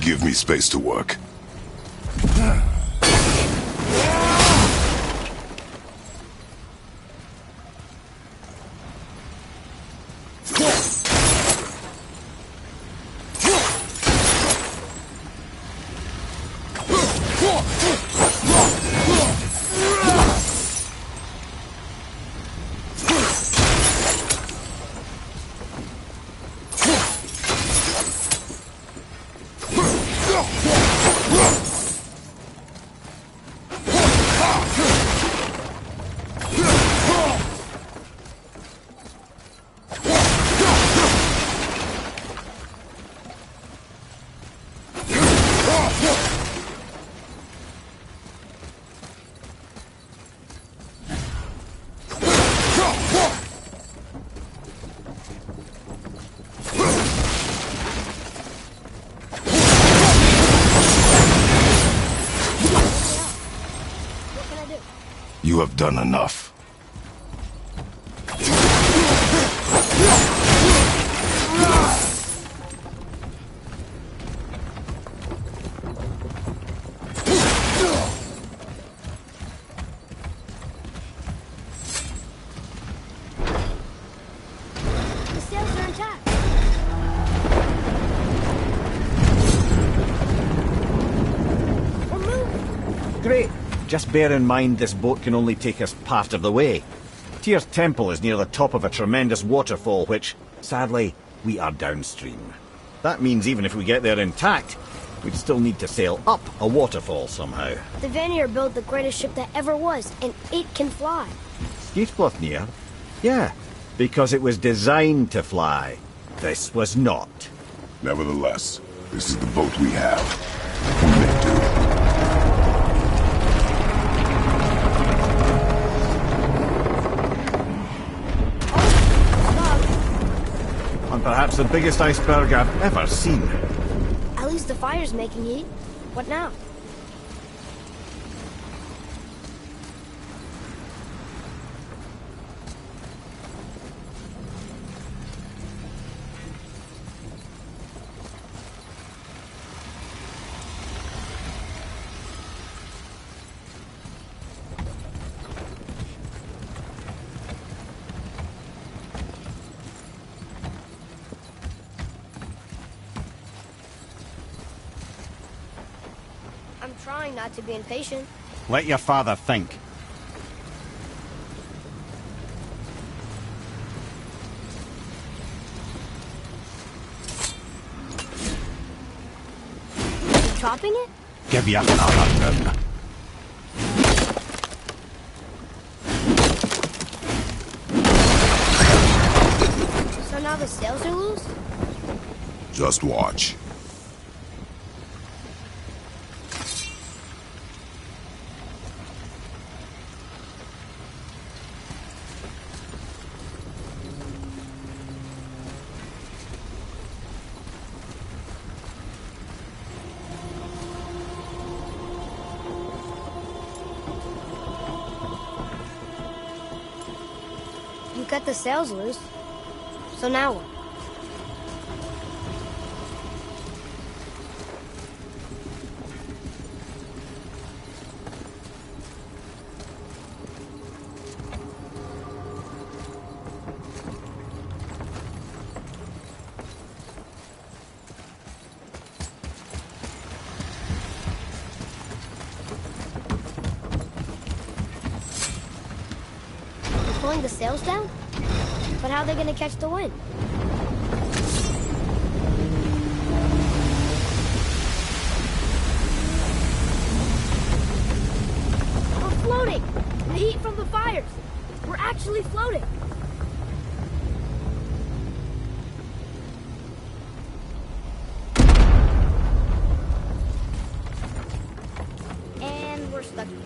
give me space to work. You have done enough. The sails are intact. We're moving. Great. Just bear in mind this boat can only take us part of the way. Tyr's temple is near the top of a tremendous waterfall which, sadly, we are downstream. That means even if we get there intact, we'd still need to sail up a waterfall somehow. The Vanir built the greatest ship that ever was, and it can fly. Skidbladnir? Yeah, because it was designed to fly. This was not. Nevertheless, this is the boat we have. We may do. And perhaps the biggest iceberg I've ever seen. At least the fire's making heat. What now? I'm trying not to be impatient. Let your father think. You chopping it? Give you another turn. So now the sails are loose? Just watch. You cut the sails loose. So now what? Pulling the sails down? But how are they gonna catch the wind? We're floating! The heat from the fires! We're actually floating! And we're stuck here.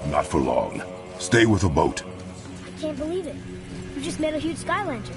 Not for long. Stay with the boat. I can't believe it. You just made a huge sky lantern.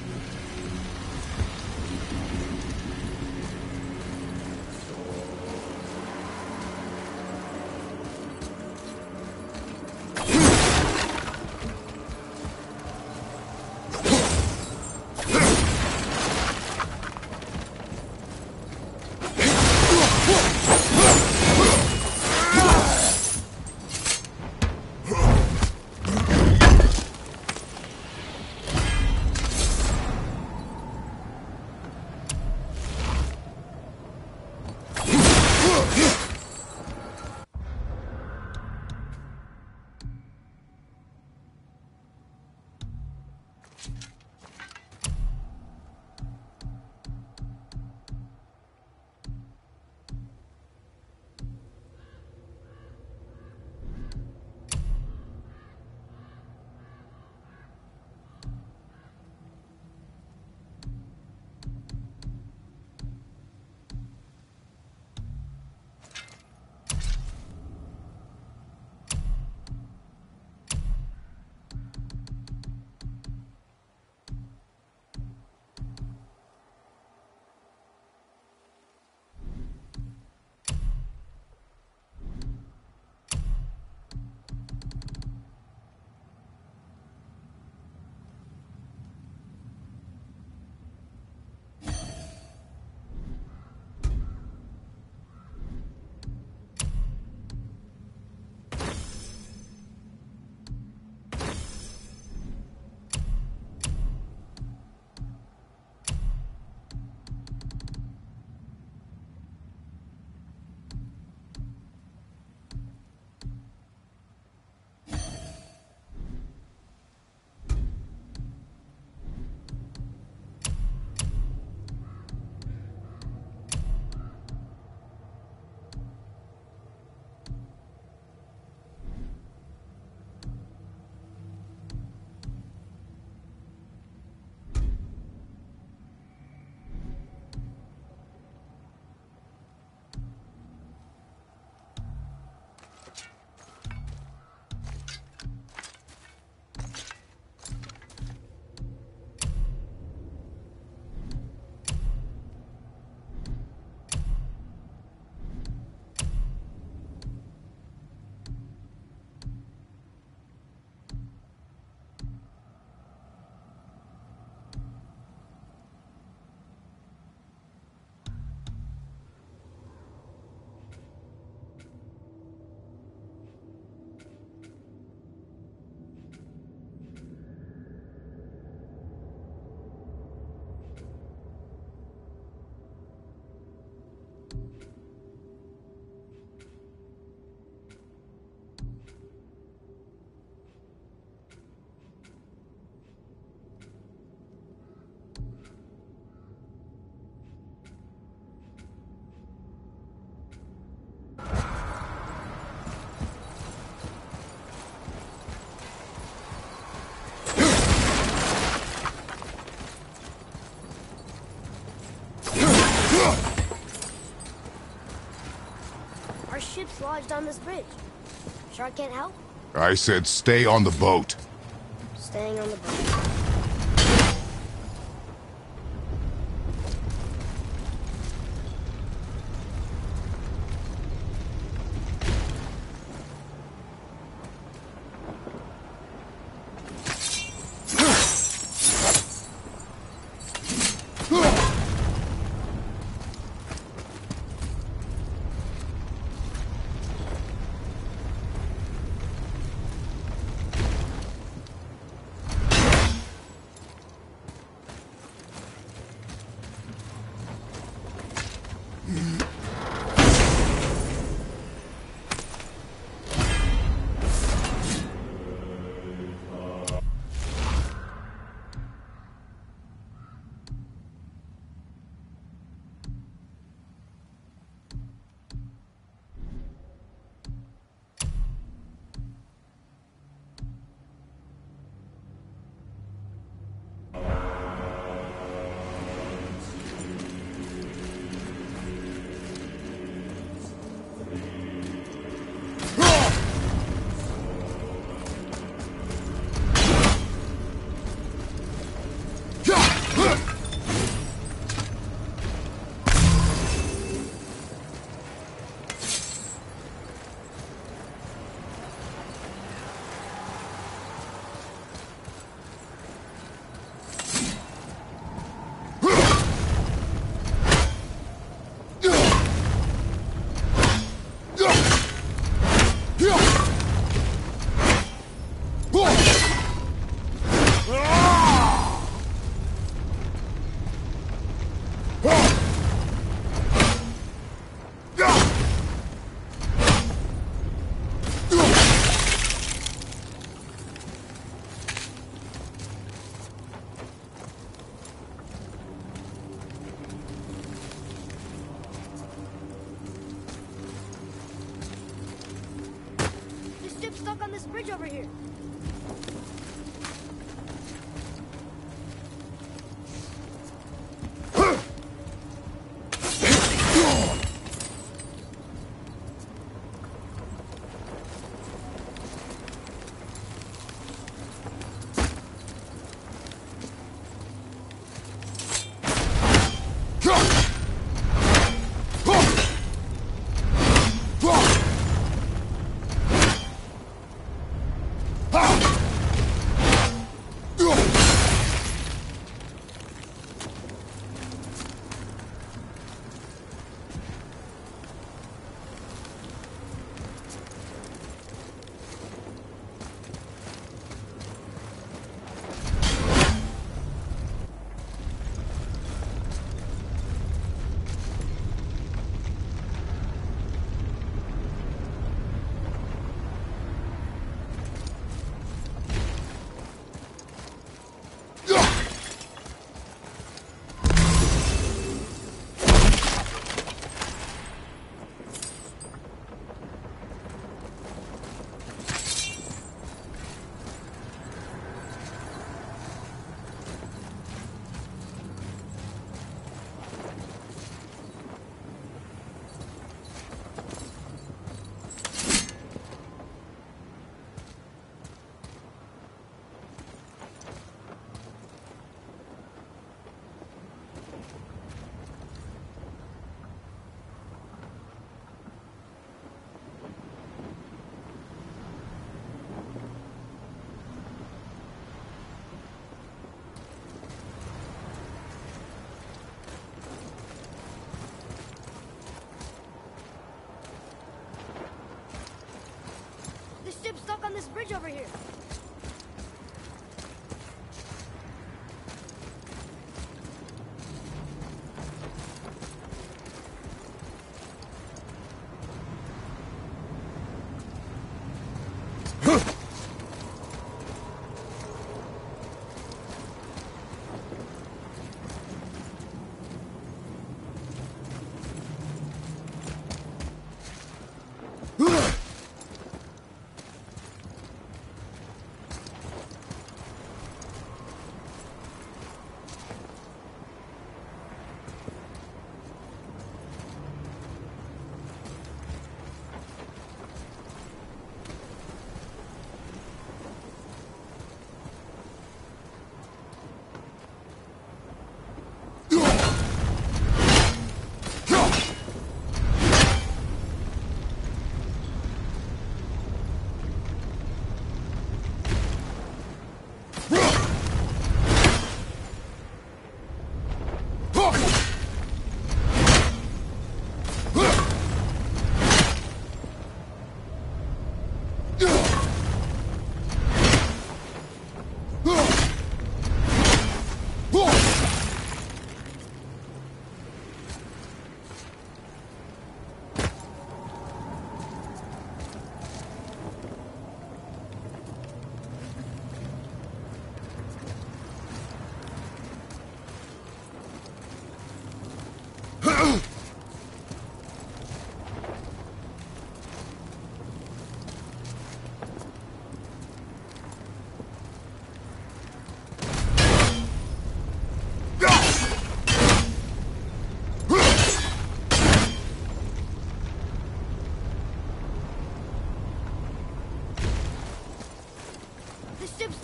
lodged on this bridge. Sure I can't help? I said stay on the boat. Staying on the boat. Stuck on this bridge over here. Ship's stuck on this bridge over here.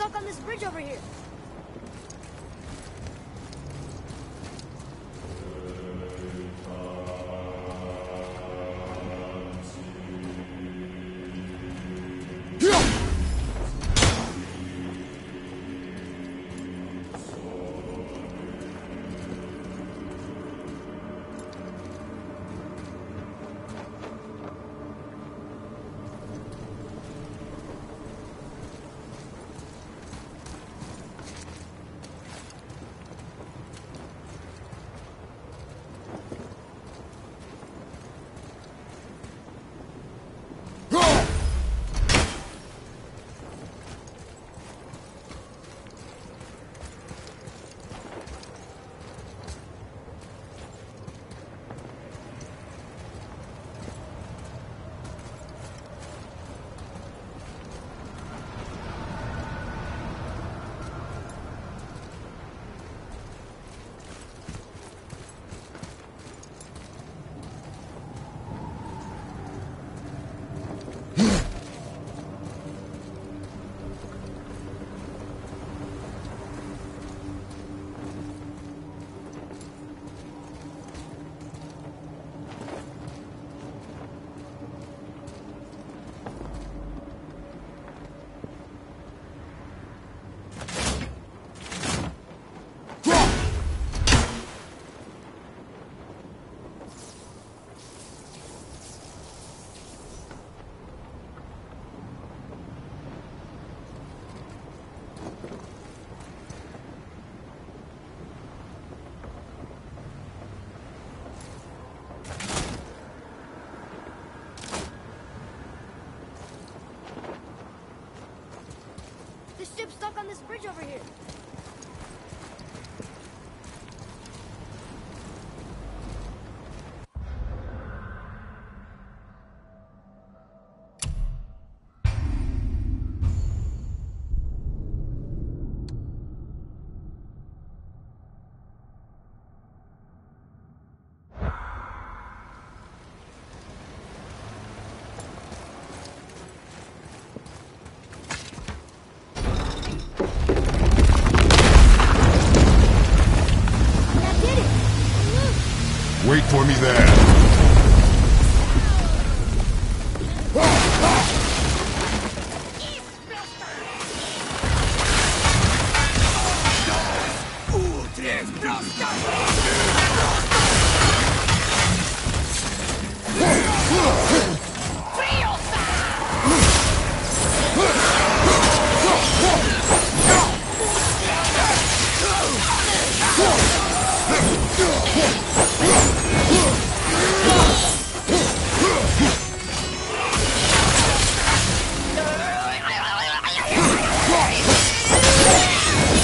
stuck on this bridge over here. This ship's stuck on this bridge over here. Wait for me there.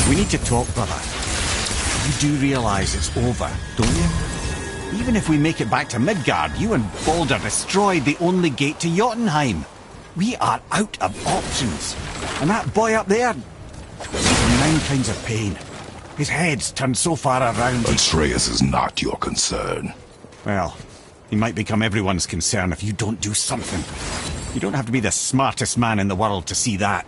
We need to talk, brother. You do realize it's over, don't you? Even if we make it back to Midgard, you and Balder destroyed the only gate to Jotunheim. We are out of options. And that boy up there, he's in 9 kinds of pain. His head's turned so far around. Atreus is not your concern. Well, he might become everyone's concern if you don't do something. You don't have to be the smartest man in the world to see that.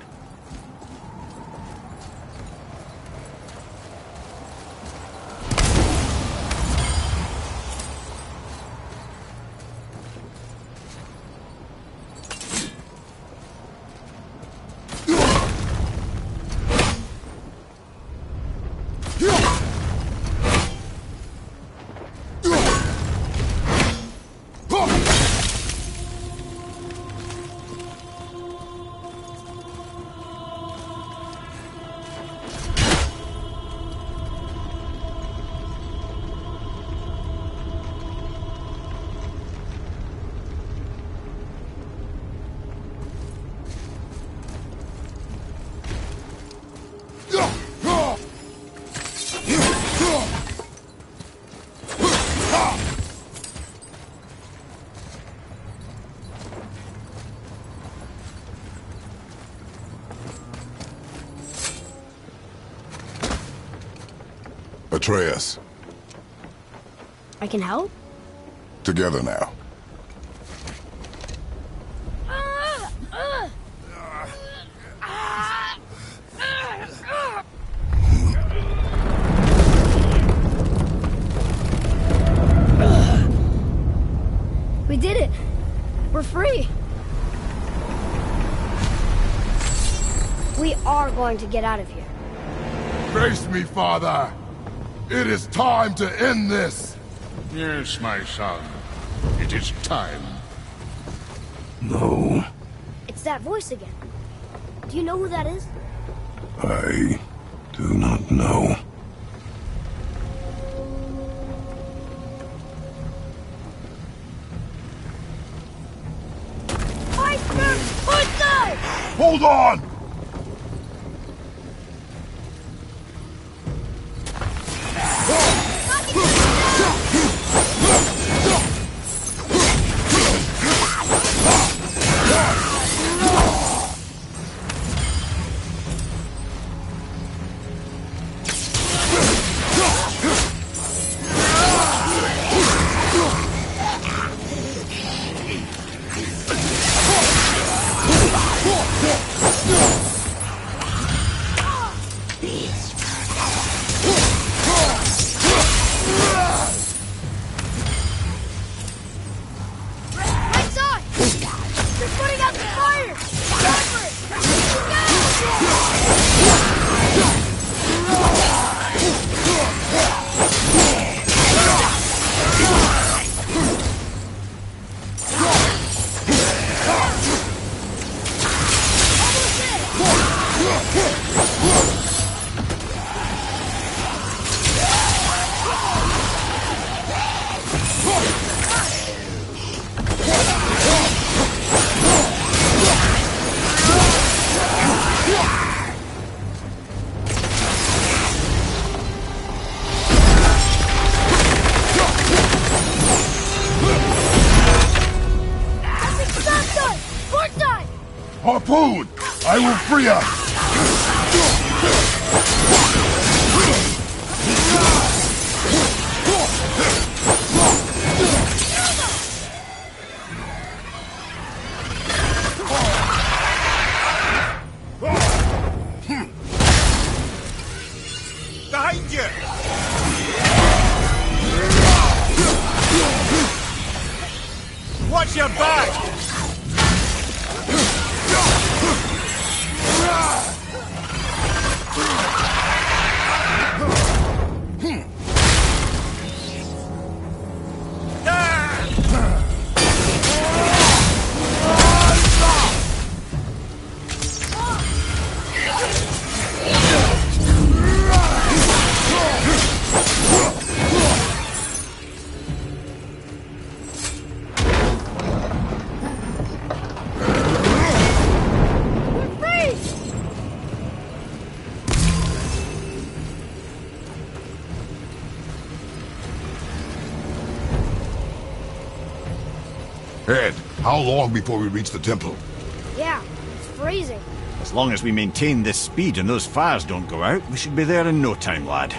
Atreus. I can help? Together now. did it! We're free! We are going to get out of here. Face me, father! It is time to end this! Yes, my son. It is time. No, It's that voice again. Do you know who that is? I do not know. Iceberg! Iceberg! Hold on! Right side! They're putting out the fire! Harpoon! I will free us! Behind you! Watch your back! Ed, how long before we reach the temple? Yeah, it's freezing. As long as we maintain this speed and those fires don't go out, we should be there in no time, lad.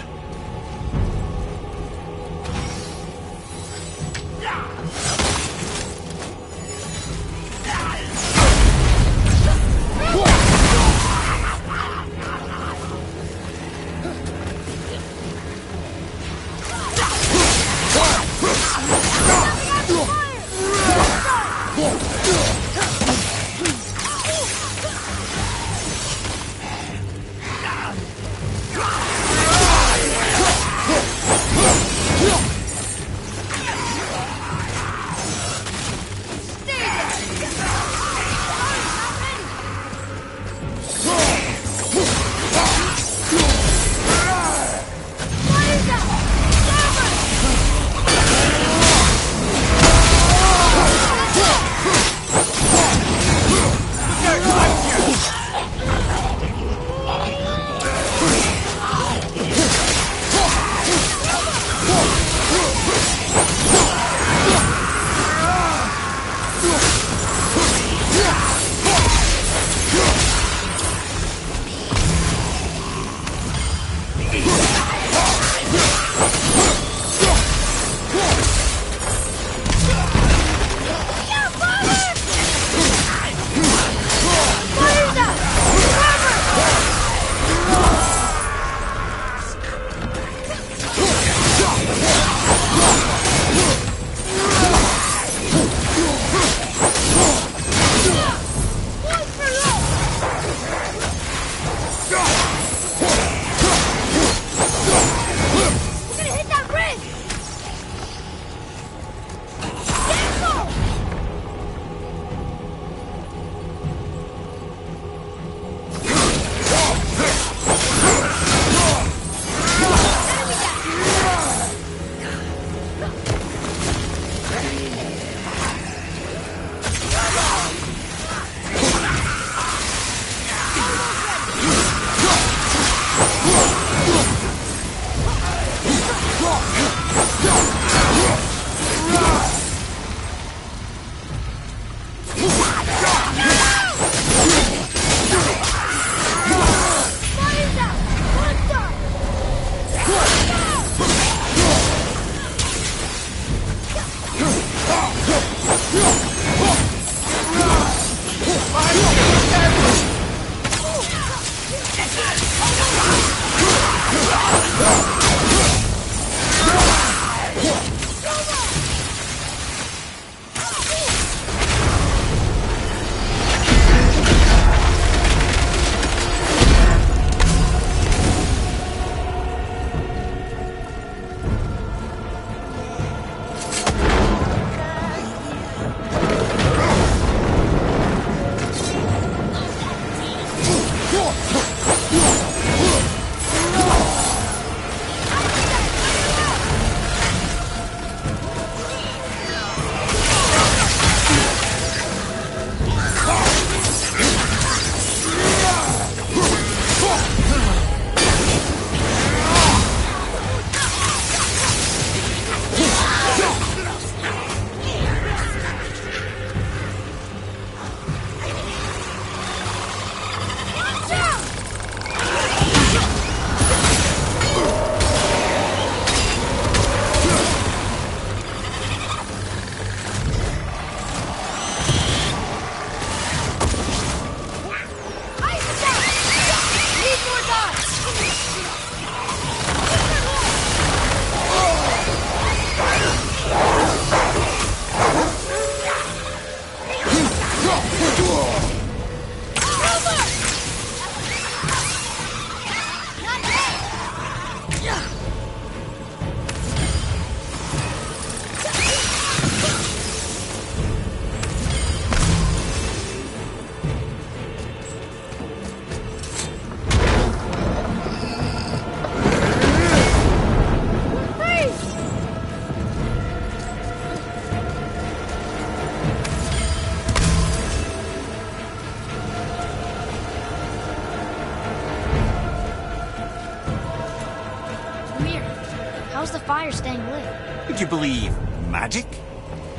How's the fire staying lit? Would you believe magic?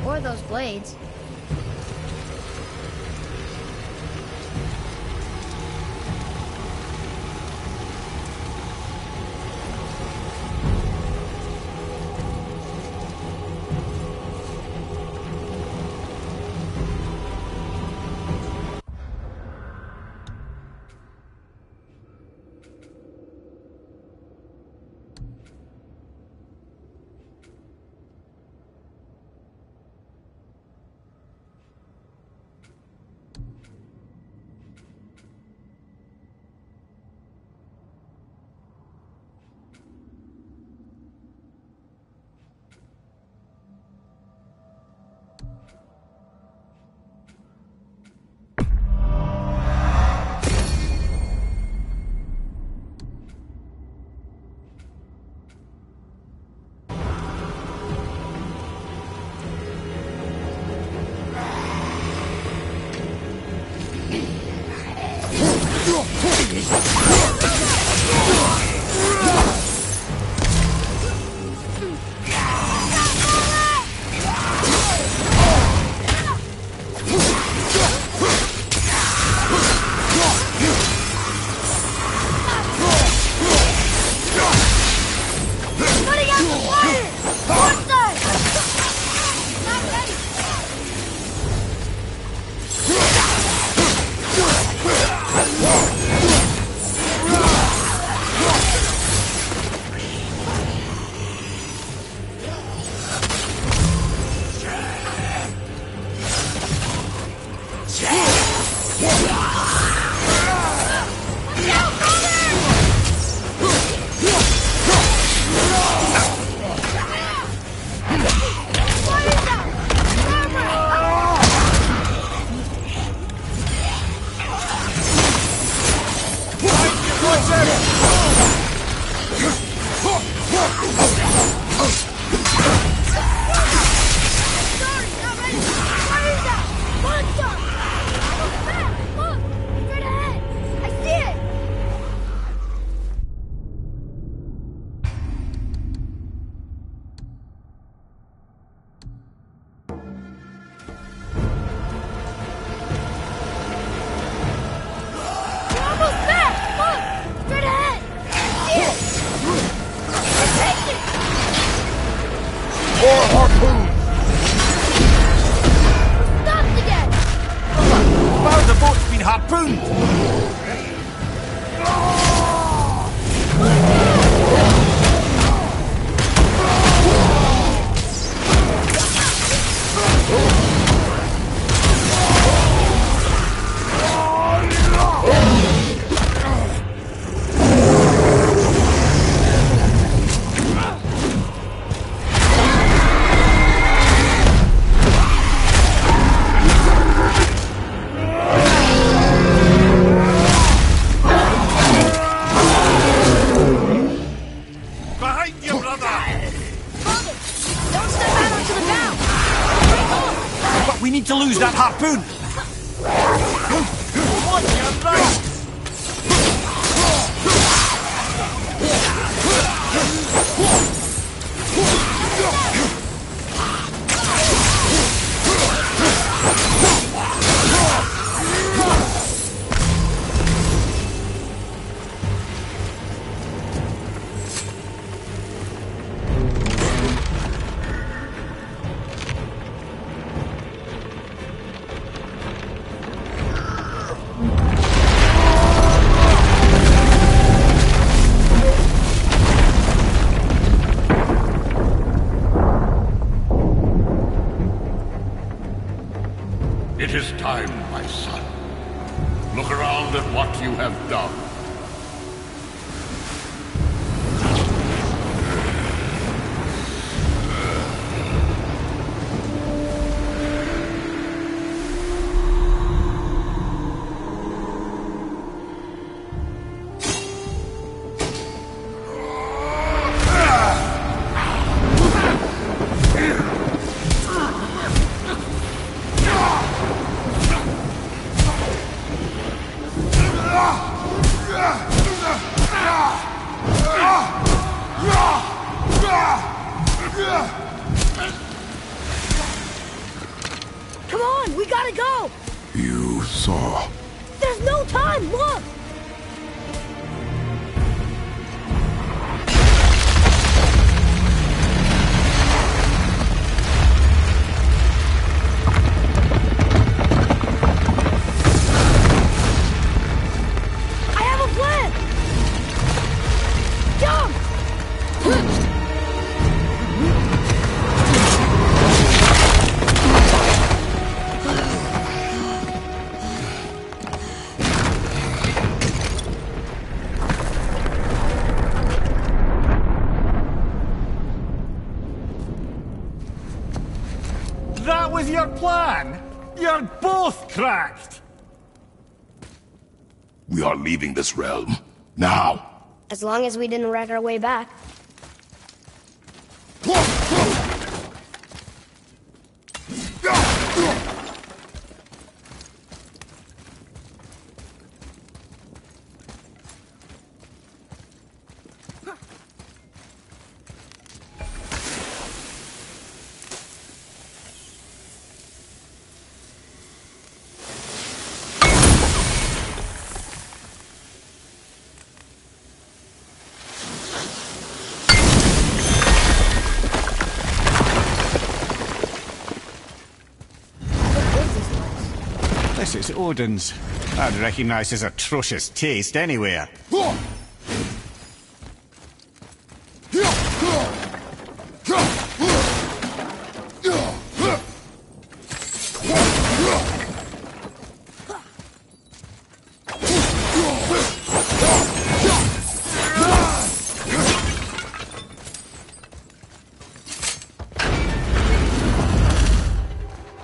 Or those blades? To lose that harpoon! Watch your right! It is time, my son. Look around at what you have done. Come on, we gotta go! You saw. There's no time, look! I have a plan! Jump! That was your plan? You're both cracked! We are leaving this realm. Now! As long as we didn't wreck our way back. This is Odin's. I'd recognize his atrocious taste anywhere.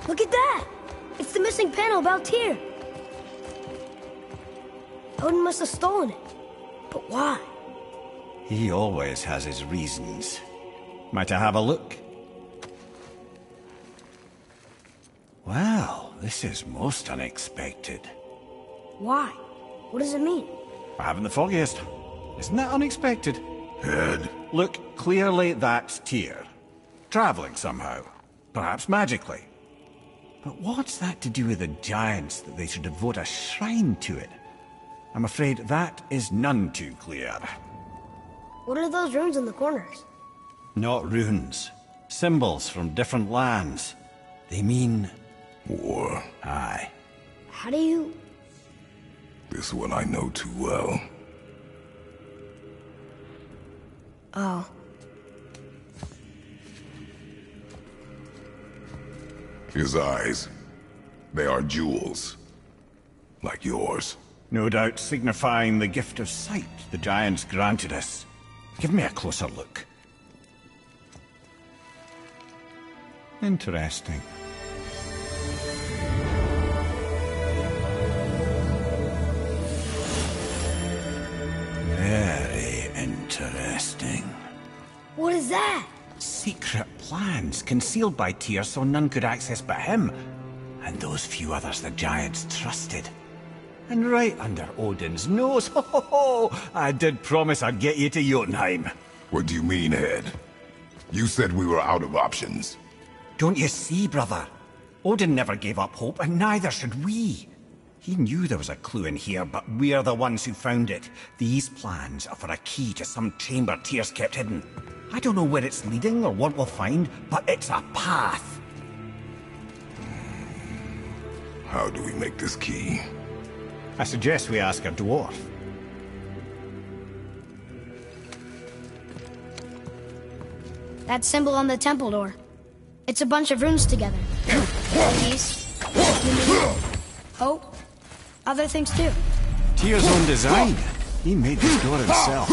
Look at that! It's the missing panel about Tyr. Odin must have stolen it. But why? He always has his reasons. Might I have a look? Well, this is most unexpected. Why? What does it mean? I haven't the foggiest. Isn't that unexpected? Head. Look, clearly that's Tyr. Traveling somehow. Perhaps magically. But what's that to do with the giants that they should devote a shrine to it? I'm afraid that is none too clear. What are those runes in the corners? Not runes. Symbols from different lands. They mean... War. Aye. How do you... This one I know too well. Oh. His eyes. They are jewels. Like yours. No doubt signifying the gift of sight the giants granted us. Give me a closer look. Interesting. Very interesting. What is that? Secret plans concealed by Tyr so none could access but him, and those few others the giants trusted. And right under Odin's nose, ho ho ho! I did promise I'd get you to Jotunheim. What do you mean, Head? You said we were out of options. Don't you see, brother? Odin never gave up hope, and neither should we. He knew there was a clue in here, but we're the ones who found it. These plans are for a key to some chamber Tyr's kept hidden. I don't know where it's leading or what we'll find, but it's a path. How do we make this key? I suggest we ask a dwarf. That symbol on the temple door. It's a bunch of runes together. Peace, unity, hope, other things too. Tyr's own design. He made this door himself.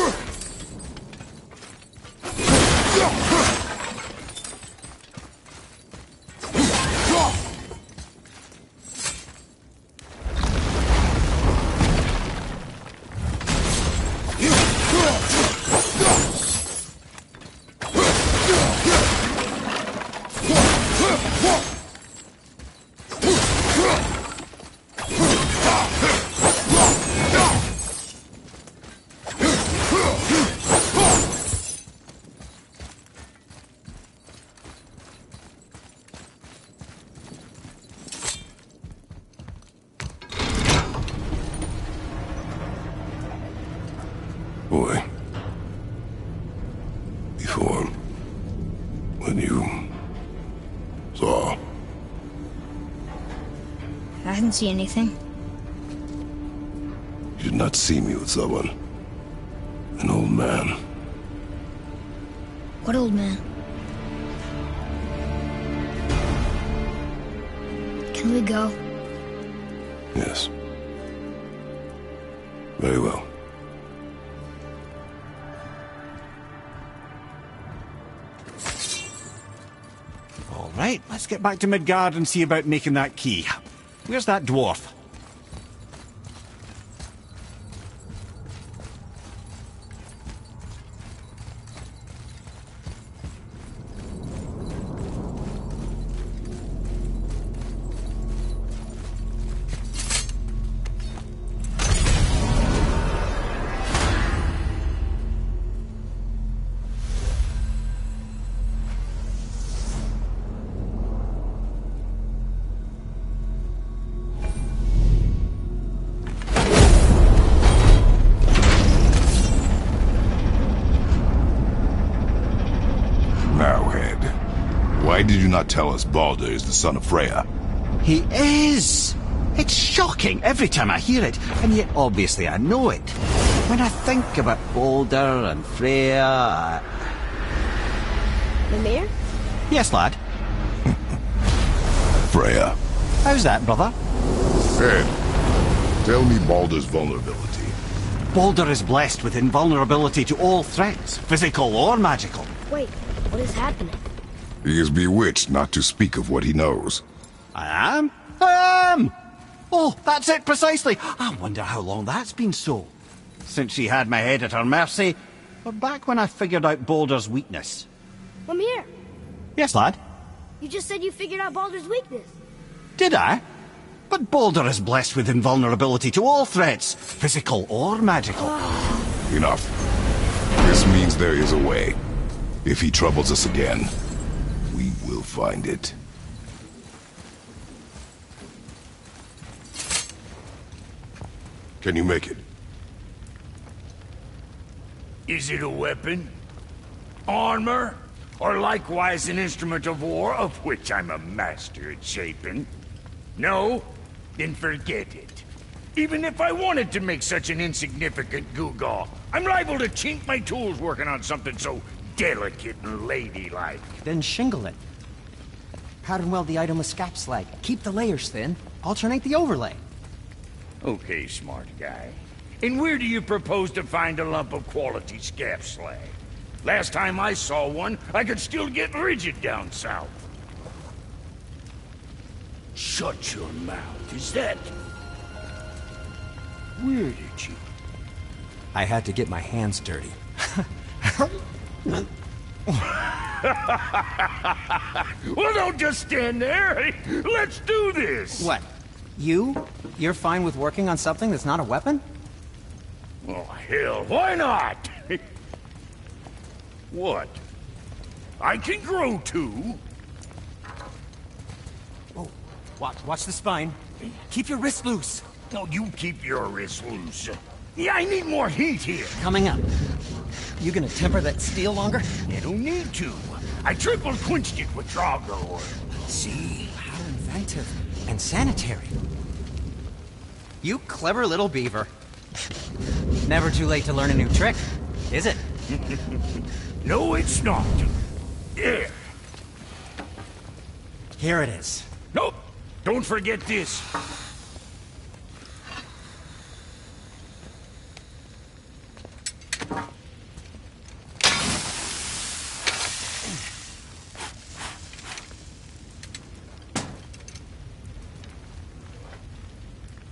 When you saw, I didn't see anything. you did not see me with someone. An old man. What old man? Can we go? Yes. Very well. All right, let's get back to Midgard and see about making that key. Where's that dwarf? Now, Head, why did you not tell us Baldur is the son of Freya? He is! It's shocking every time I hear it, and yet obviously I know it. When I think about Baldur and Freya... Mimir? Yes, lad. Freya. How's that, brother? Head, tell me Baldur's vulnerability. Baldur is blessed with invulnerability to all threats, physical or magical. Wait, what is happening? He is bewitched not to speak of what he knows. I am? I am! Oh, that's it precisely. I wonder how long that's been so. Since she had my head at her mercy, or back when I figured out Baldur's weakness. Mimir, Yes, lad? you just said you figured out Baldur's weakness. Did I? But Baldur is blessed with invulnerability to all threats, physical or magical. Enough. This means there is a way. If he troubles us again, we will find it. Can you make it? Is it a weapon? Armor? Or likewise an instrument of war, of which I'm a master at shaping? No? Then forget it. Even if I wanted to make such an insignificant gewgaw, I'm liable to chink my tools working on something so delicate and ladylike. Then shingle it. Pattern weld the item with scap slag. Keep the layers thin. Alternate the overlay. Okay, smart guy. And where do you propose to find a lump of quality scap slag? Last time I saw one, I could still get rigid down south. Shut your mouth, is that... Where did you... I had to get my hands dirty. Well, don't just stand there. Let's do this. What? You're fine with working on something that's not a weapon? Oh, hell, why not? What? I can grow too. Oh, watch the spine. Keep your wrist loose. No, you keep your wrist loose. Yeah, I need more heat here. Coming up. You gonna temper that steel longer? You don't need to. I triple quenched it with Drago oil. See? How inventive. And sanitary. You clever little beaver. Never too late to learn a new trick, is it? No, it's not. There. Here it is. Nope. Don't forget this.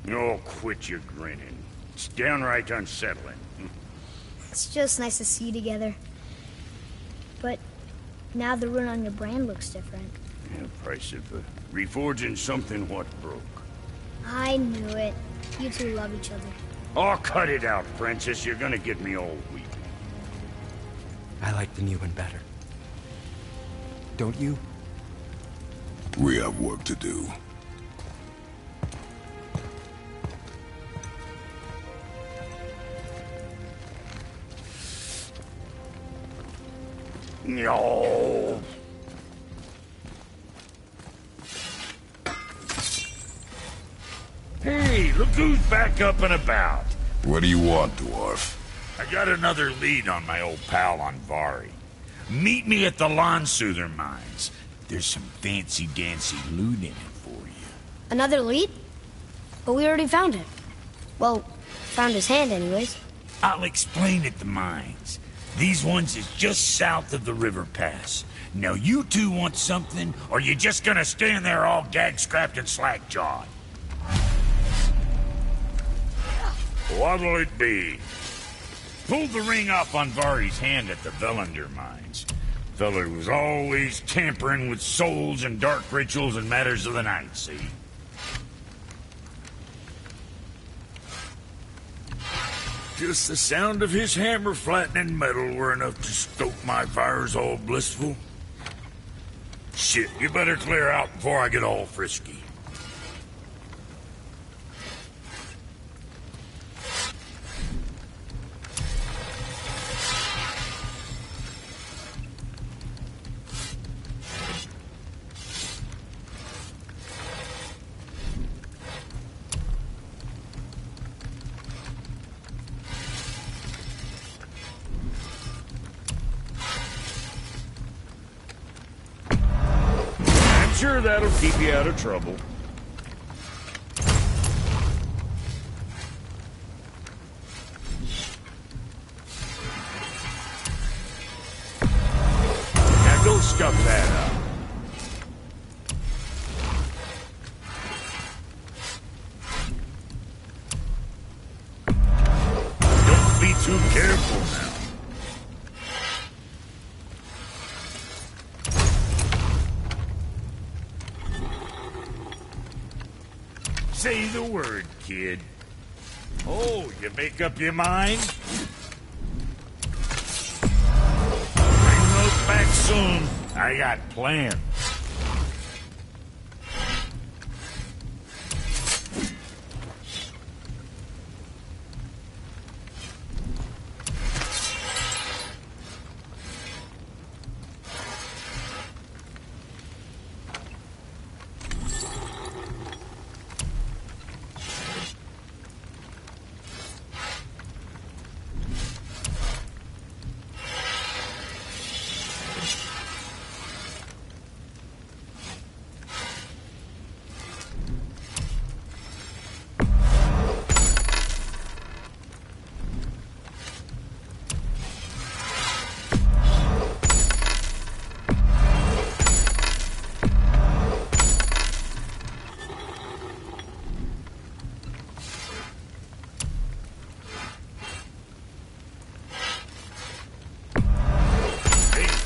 Oh, quit your grinning. It's downright unsettling. It's just nice to see you together. But now the rune on your brand looks different. Yeah, price of reforging something what broke. I knew it. You two love each other. Oh, cut it out, Princess. You're gonna get me all weak. I like the new one better. Don't you? We have work to do. No. Hey, look who's back up and about. What do you want, dwarf? I got another lead on my old pal Anvari. Meet me at the Lawnsoother mines. There's some fancy-dancy loot in it for you. Another lead? But we already found it. Well, found his hand anyways. I'll explain at the mines. These ones is just south of the river pass. Now you two want something, or you just gonna stand there all gag-scrapped and slack-jawed? What'll it be? Pulled the ring off on Vari's hand at the Velander mines. Feller was always tampering with souls and dark rituals and matters of the night, see? Just the sound of his hammer flattening metal were enough to stoke my fires all blissful. Shit, you better clear out before I get all frisky. Sure, that'll keep you out of trouble. Now go stuff that up. Don't be too careful now. Say the word, kid. Oh, you make up your mind? Bring those back soon. I got plans.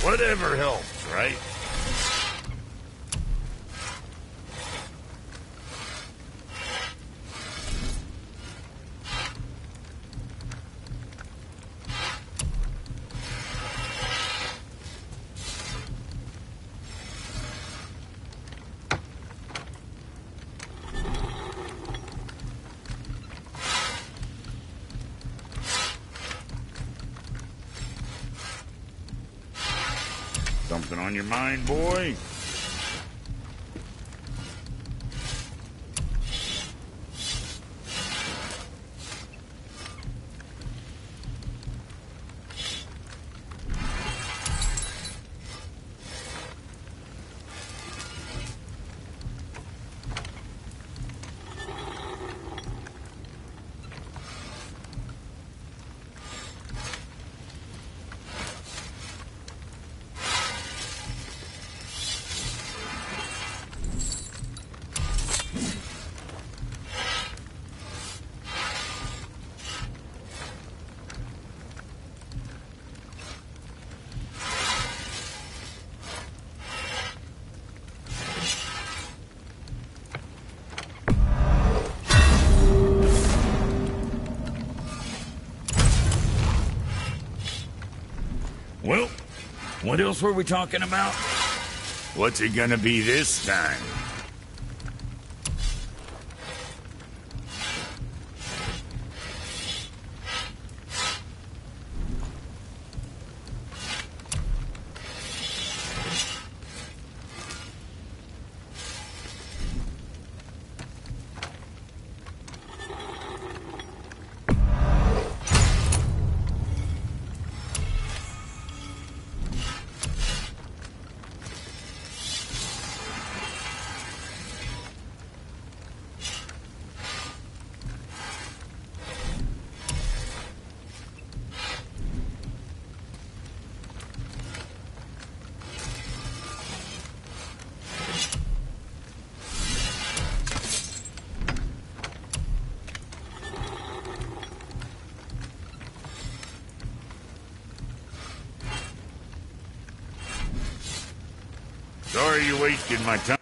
Whatever helps, right? Something on your mind, boy? Well, what else were we talking about? What's it gonna be this time? Sorry you wasted my time.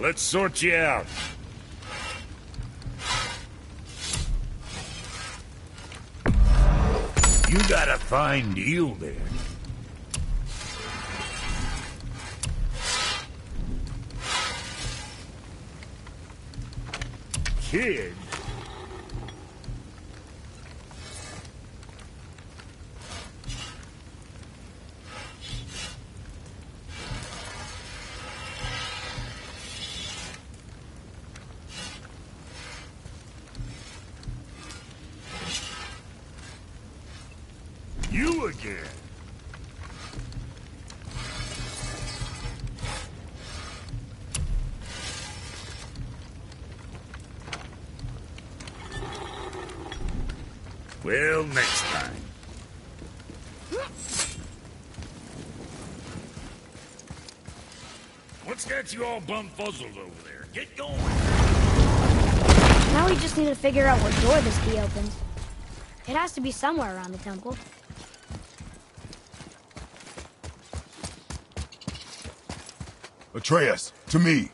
Let's sort you out. You got a fine deal there. Kid? You again. Well, next time. What's got you all bum-fuzzled over there? Get going! Now we just need to figure out what door this key opens. It has to be somewhere around the temple. Atreus, to me.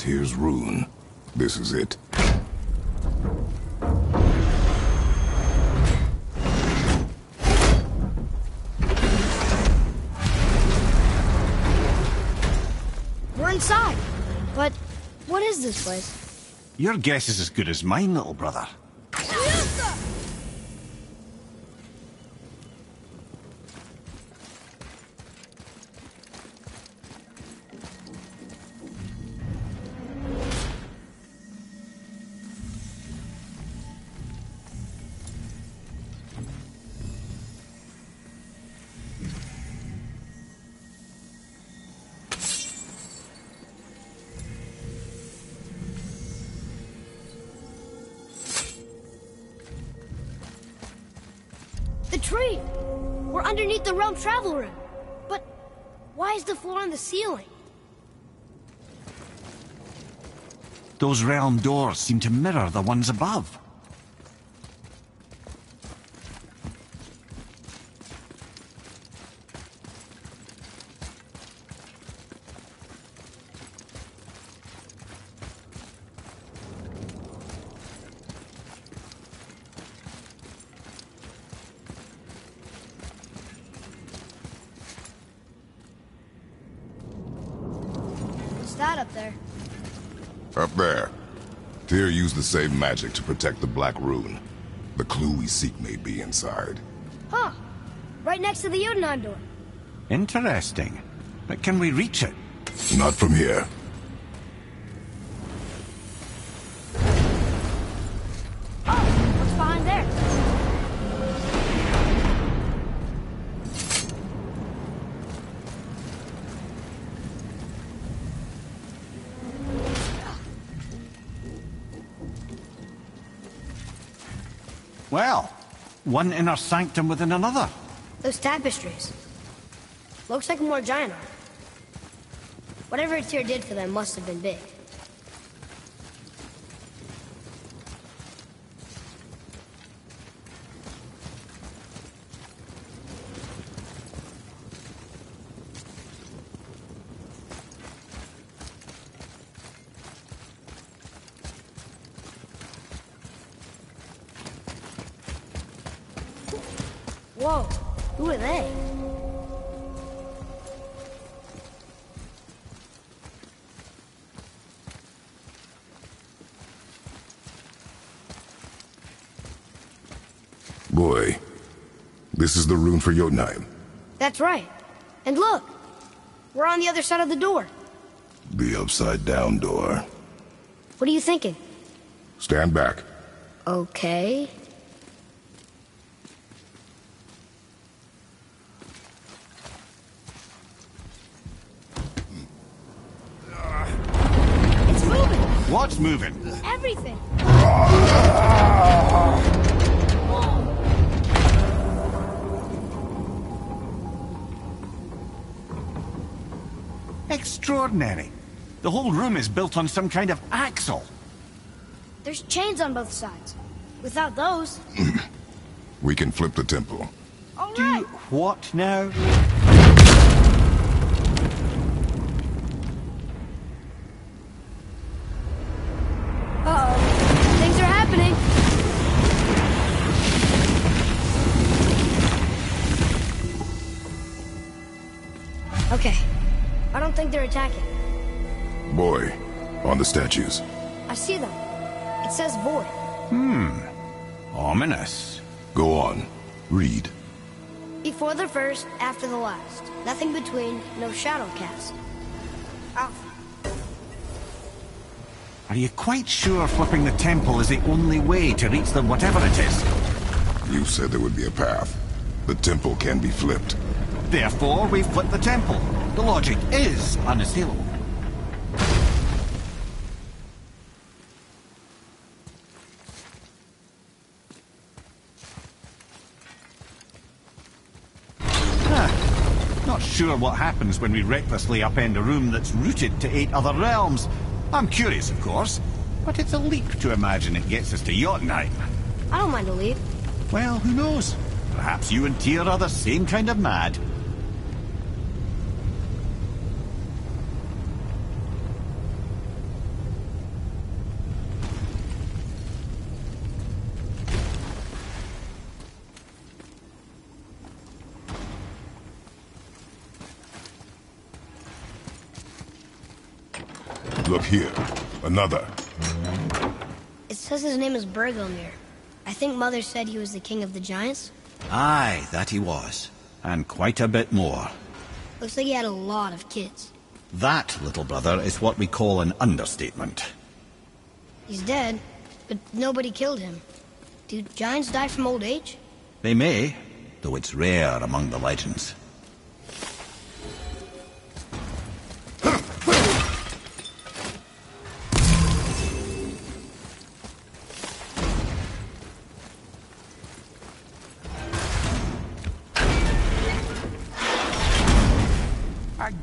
Tyr's rune. This is it. We're inside. But what is this place? Your guess is as good as mine, little brother. The tree! We're underneath the realm travel room. But why is the floor on the ceiling? Those realm doors seem to mirror the ones above. What's that up there? Up there. Tyr used the same magic to protect the Black Rune. The clue we seek may be inside. Huh. Right next to the Jotunheim door. Interesting. But can we reach it? Not from here. Oh, what's behind there? Well, one inner sanctum within another. Those tapestries. Looks like more giant art. Whatever Tyr did for them must have been big. Whoa, who are they? Boy, this is the rune for Jotunheim. That's right. And look, we're on the other side of the door. The upside-down door. What are you thinking? Stand back. Okay. It's moving! What's moving? Everything! Extraordinary. The whole room is built on some kind of axle. There's chains on both sides. Without those... We can flip the temple. All Do right. what now? Uh-oh. Things are happening. Okay. I don't think they're attacking. Boy, on the statues. I see them. It says void. Ominous. Go on. Read. Before the first, after the last. Nothing between, no shadow cast. Alpha. Are you quite sure flipping the temple is the only way to reach them, whatever it is? You said there would be a path. The temple can be flipped. Therefore, we flip the temple. The logic is unassailable. Not sure what happens when we recklessly upend a room that's rooted to 8 other realms. I'm curious, of course, but it's a leap to imagine it gets us to Jotunheim. I don't mind a leap. Well, who knows? Perhaps you and Tyr are the same kind of mad. Look here. Another. It says his name is Bergelmir. I think Mother said he was the king of the giants. Aye, that he was. And quite a bit more. Looks like he had a lot of kids. That, little brother, is what we call an understatement. He's dead, but nobody killed him. Do giants die from old age? They may, though it's rare among the legends.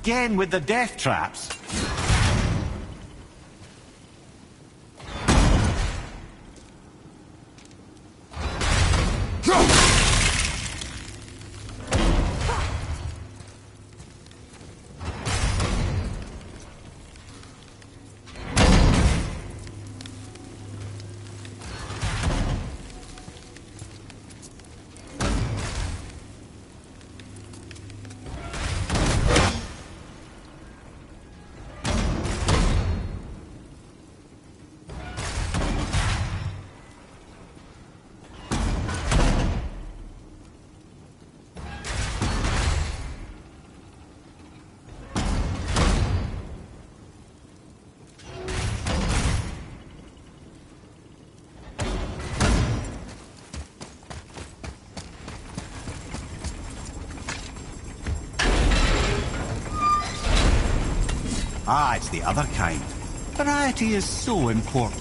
Again with the death traps. Ah, it's the other kind. Variety is so important.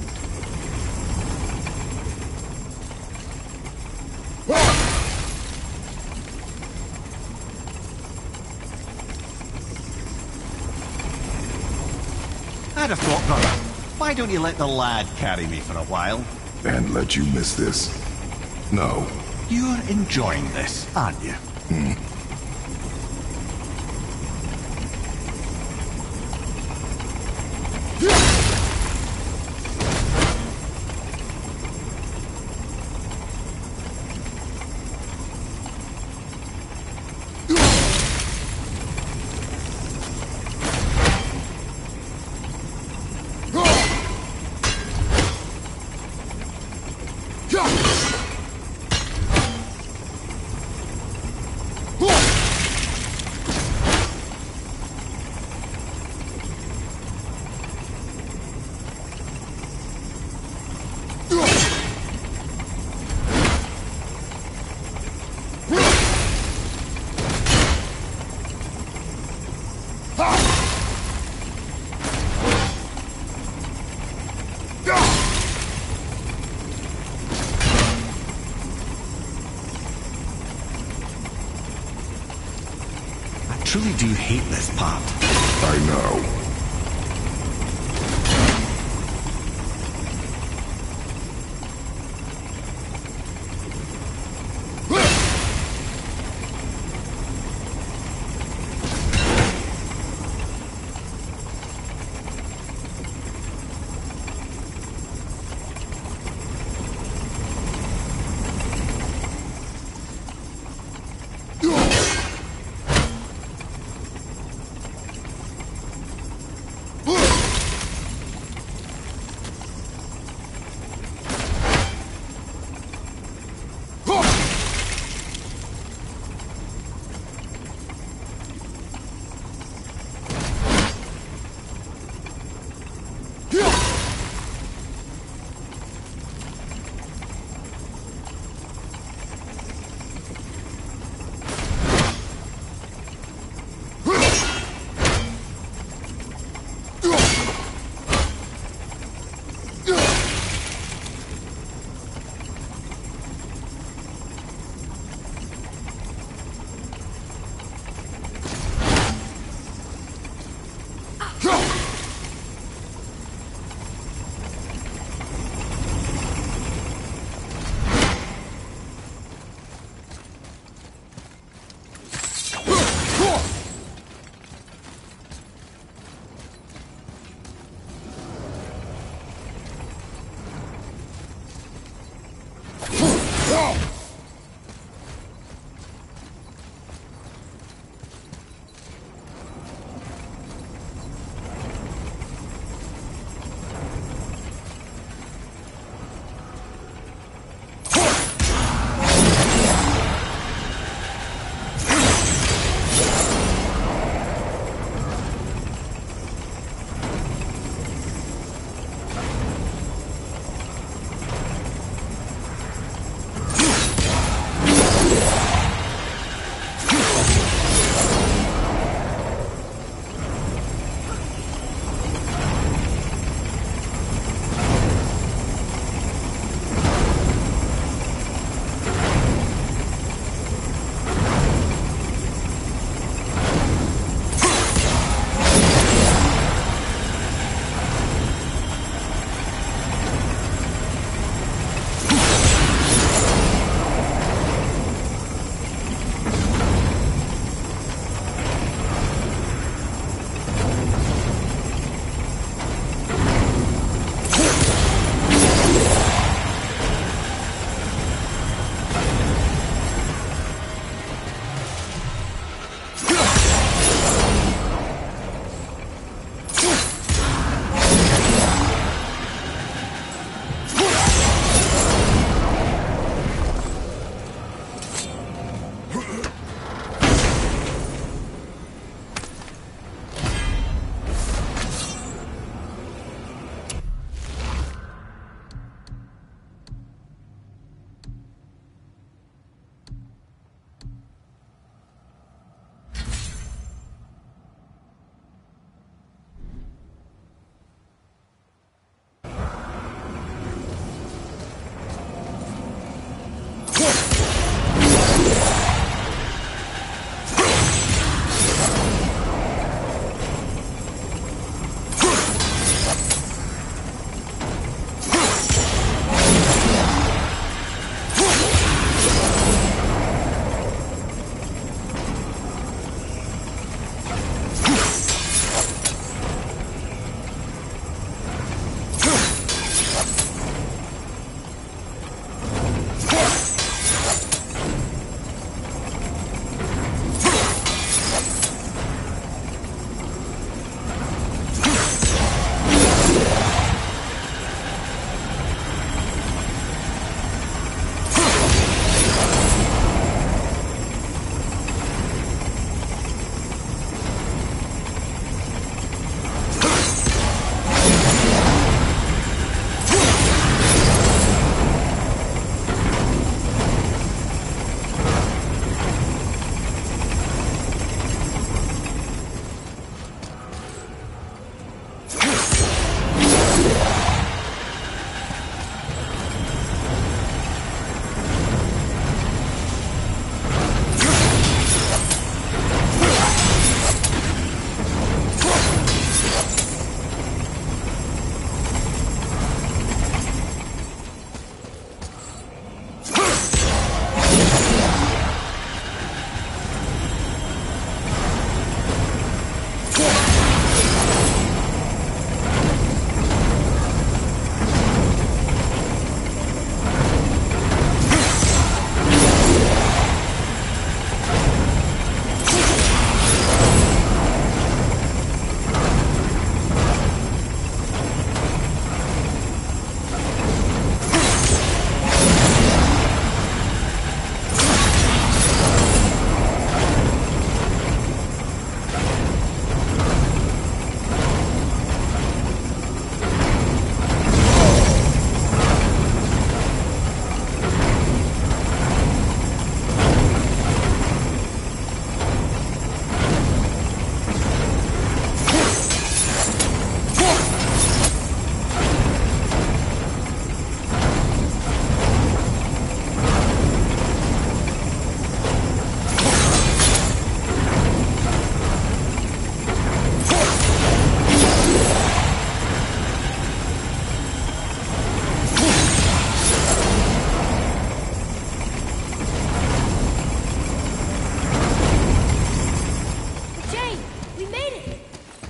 I'd have thought, brother. Why don't you let the lad carry me for a while? And let you miss this? No. You're enjoying this, aren't you? I truly do hate this part. I know.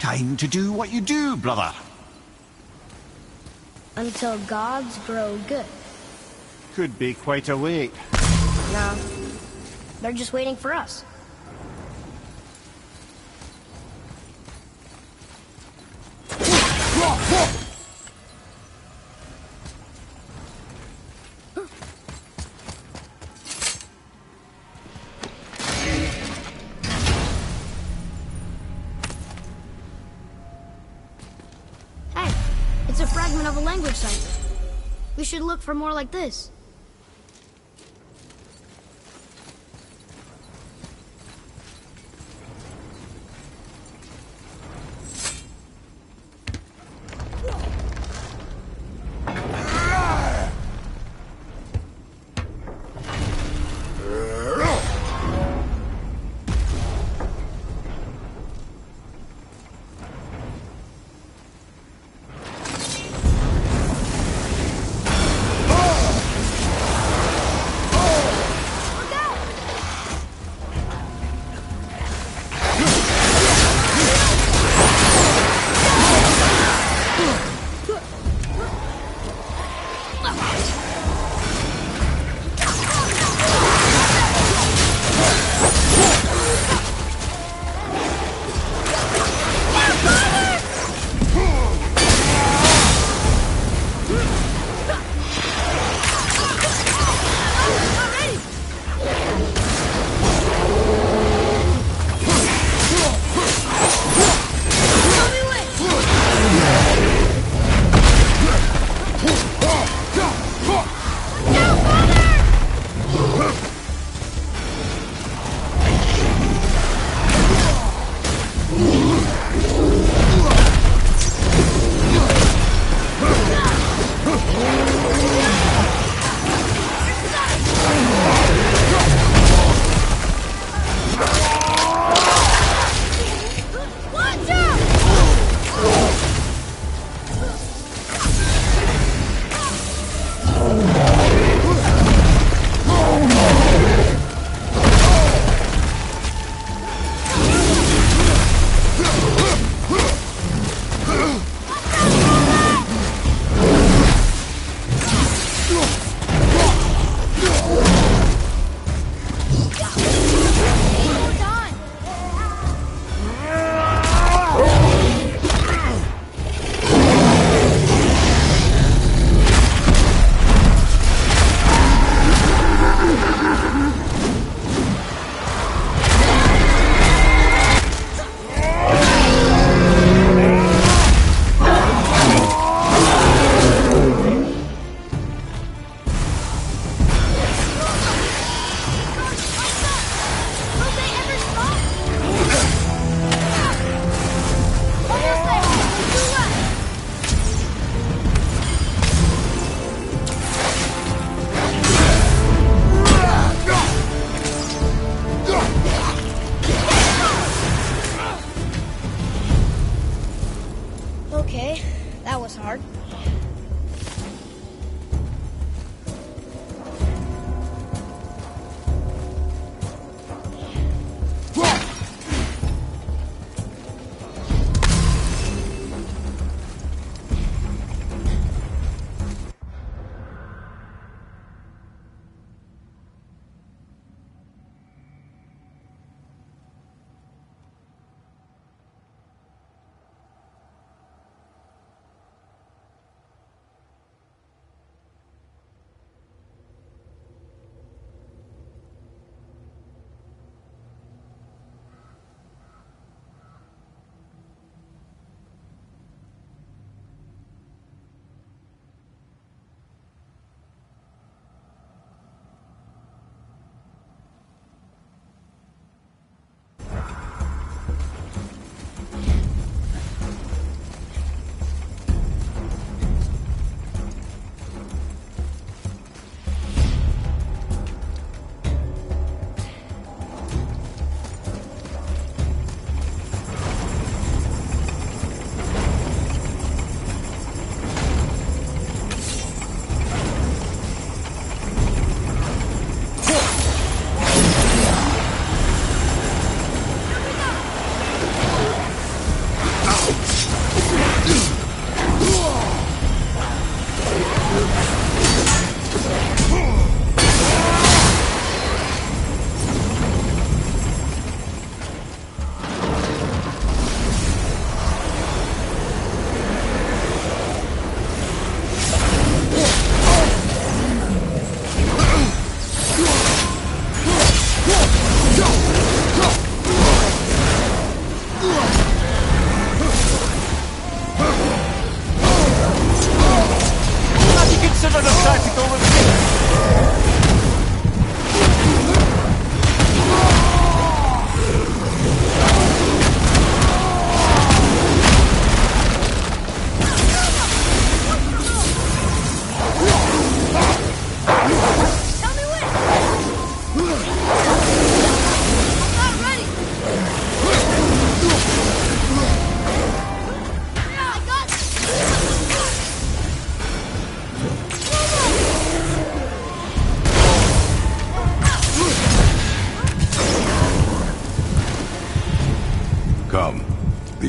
time to do what you do, brother. Until gods grow good. Could be quite a wait. No. They're just waiting for us. Hey, it's a fragment of a language cipher. We should look for more like this.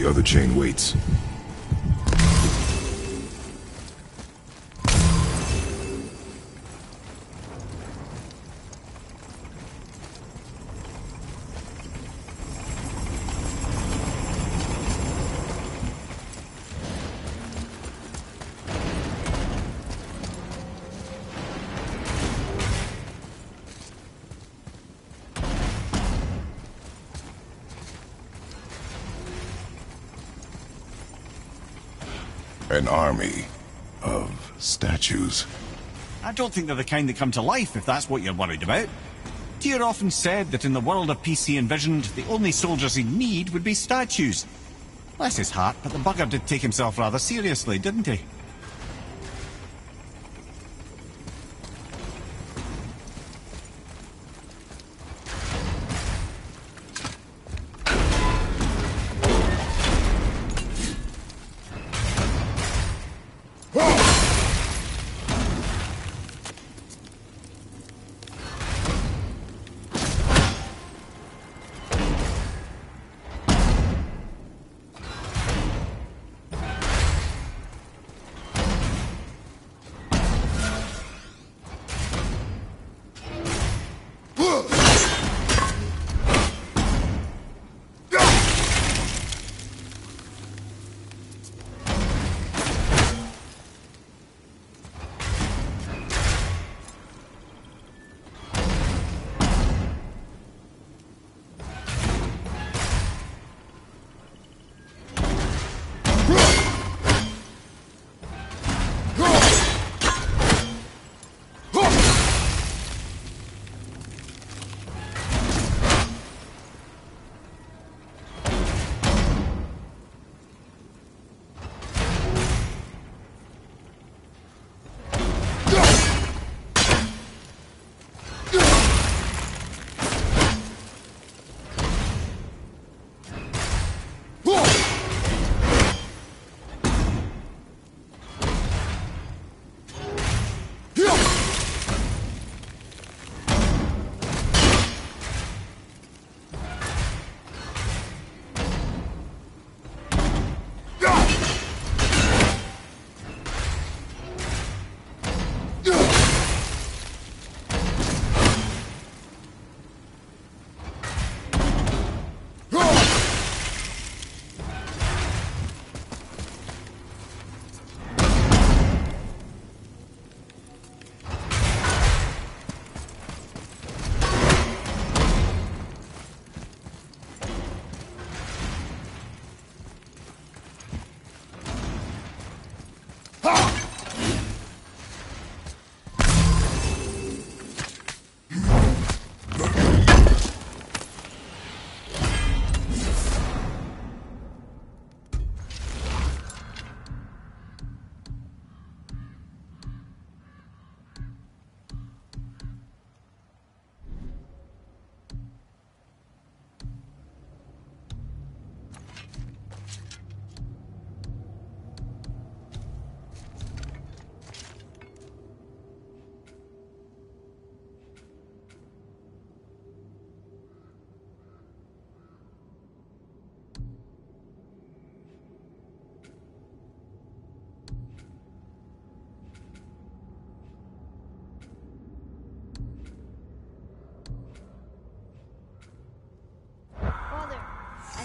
The other chain waits. An army of statues. I don't think they're the kind that come to life, if that's what you're worried about. Tyr often said that in the world of peace he envisioned, the only soldiers he'd need would be statues. Bless his heart, but the bugger did take himself rather seriously, didn't he?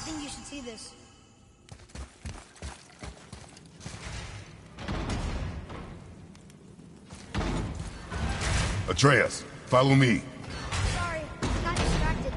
think you should see this. Atreus, follow me. Sorry, got distracted.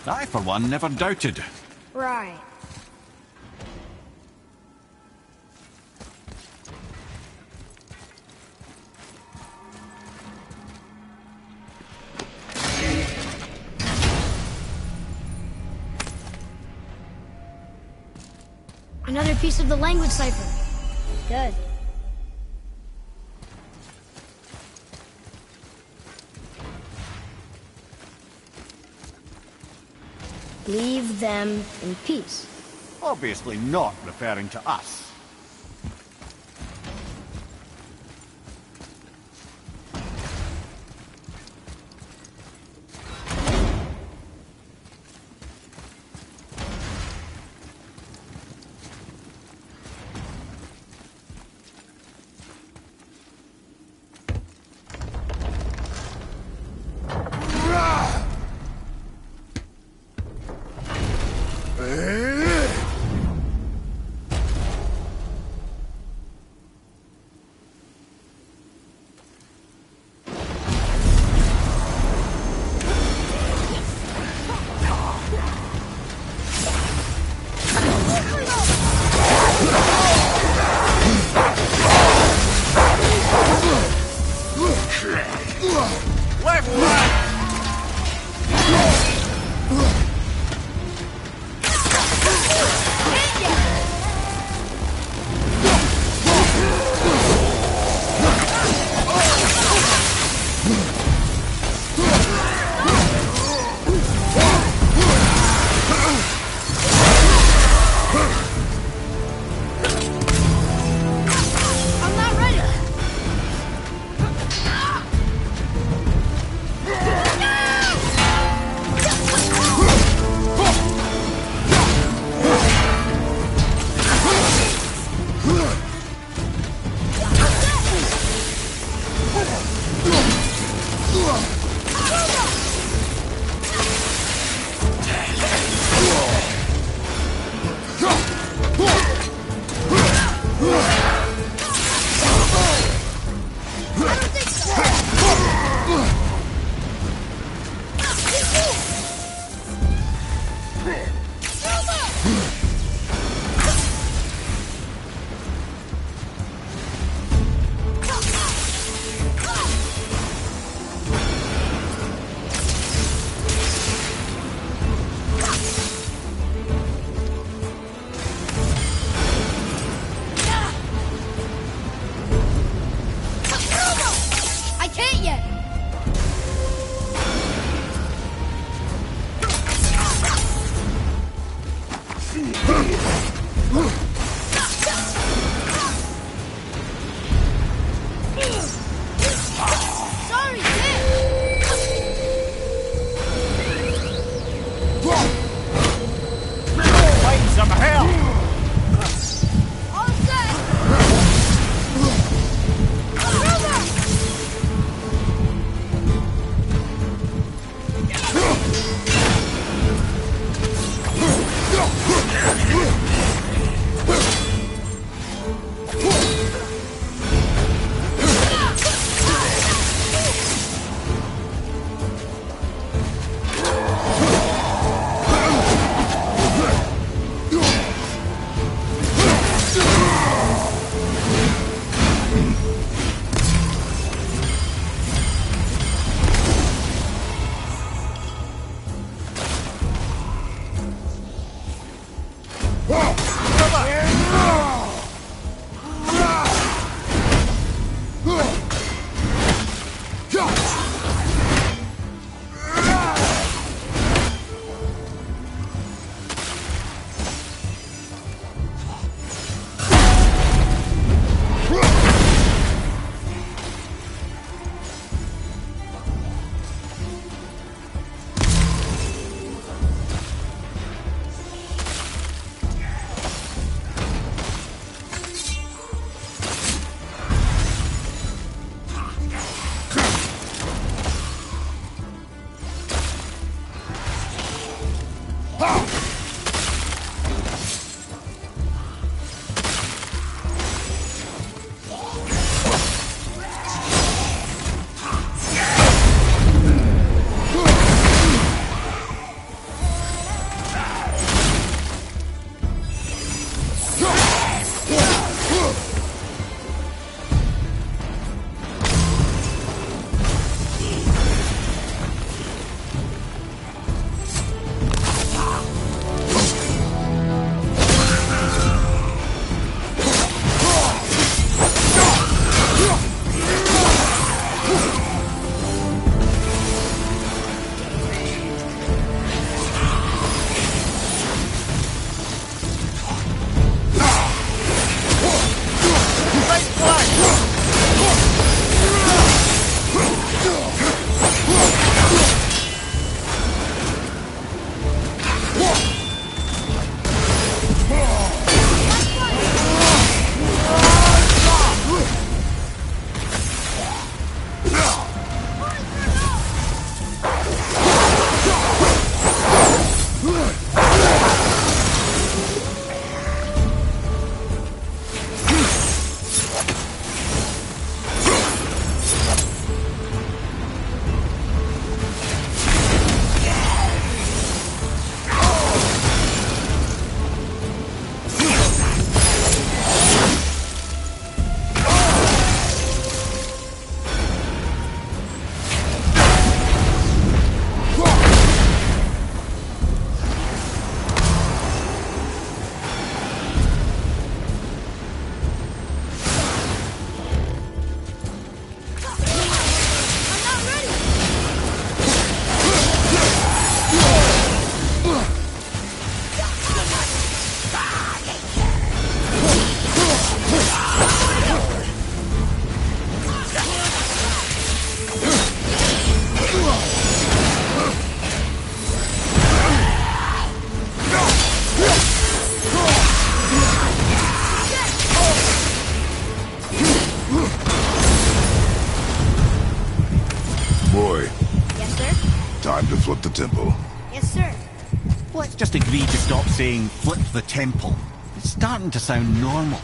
I, for one, never doubted. Right. Another piece of the language cipher. Good. Leave them in peace. Obviously not referring to us. flip the temple. Yes, sir. Let's just agree to stop saying flip the temple. It's starting to sound normal.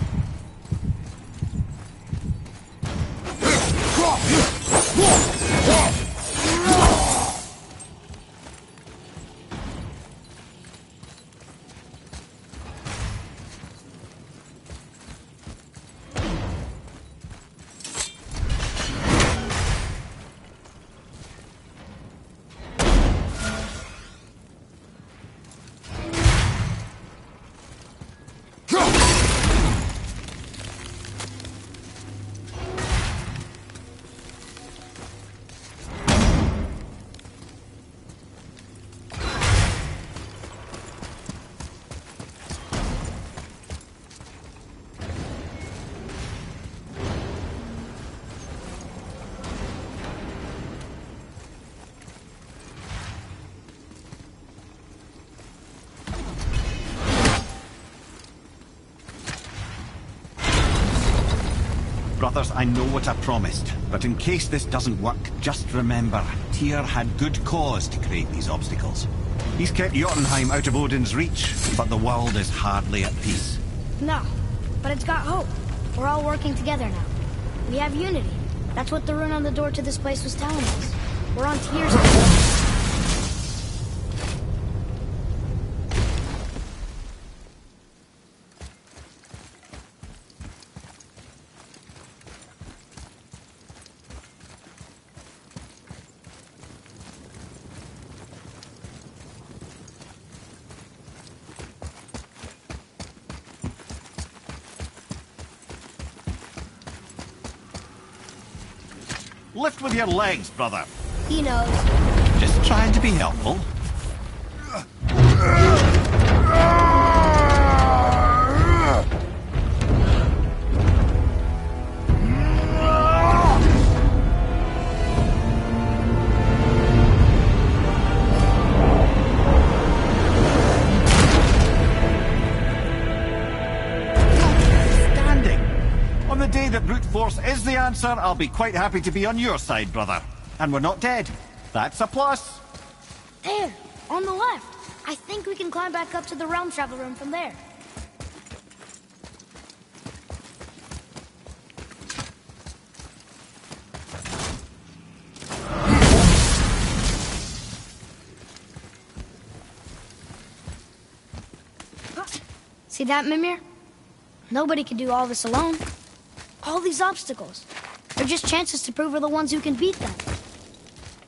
Brothers, I know what I promised, but in case this doesn't work, just remember, Tyr had good cause to create these obstacles. He's kept Jotunheim out of Odin's reach, but the world is hardly at peace. No, but it's got hope. We're all working together now. We have unity. That's what the rune on the door to this place was telling us. We're on Tyr's side. Lift with your legs, brother. He knows. Just trying to be helpful. On the day that brute force is the answer, I'll be quite happy to be on your side, brother. And we're not dead. That's a plus. There, on the left. I think we can climb back up to the realm travel room from there. See that, Mimir? Nobody can do all this alone. All these obstacles. They're just chances to prove we're the ones who can beat them.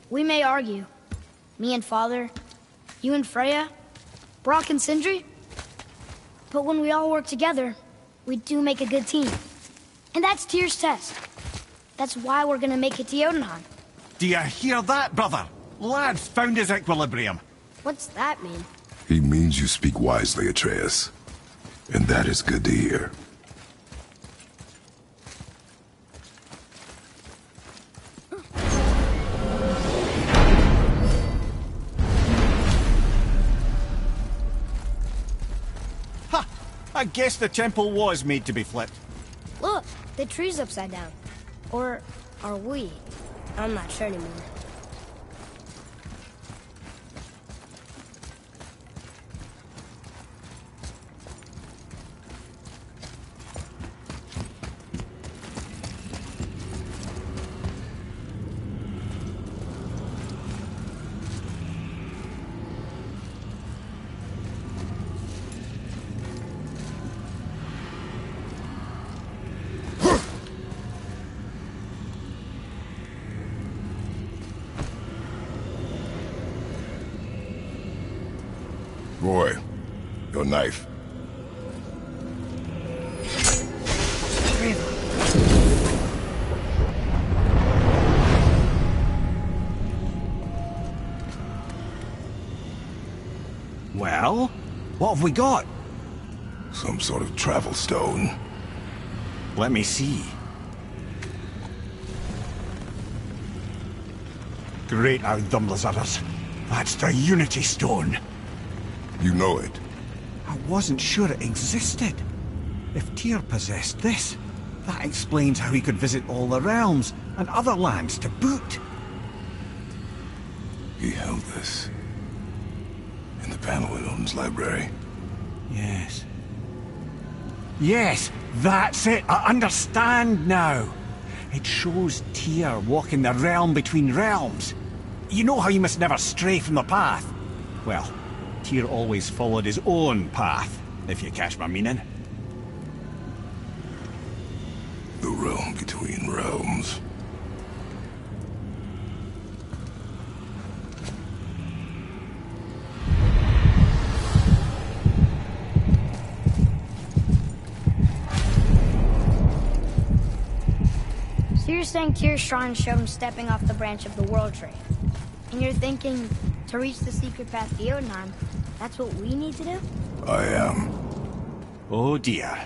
We may argue. Me and Father, you and Freya, Brock and Sindri. But when we all work together, we do make a good team. And that's Tyr's test. That's why we're gonna make it to Jotunheim. Do you hear that, brother? Lad's found his equilibrium. What's that mean? He means you speak wisely, Atreus. And that is good to hear. I guess the temple was made to be flipped. Look, the tree's upside down. Or are we? I'm not sure anymore. Roy, your knife. Well, what have we got? Some sort of travel stone. Let me see. Great Outdumblers. That's the Unity Stone. You know it. I wasn't sure it existed. If Tyr possessed this, that explains how he could visit all the realms and other lands to boot. He held this in the panel in Odin's library. Yes. Yes, that's it. I understand now. It shows Tyr walking the realm between realms. You know how you must never stray from the path? Well, Tyr always followed his own path, if you catch my meaning. The realm between realms. So you're saying Tyr's shrine showed him stepping off the branch of the World Tree. And you're thinking, to reach the secret path to Jotunheim, that's what we need to do? I am. Oh dear.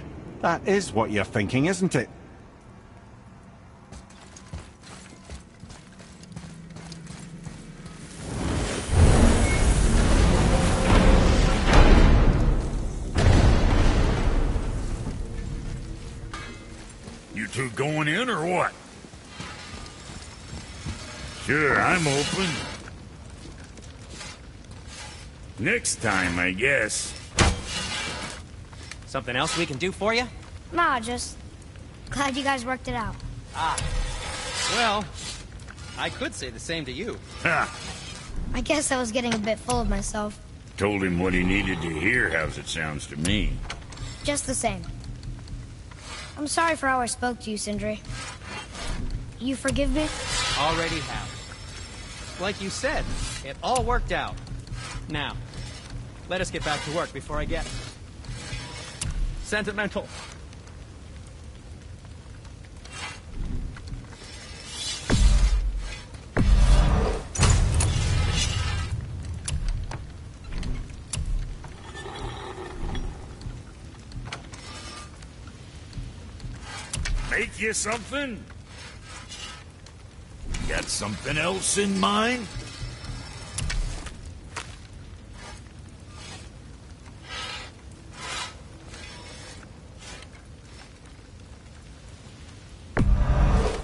That is what you're thinking, isn't it? You two going in or what? Sure, I'm open. Next time, I guess. Something else we can do for you? Nah, just glad you guys worked it out. Well, I could say the same to you. Ha! I guess I was getting a bit full of myself. Told him what he needed to hear, how's it sounds to me. Just the same. I'm sorry for how I spoke to you, Sindri. You forgive me? Already have. Like you said, it all worked out. Now, let us get back to work before I get sentimental. Make you something? Got something else in mind?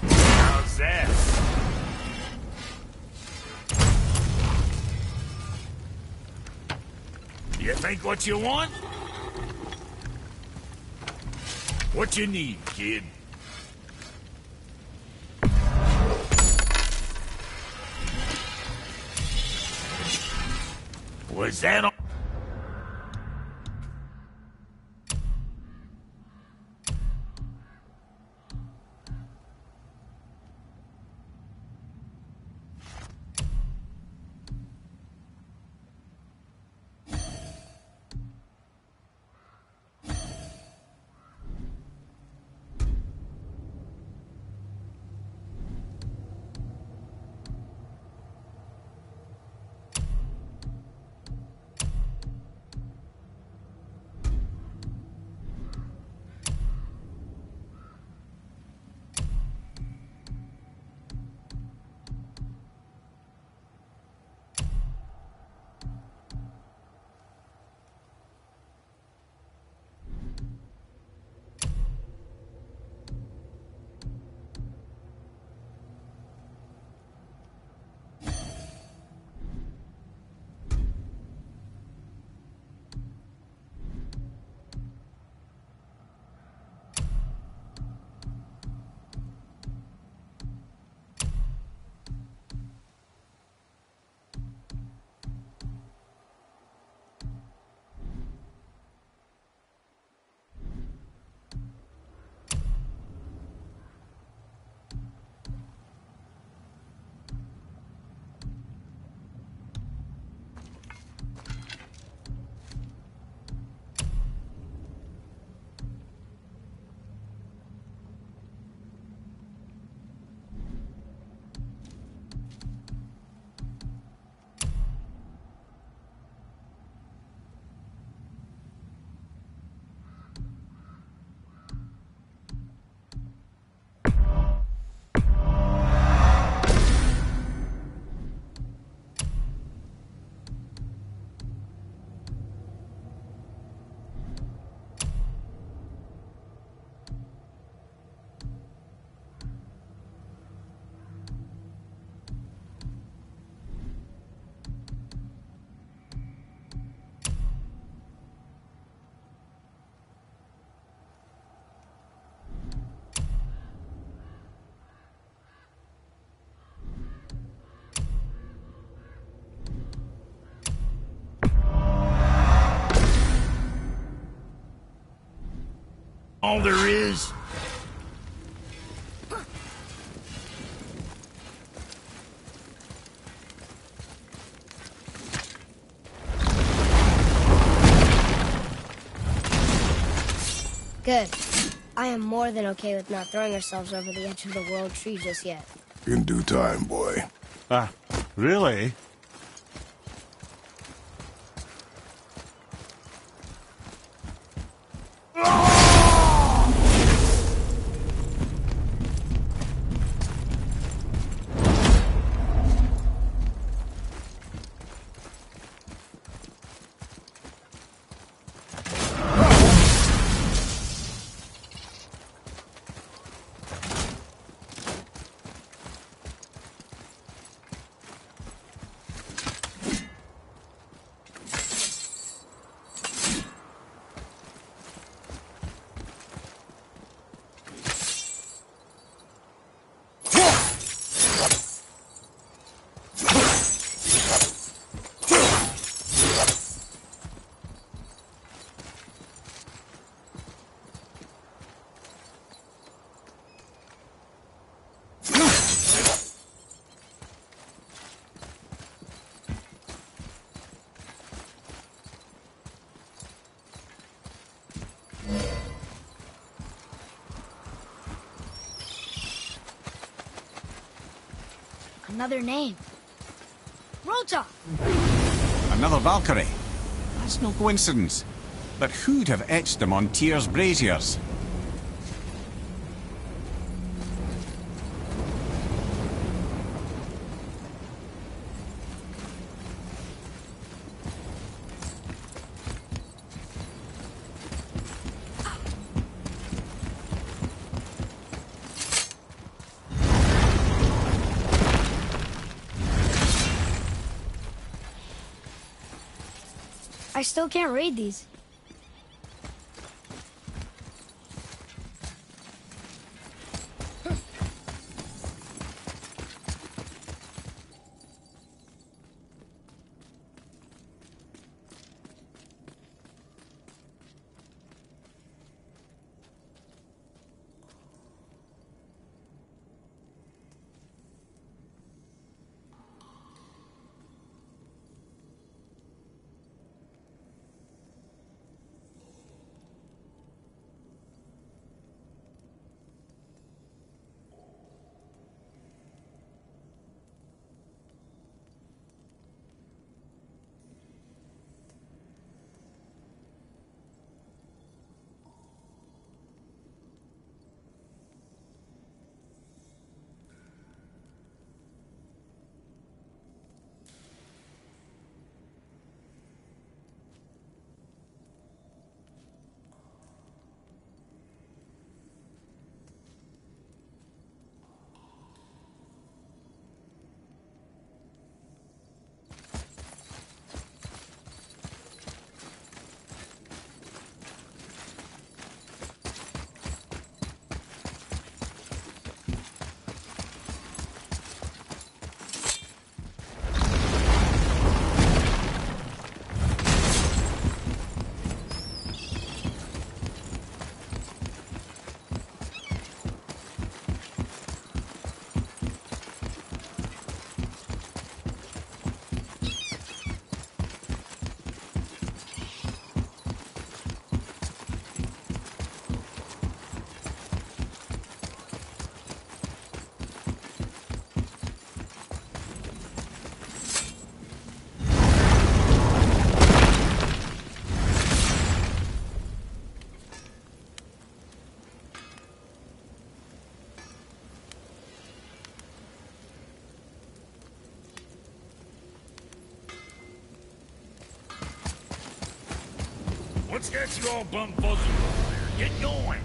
How's that? You think what you want? What you need, kid? Was that all? all there is? Good. I am more than okay with not throwing ourselves over the edge of the World Tree just yet. In due time, boy. Ah, really? Another name. Rota! Another Valkyrie. That's no coincidence. But who'd have etched them on Tyr's braziers? I still can't read these. What's got you all bum fuzzy over there? Get going!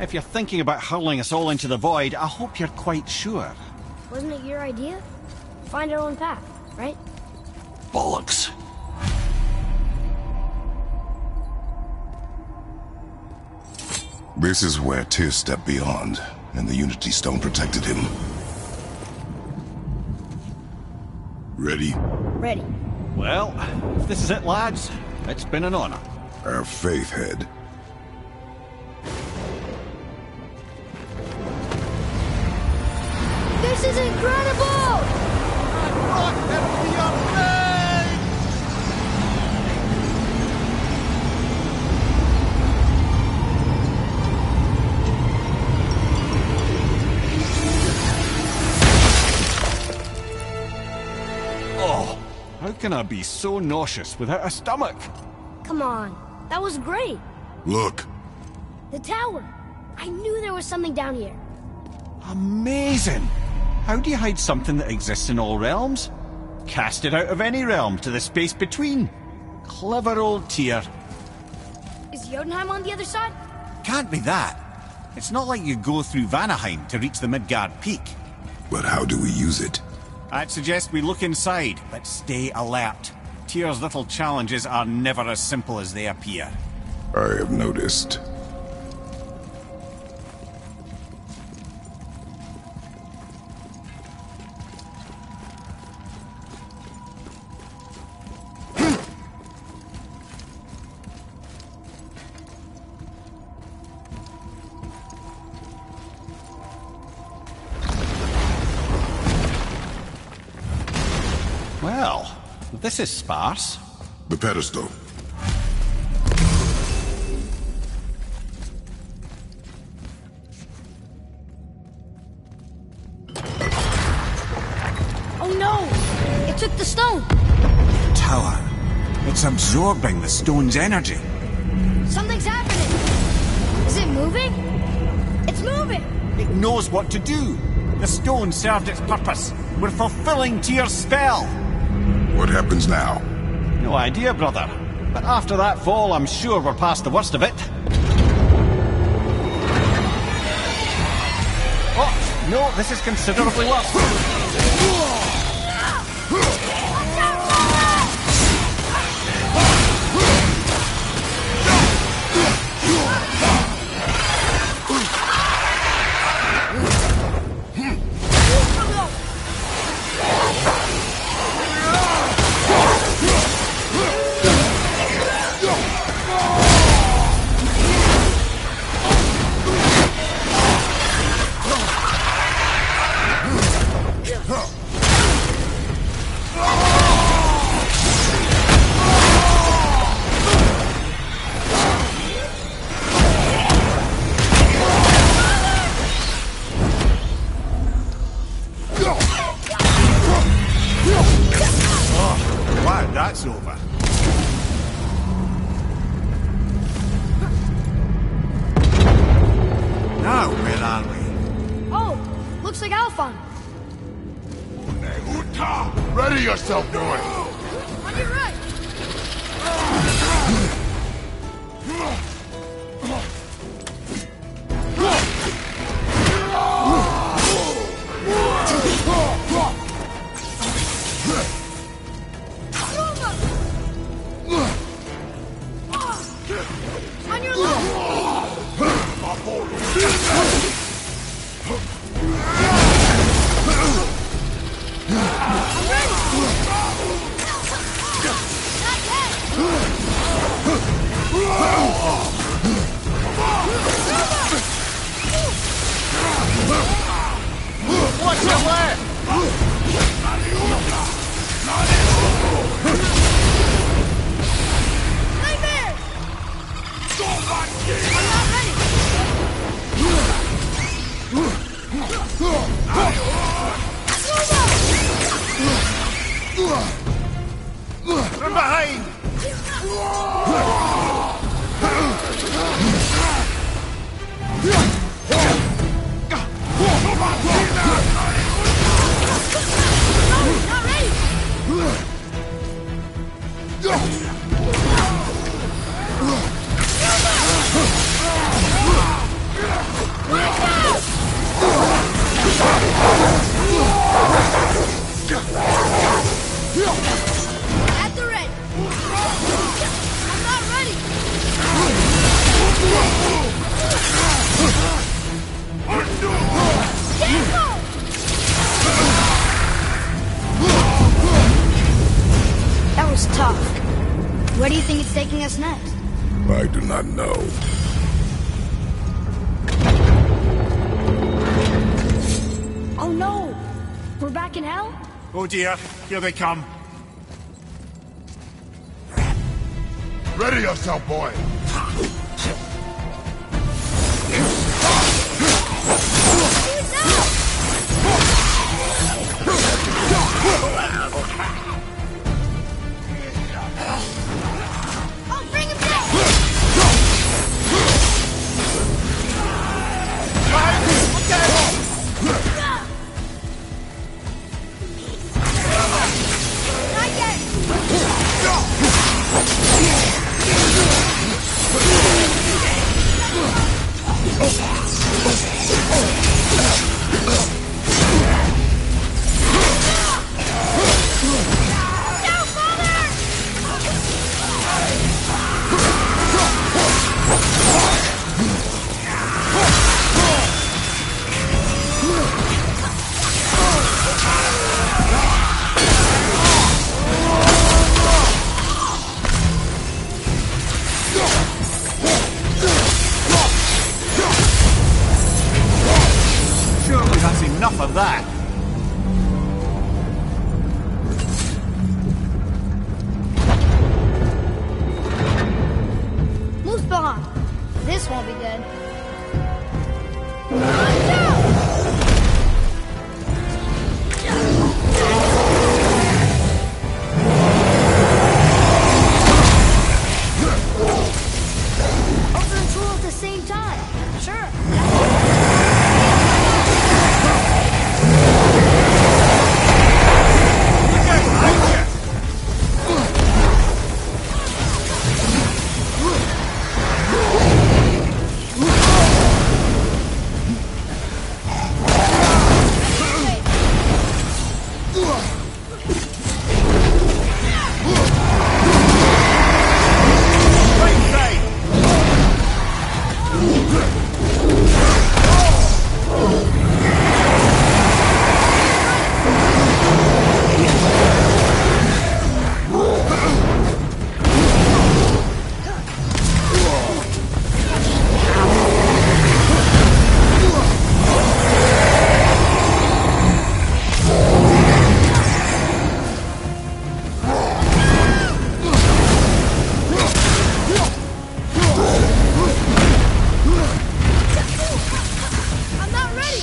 if you're thinking about hurling us all into the void, I hope you're quite sure. Wasn't it your idea? Find our own path, right? Bollocks. This is where Tyr stepped beyond, and the Unity Stone protected him. Ready? Ready. Well, if this is it, lads, it's been an honor. Our faith head. This is incredible! Oh, how can I be so nauseous without a stomach? Come on, that was great. Look. The tower. I knew there was something down here. Amazing! How do you hide something that exists in all realms? Cast it out of any realm to the space between. Clever old Tyr. Is Jotunheim on the other side? Can't be that. It's not like you go through Vanaheim to reach the Midgard Peak. But how do we use it? I'd suggest we look inside, but stay alert. Tyr's little challenges are never as simple as they appear. I have noticed. Well, this is sparse. The pedestal. Oh no! It took the stone! Tower. It's absorbing the stone's energy. Something's happening! Is it moving? It's moving! It knows what to do. The stone served its purpose. We're fulfilling Tyr's spell. What happens now? No idea, brother. But after that fall, I'm sure we're past the worst of it. Oh, no, this is considerably worse. Wow, that's over. Now, where are we? Oh, looks like Alphon. Ready yourself, boy! On your right! On your left! I'm What's your left? Nightmare! I'm not ready! From behind! At the ready. I'm not ready. Careful! That was tough. Where do you think it's taking us next? I do not know. Oh no! We're back in hell? Oh dear, here they come. Ready yourself, boy! Oh, bring him down! Not yet! Down, father! Surely that's enough of that. Muspelheim. This won't be good. Watch out! Over and tool at the same time. Sure. I'm not ready!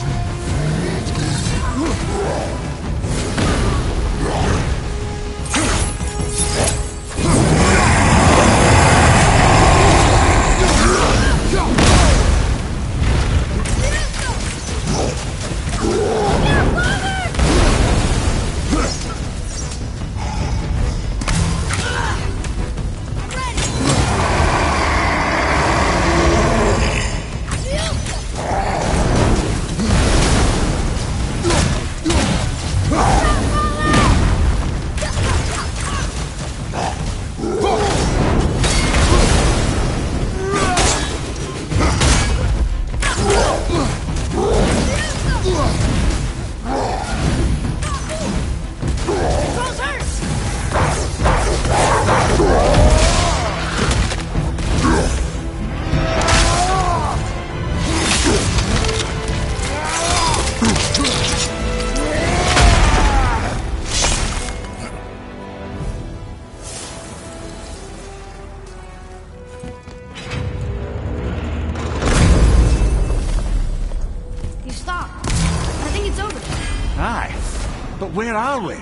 Aye. But where are we?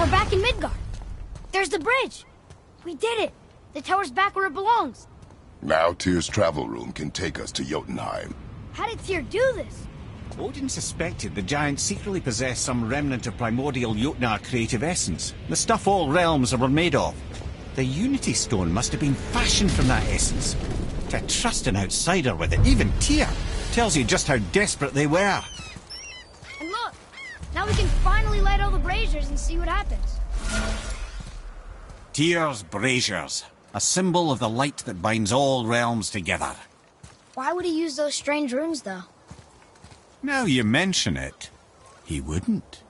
We're back in Midgard. There's the bridge. We did it. The tower's back where it belongs. Now Tyr's travel room can take us to Jotunheim. How did Tyr do this? Odin suspected the giants secretly possessed some remnant of primordial Jotnar creative essence, the stuff all realms were made of. The Unity Stone must have been fashioned from that essence. To trust an outsider with it, even Tyr, tells you just how desperate they were. And look, now we can finally light all the braziers and see what happens. Tyr's braziers, a symbol of the light that binds all realms together. Why would he use those strange runes, though? Now you mention it, he wouldn't.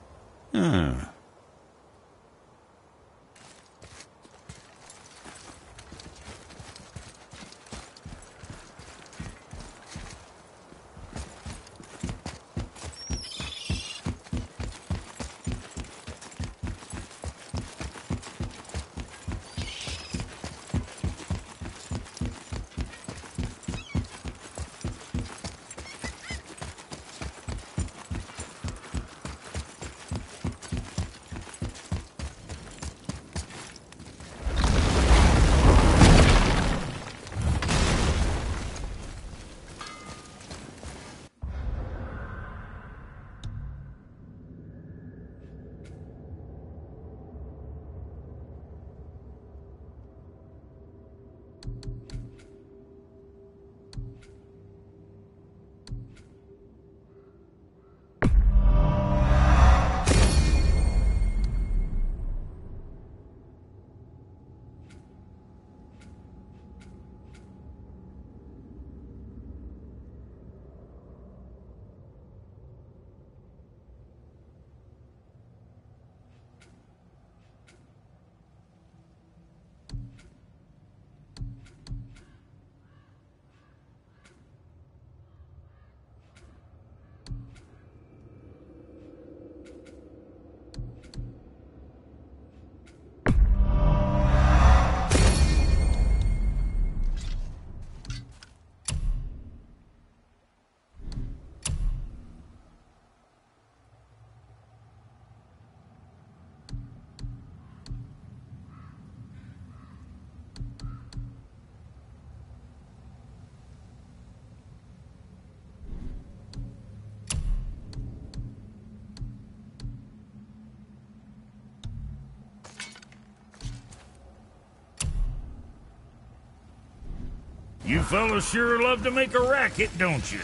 You fellas sure love to make a racket, don't you?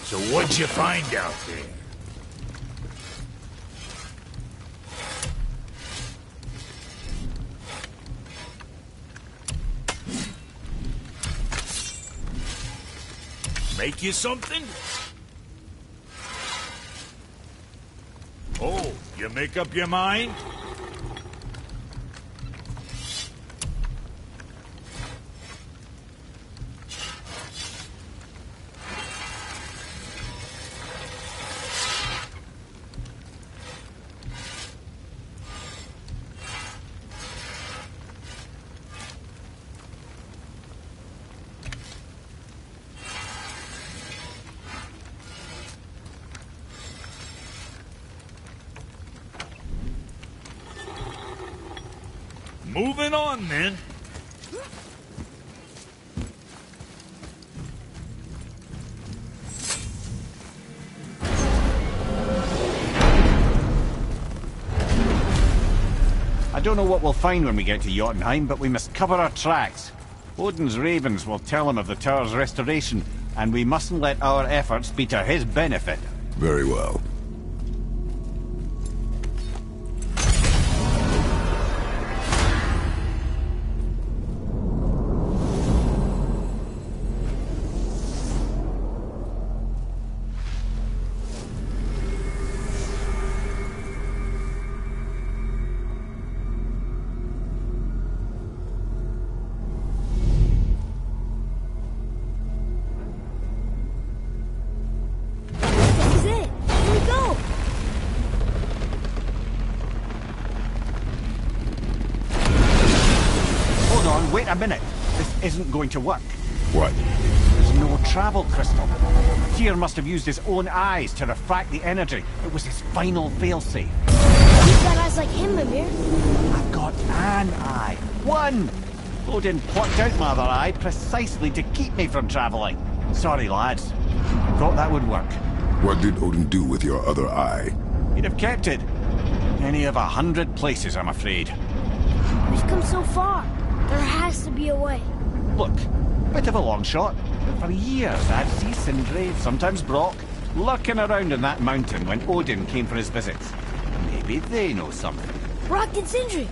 So what'd you find out there? Make you something? Oh, you make up your mind? Moving on, then. I don't know what we'll find when we get to Jotunheim, but we must cover our tracks. Odin's ravens will tell him of the tower's restoration, and we mustn't let our efforts be to his benefit. Very well. Wait a minute. This isn't going to work. What? There's no travel crystal. Tyr must have used his own eyes to refract the energy. It was his final failsafe. You've got eyes like him, Mimir. I've got an eye. One! Odin plucked out my other eye precisely to keep me from travelling. Sorry, lads. Thought that would work. What did Odin do with your other eye? He'd have kept it. Any of 100 places, I'm afraid. We've come so far. There has to be a way. Look, bit of a long shot. For years I'd see Sindri, sometimes Brock, lurking around in that mountain when Odin came for his visits. Maybe they know something. Brock and Sindri.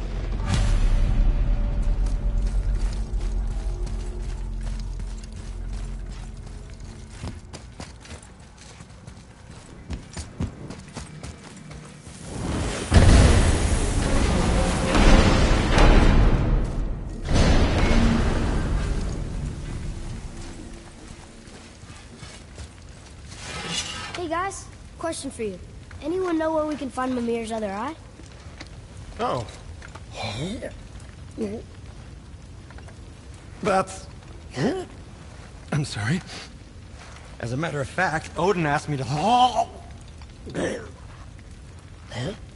Hey guys, question for you. Anyone know where we can find Mimir's other eye? Oh. That's... I'm sorry. As a matter of fact, Odin asked me to...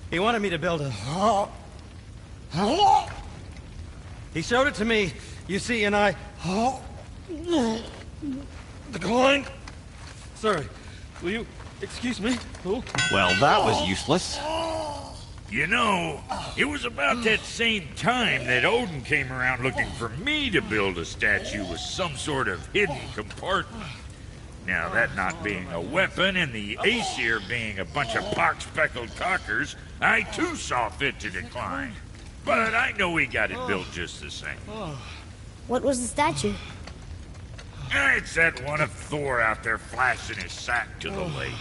He wanted me to build a... He showed it to me, you see, and I... declined. Sorry. Will you excuse me? Oh. Well, that was useless. You know, it was about that same time that Odin came around looking for me to build a statue with some sort of hidden compartment. Now, that not being a weapon and the Aesir being a bunch of pox-speckled cockers, I too saw fit to decline. But I know we got it built just the same. What was the statue? It's that one of Thor out there flashing his sack to the lake.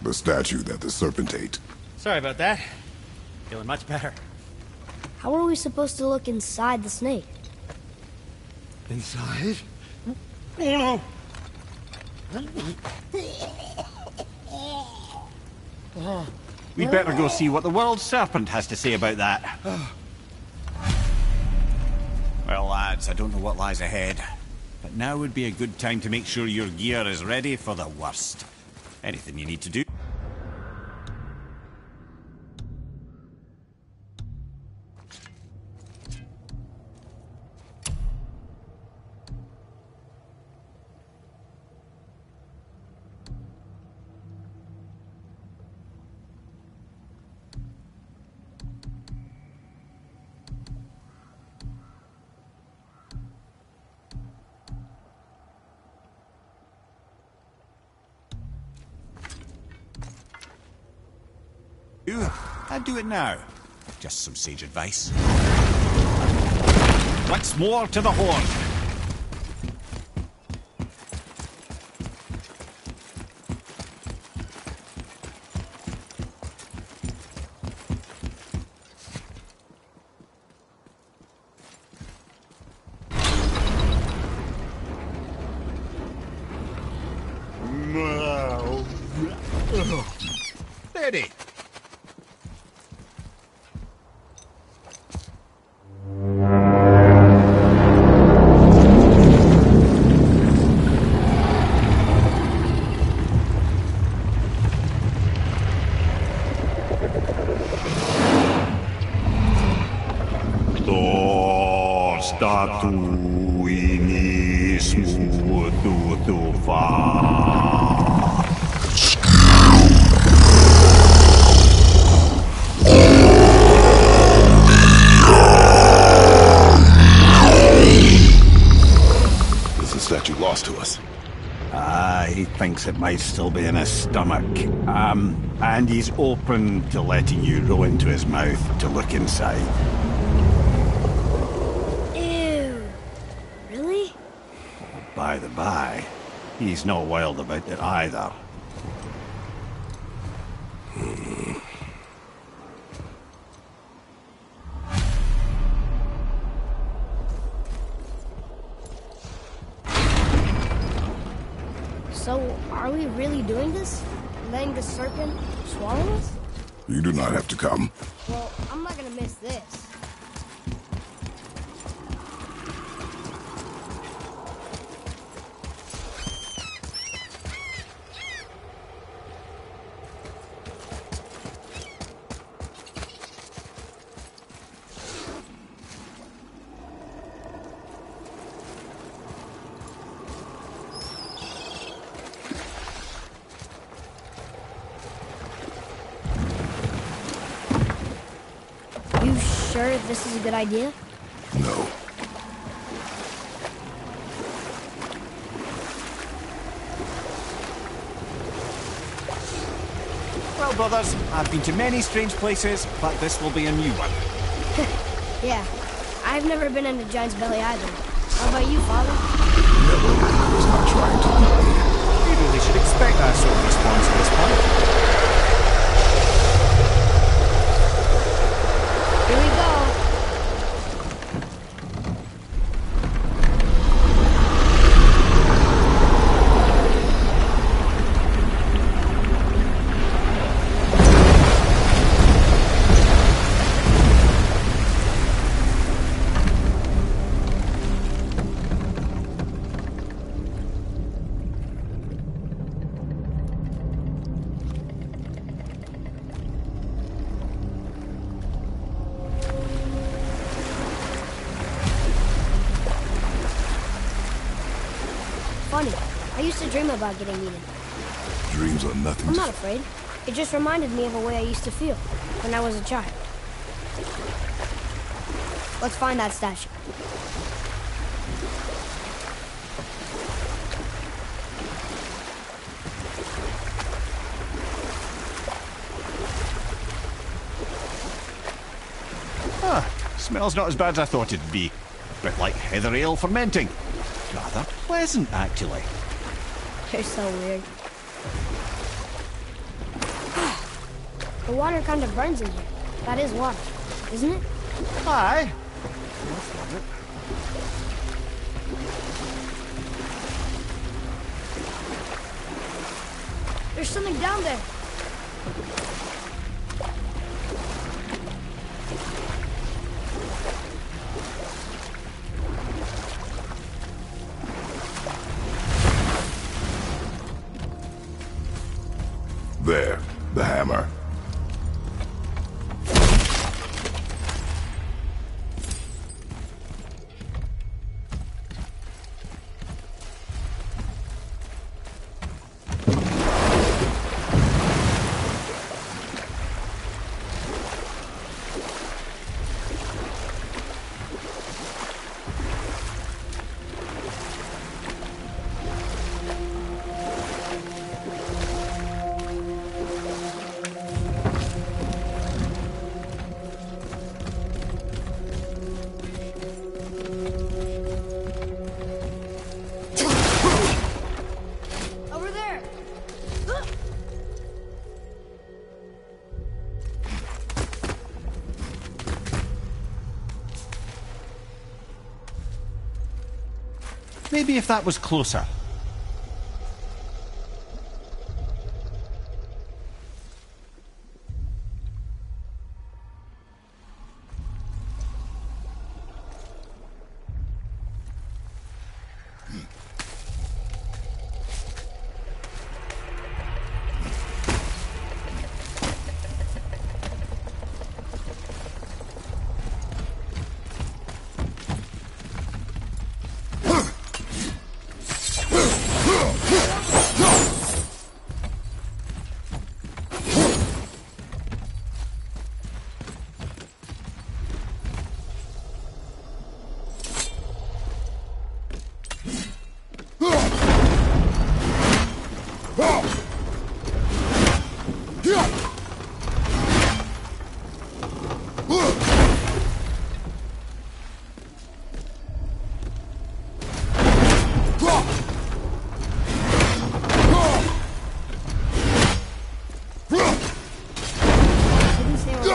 The statue that the serpent ate. Sorry about that. Feeling much better. How are we supposed to look inside the snake? Inside? Oh no! We'd better go see what the world serpent has to say about that. Well, lads, I don't know what lies ahead. But now would be a good time to make sure your gear is ready for the worst. Anything you need to do? I'd do it now. Just some sage advice. Once more to the horn. Steady. He thinks it might still be in his stomach. And he's open to letting you roll into his mouth to look inside. Ew. Really? By the by, he's not wild about it either. So, are we really doing this? Letting the serpent swallow us? You do not have to come. Well, I'm not gonna miss this. sure if this is a good idea? No. Well, brothers, I've been to many strange places, but this will be a new one. Yeah. I've never been into Giant's Belly either. How about you, Father? Never. I was not trying to eat me. We really should expect that sort of response at this point. Here we go. Funny. I used to dream about getting eaten. Dreams are nothing I'm to... not afraid. It just reminded me of a way I used to feel when I was a child. Let's find that statue. Smells not as bad as I thought it'd be. Bit like heather ale fermenting. Rather pleasant, actually. You're so weird. The water kind of burns in here. That is water, isn't it? Aye. There's something down there. There. The hammer. Over there. Maybe if that was closer. Didn't say where.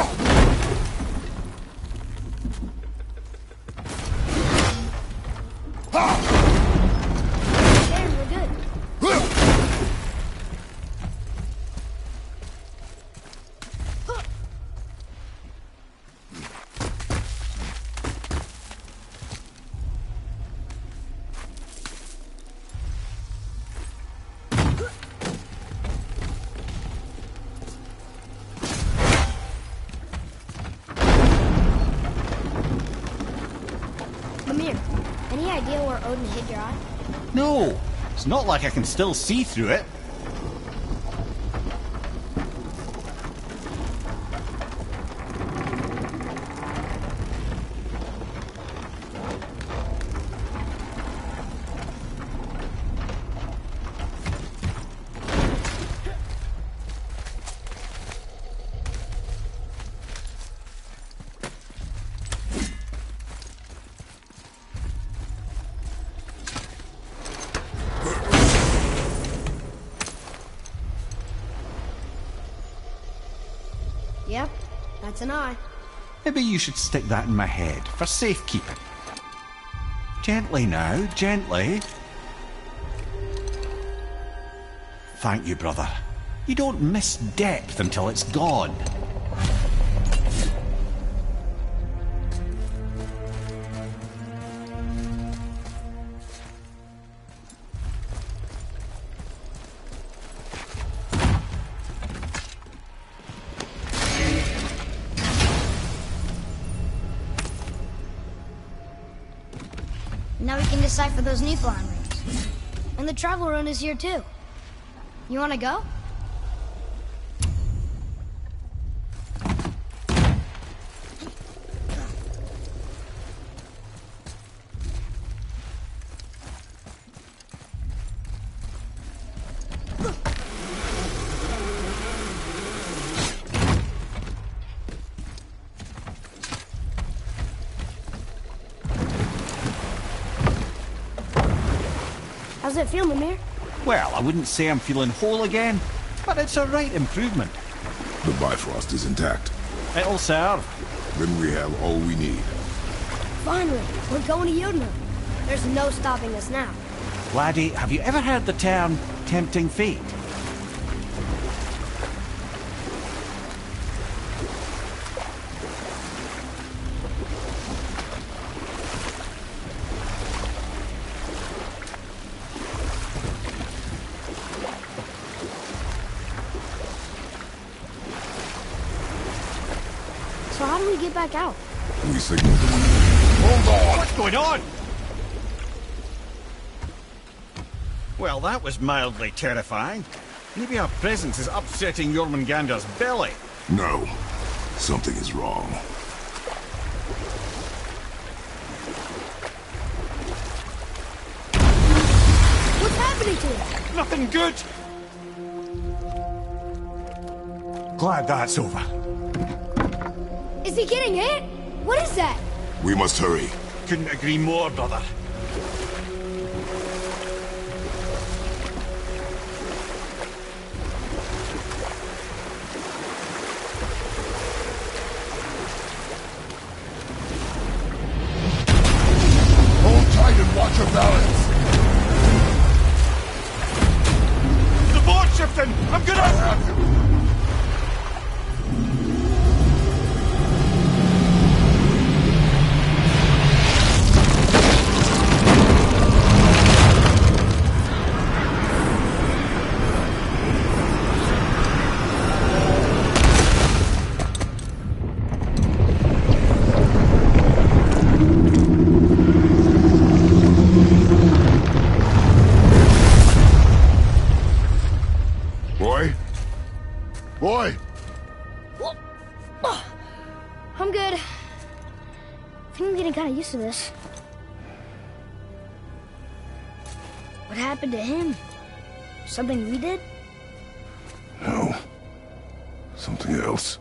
There, we're good. Mimir, any idea where Odin hid your eye? No, it's not like I can still see through it. Yep, that's an eye. Maybe you should stick that in my head for safekeeping. Gently now, gently. Thank you, brother. You don't miss depth until it's gone. Now we can decipher those Nephilim rings. And the travel rune is here too. You wanna go? How's it feel, Mimir? Well, I wouldn't say I'm feeling whole again, but it's a right improvement. The Bifrost is intact. It'll serve. Then we have all we need. Finally, we're going to Jotunheim. There's no stopping us now. Laddie, have you ever heard the term tempting fate? So how do we get back out? We signal them. Hold on! What's going on? Well, that was mildly terrifying. Maybe our presence is upsetting Jormungandr's belly. No. Something is wrong. What's happening to him? Nothing good! Glad that's over. Is he getting hit? What is that? We must hurry. Couldn't agree more, brother. Hold tight and watch your balance. The board's shifting! I'm gonna... Boy! I'm good. I think I'm getting kind of used to this. What happened to him? Something we did? No. Something else.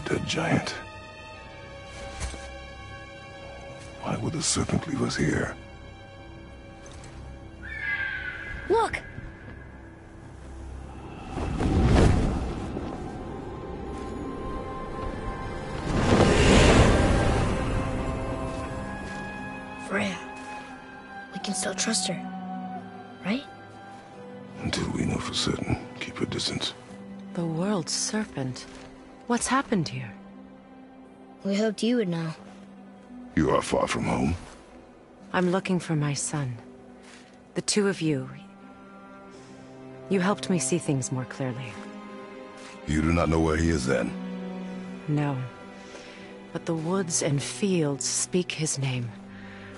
A dead giant. Why would the serpent leave us here? Look! Freya. We can still trust her, right? Until we know for certain, keep her distance. The world's serpent. What's happened here? We hoped you would know. You are far from home. I'm looking for my son. The two of you. You helped me see things more clearly. You do not know where he is then? No. But the woods and fields speak his name.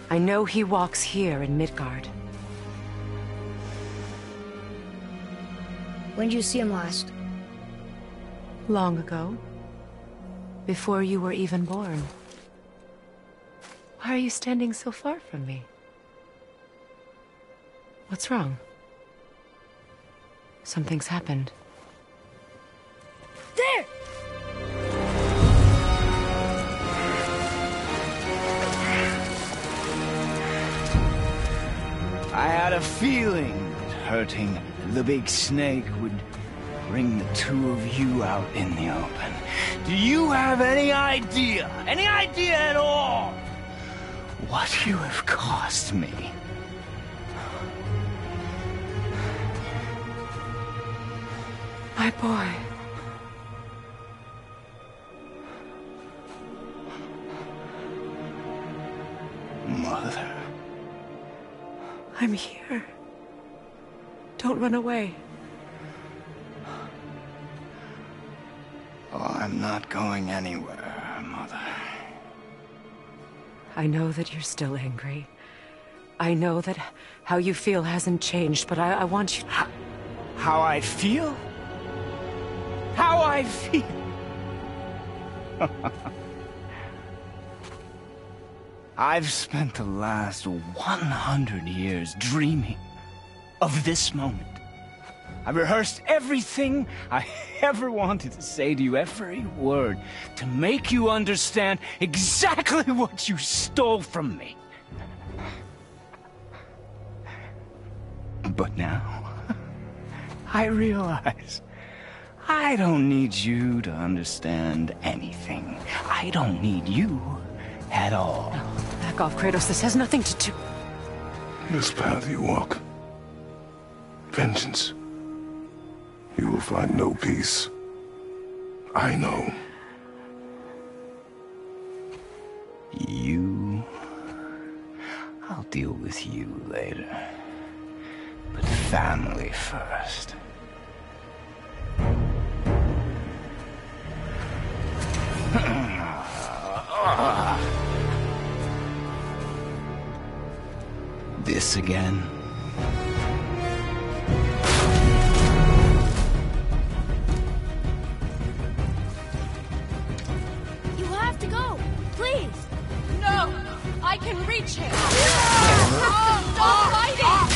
I know he walks here in Midgard. When did you see him last? Long ago. Before you were even born. Why are you standing so far from me? What's wrong? Something's happened. There! I had a feeling that hurting the big snake would bring the two of you out in the open. Do you have any idea at all, what you have cost me? My boy. Mother. I'm here. Don't run away. Oh, I'm not going anywhere, Mother. I know that you're still angry. I know that how you feel hasn't changed, but I want you... How I feel? How I feel? I've spent the last 100 years dreaming of this moment. I rehearsed everything I ever wanted to say to you, every word, to make you understand exactly what you stole from me. But now, I realize I don't need you to understand anything. I don't need you at all. No, back off, Kratos. This has nothing to do... This path you walk, vengeance, you will find no peace. I know. You... I'll deal with you later. But family first. This again? You have to go, please. No! I can reach him! Stop fighting!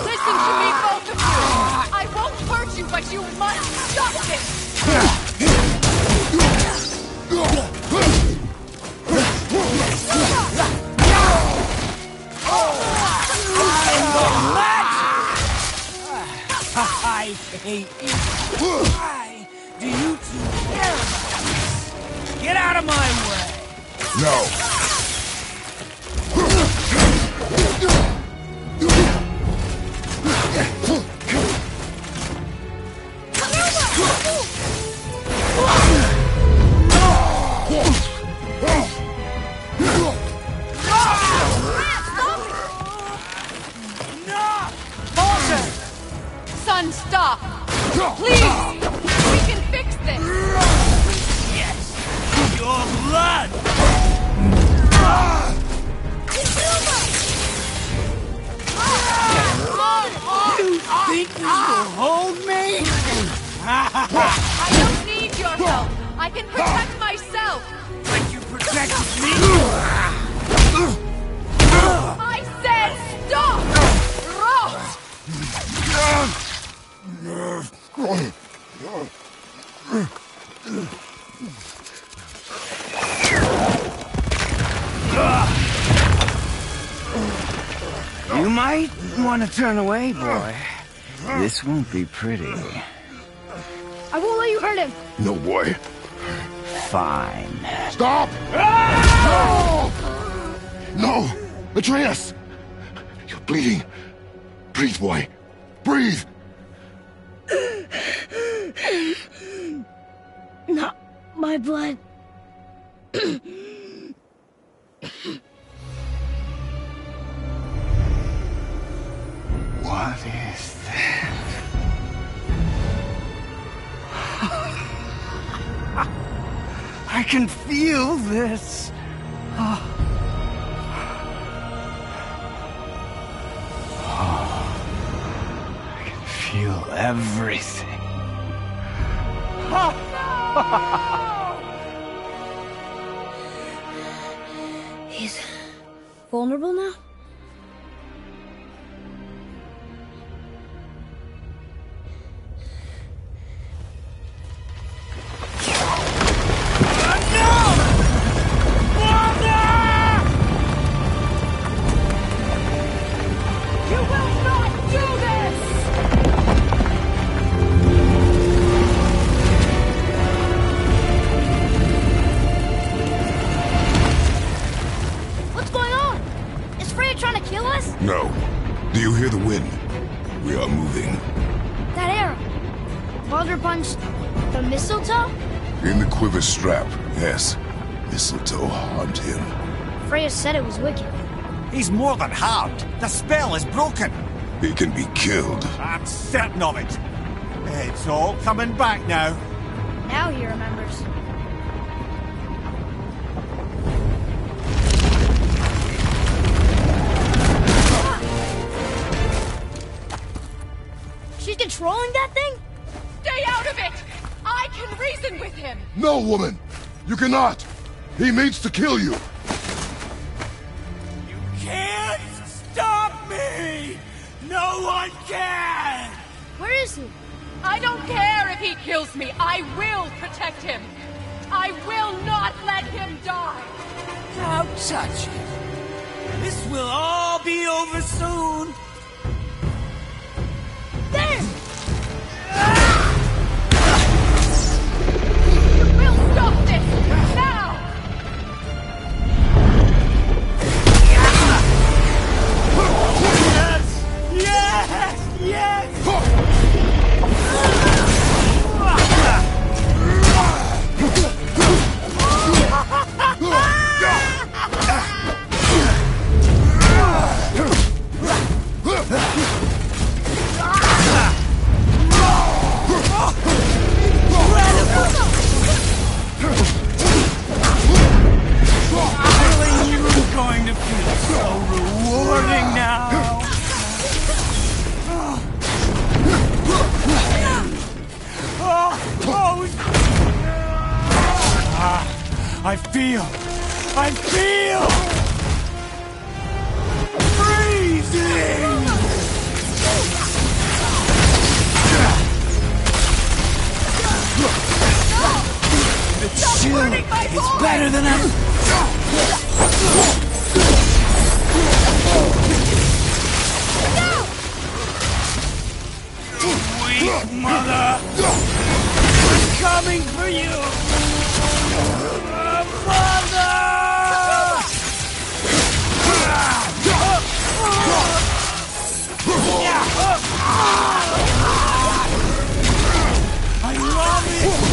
Listen to me, both of you! I won't hurt you, but you must stop this! I hate you. Why do you two care about this? Get out of my way! No! Son, stop! Please! We can fix this! Yes! Your blood! You think this will hold me? I don't need your help! I can protect myself! Like you protected me? I said stop! Rot! You might want to turn away, boy. This won't be pretty. I won't let you hurt him. No, boy. Fine. Stop! No! No! Atreus! You're bleeding. Breathe, boy. Breathe! Not my blood. What is that? I can feel this. I can feel everything. He's vulnerable now? they trying to kill us? No. Do you hear the wind? We are moving. That arrow. Baldur punched the mistletoe? In the quiver strap, yes. Mistletoe harmed him. Freya said it was wicked. He's more than harmed. The spell is broken. He can be killed. I'm certain of it. It's all coming back now. Now he remembers. She's controlling that thing? Stay out of it! I can reason with him! No, woman! You cannot! He means to kill you! You can't stop me! No one can! Where is he? I don't care if he kills me. I will protect him. I will not let him die. Don't touch it. This will all be over soon. There! We'll stop this now! Yes! Yes! Going to feel so rewarding now. I feel freezing. The chill is better than Weak mother! I'm coming for you! Mother! I love it!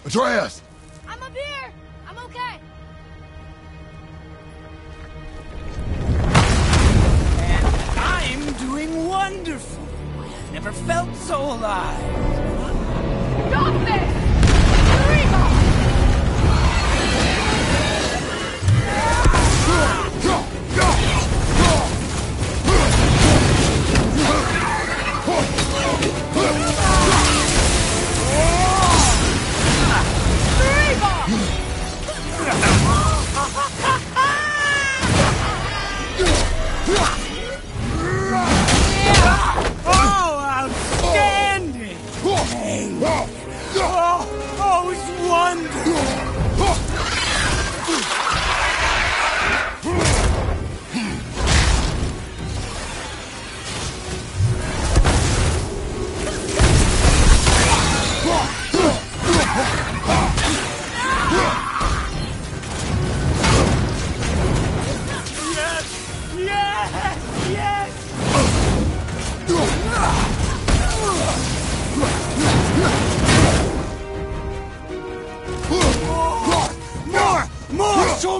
Atreus! I'm up here! I'm okay! And I'm doing wonderful. I've never felt so alive. Stop this! Remo!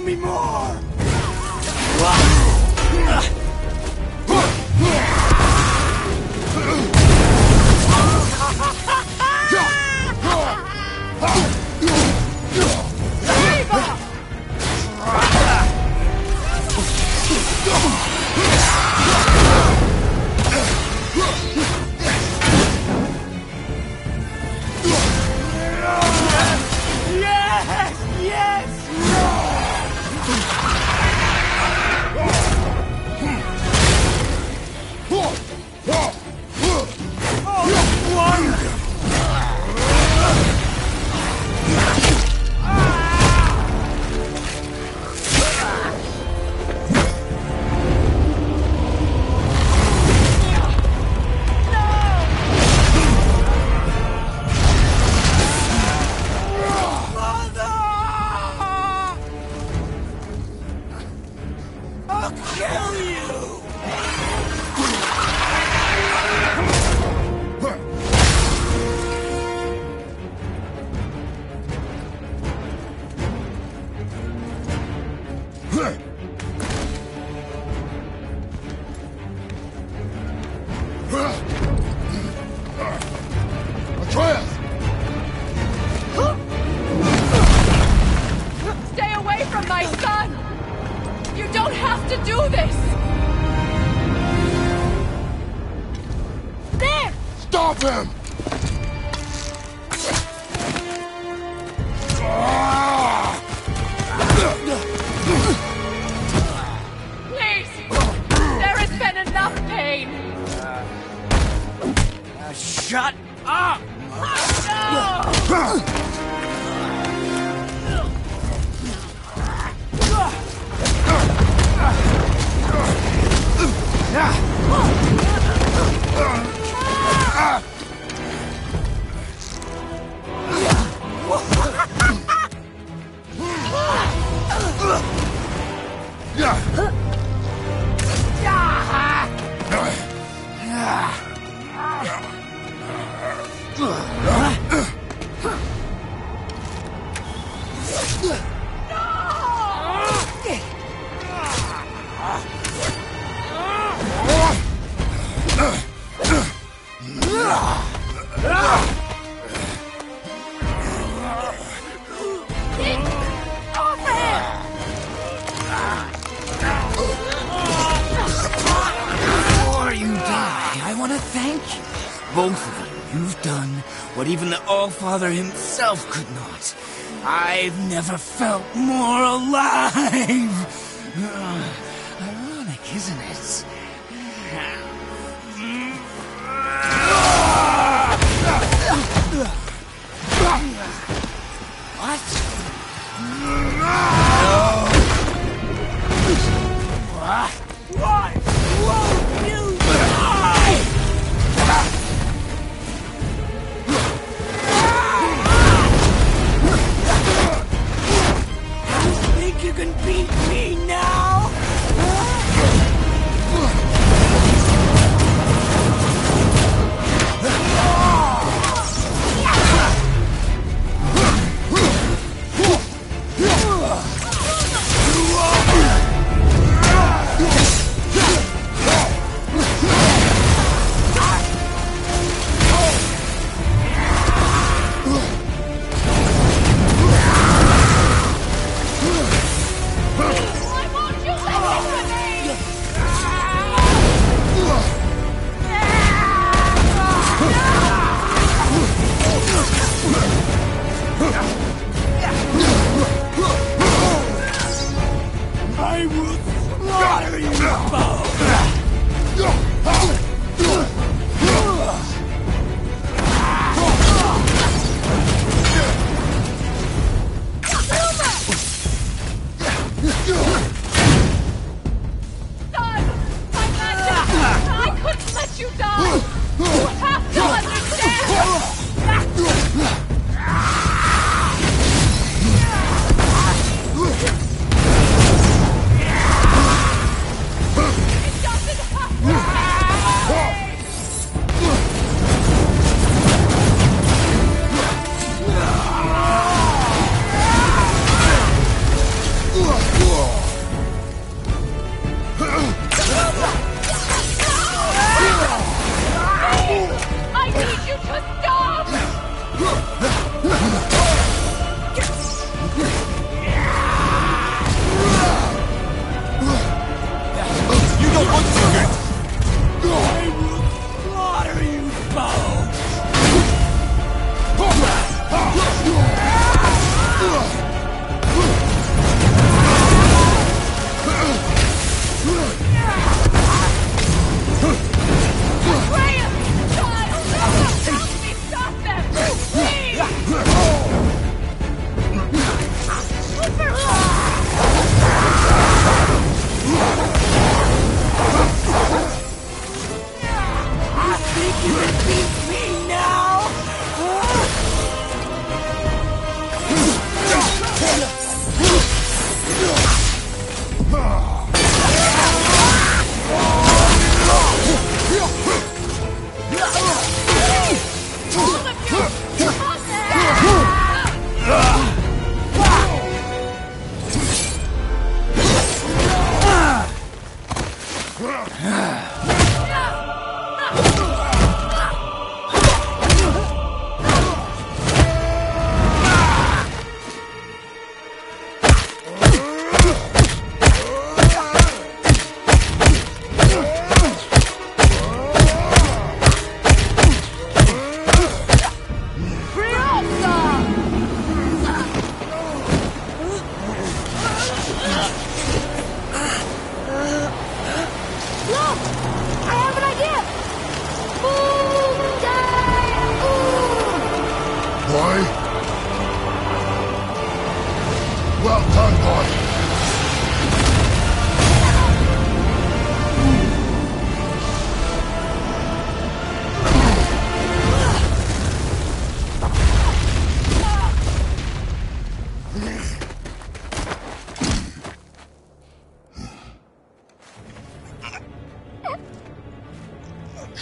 me more! Stay away from my son! You don't have to do this! There! Stop him! Please! There has been enough pain! Shut up! Before you die, I want to thank you. Both of you. You've done what even the All-Father himself could not. I've never felt more alive. Ironic, isn't it? What? What? Won't you die? Think you can beat me now? I will slaughter you I couldn't let you die! You have to understand!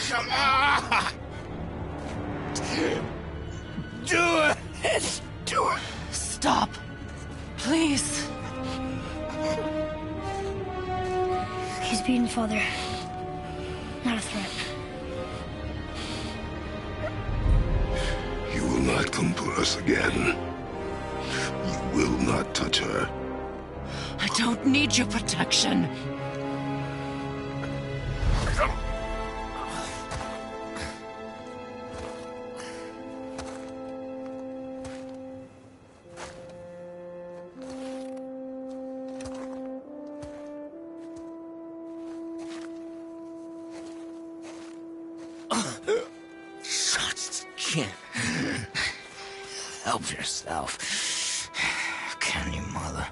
Come on! Do it! Do it! Stop. Please. He's beaten, Father. Not a threat. You will not come for us again. You will not touch her. I don't need your protection. Help yourself. Can you, Mother?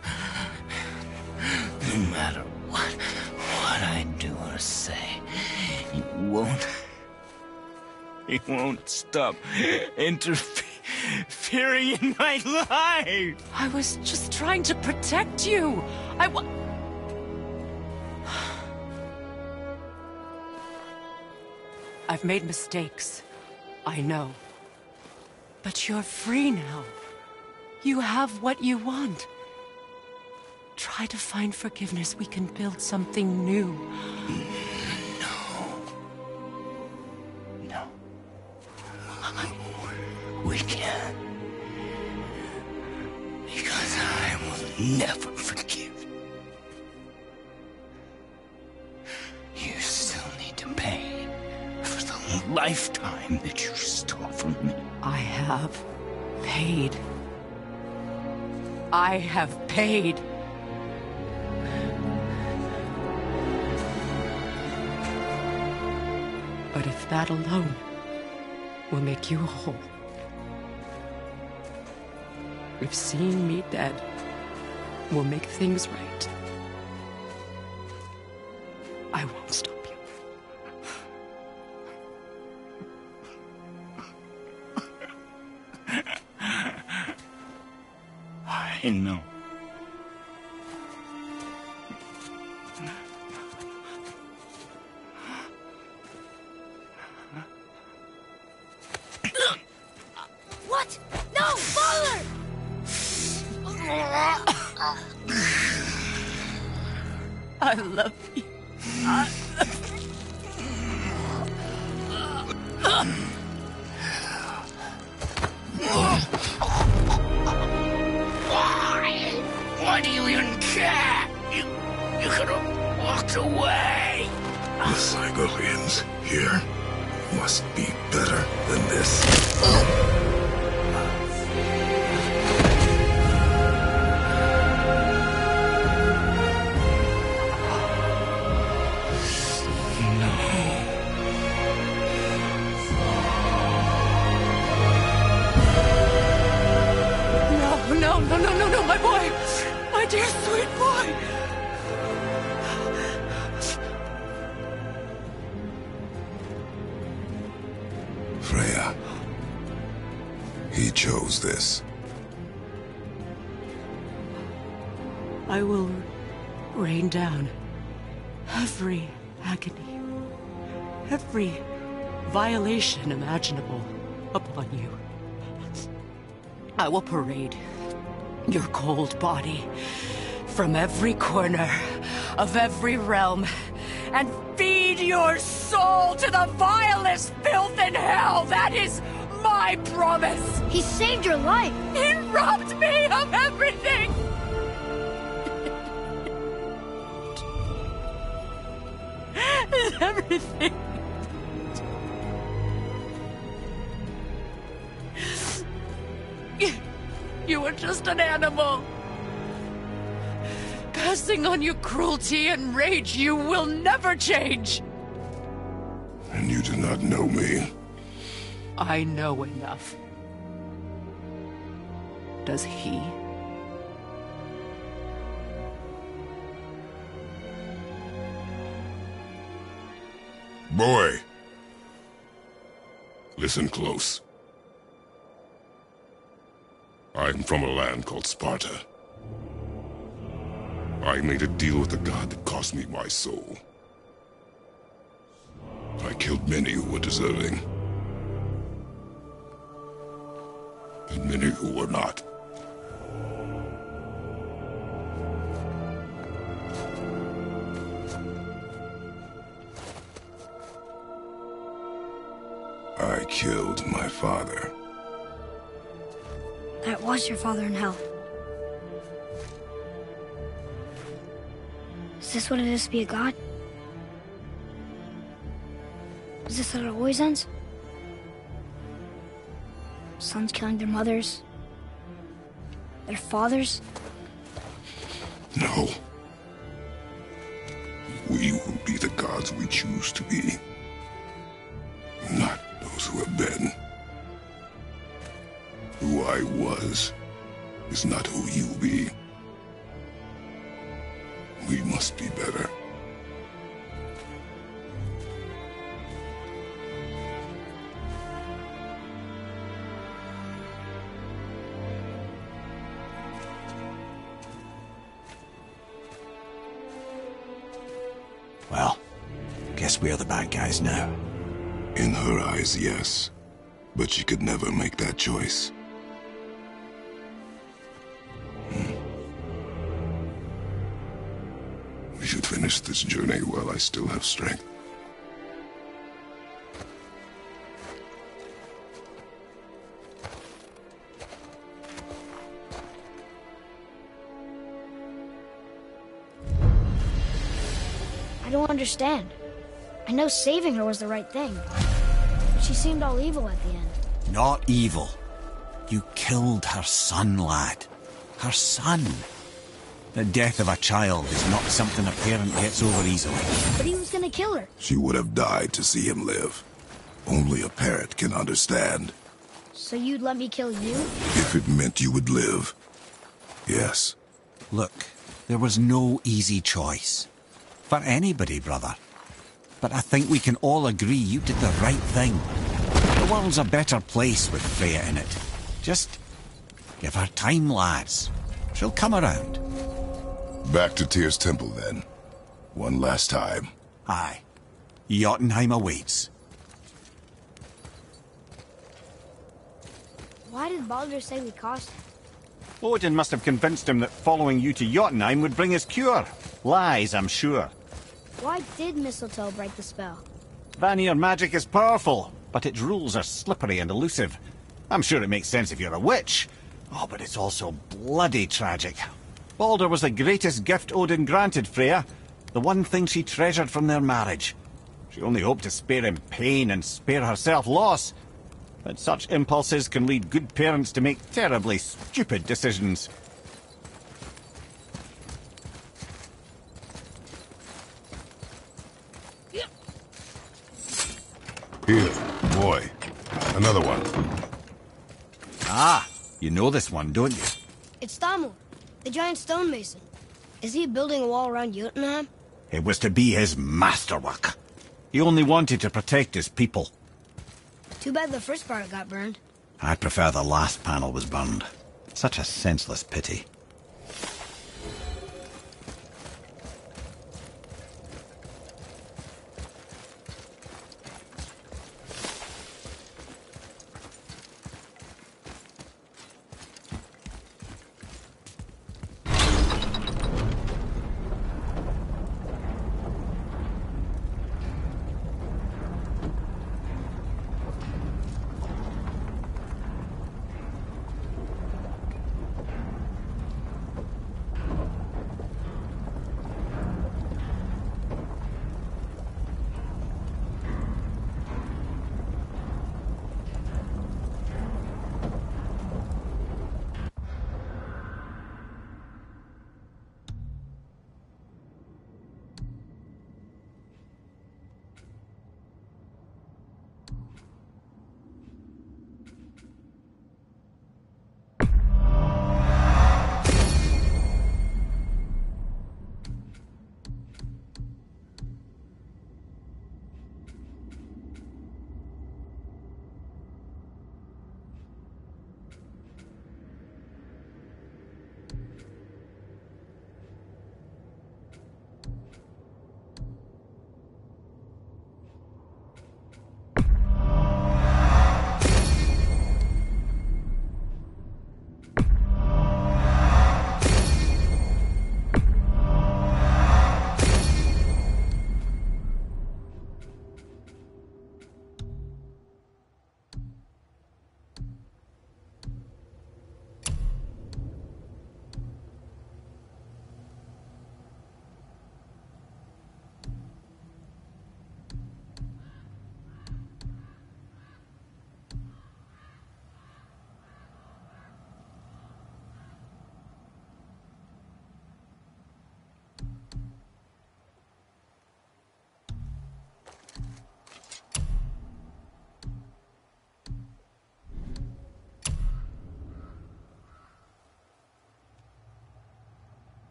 No matter what I do or say, you won't stop interfering in my life. I was just trying to protect you. I've made mistakes. I know. But you're free now. You have what you want. Try to find forgiveness. We can build something new. No. We can't. Because I will never forgive. You still need to pay for the lifetime that you stole from me. I have paid. I have paid. But if that alone will make you whole, if seeing me dead will make things right, I won't stop you. I know. What? No, Father! I love you. Why do you even care? You could have walked away. The Cygolians here must be better than this. No, my boy! My dear sweet boy! Freya. He chose this. I will rain down every agony, every violation imaginable upon you. I will parade your cold body from every corner of every realm and feed your soul to the vilest filth in hell. That is my promise. He saved your life. He robbed me of everything. Everything. You were just an animal. Passing on your cruelty and rage, you will never change. And you do not know me. I know enough. Does he? Boy. Listen close. I'm from a land called Sparta. I made a deal with the god that cost me my soul. I killed many who were deserving. And many who were not. I killed my father. That was your father in hell. Is this what it is to be a god? Is this how it always ends? Sons killing their mothers? Their fathers? No. We will be the gods we choose to be. Not those who have been. Who I was is not who you be. We must be better. Well, guess we're the bad guys now. In her eyes, yes. But she could never make that choice. We should finish this journey while I still have strength. I don't understand. I know saving her was the right thing. But she seemed all evil at the end. Not evil. You killed her son, lad. Her son. The death of a child is not something a parent gets over easily. But he was gonna kill her. She would have died to see him live. Only a parent can understand. So you'd let me kill you? If it meant you would live. Yes. Look, there was no easy choice. For anybody, brother. But I think we can all agree you did the right thing. The world's a better place with Freya in it. Just give her time, lads. She'll come around. Back to Tyr's temple, then. One last time. Aye. Jotunheim awaits. Why did Baldur say we cost him? Odin must have convinced him that following you to Jotunheim would bring his cure. Lies, I'm sure. Why did Mistletoe break the spell? Vanir magic is powerful, but its rules are slippery and elusive. I'm sure it makes sense if you're a witch. Oh, but it's also bloody tragic. Baldur was the greatest gift Odin granted Freya, the one thing she treasured from their marriage. She only hoped to spare him pain and spare herself loss. But such impulses can lead good parents to make terribly stupid decisions. Here, boy. Another one. Ah, you know this one, don't you? It's Thamur, the giant stonemason. Is he building a wall around Jotunheim? It was to be his masterwork. He only wanted to protect his people. Too bad the first part got burned. I prefer the last panel was burned. Such a senseless pity.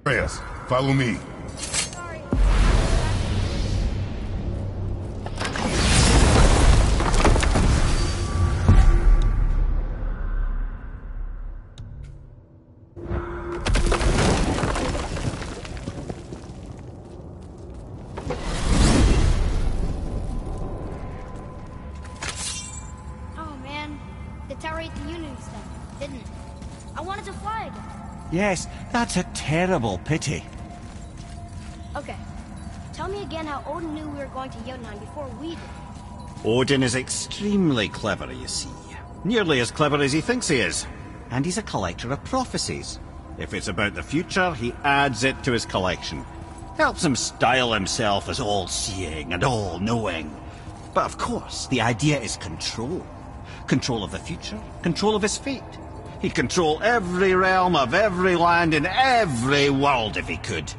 Atreus, follow me. Sorry. Oh man, the tower ate the Unity stuff, didn't it? I wanted to fly again. Yes, that's a terrible pity. Okay, tell me again how Odin knew we were going to Jotunheim before we did. Odin is extremely clever, you see. Nearly as clever as he thinks he is. And he's a collector of prophecies. If it's about the future, he adds it to his collection. Helps him style himself as all-seeing and all-knowing. But of course, the idea is control. Control of the future, control of his fate. He'd control every realm of every land in every world if he could.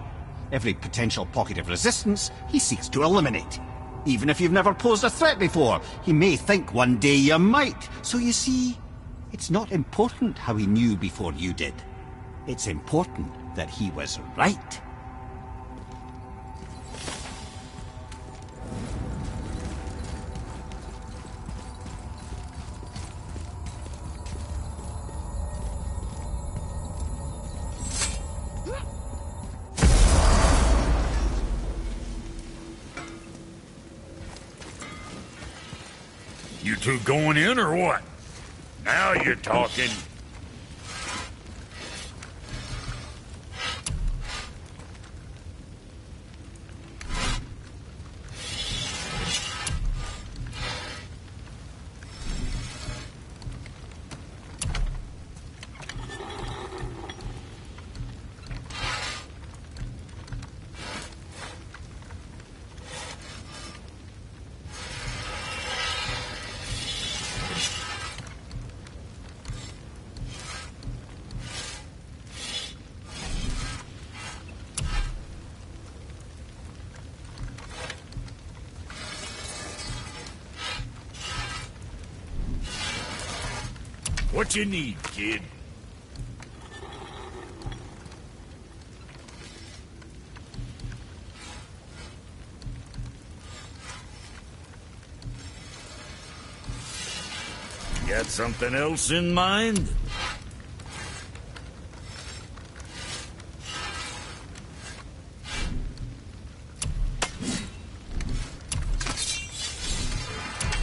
Every potential pocket of resistance he seeks to eliminate. Even if you've never posed a threat before, he may think one day you might. So you see, it's not important how he knew before you did. It's important that he was right. You two going in or what? Now you're talking. What you need, kid? Got something else in mind?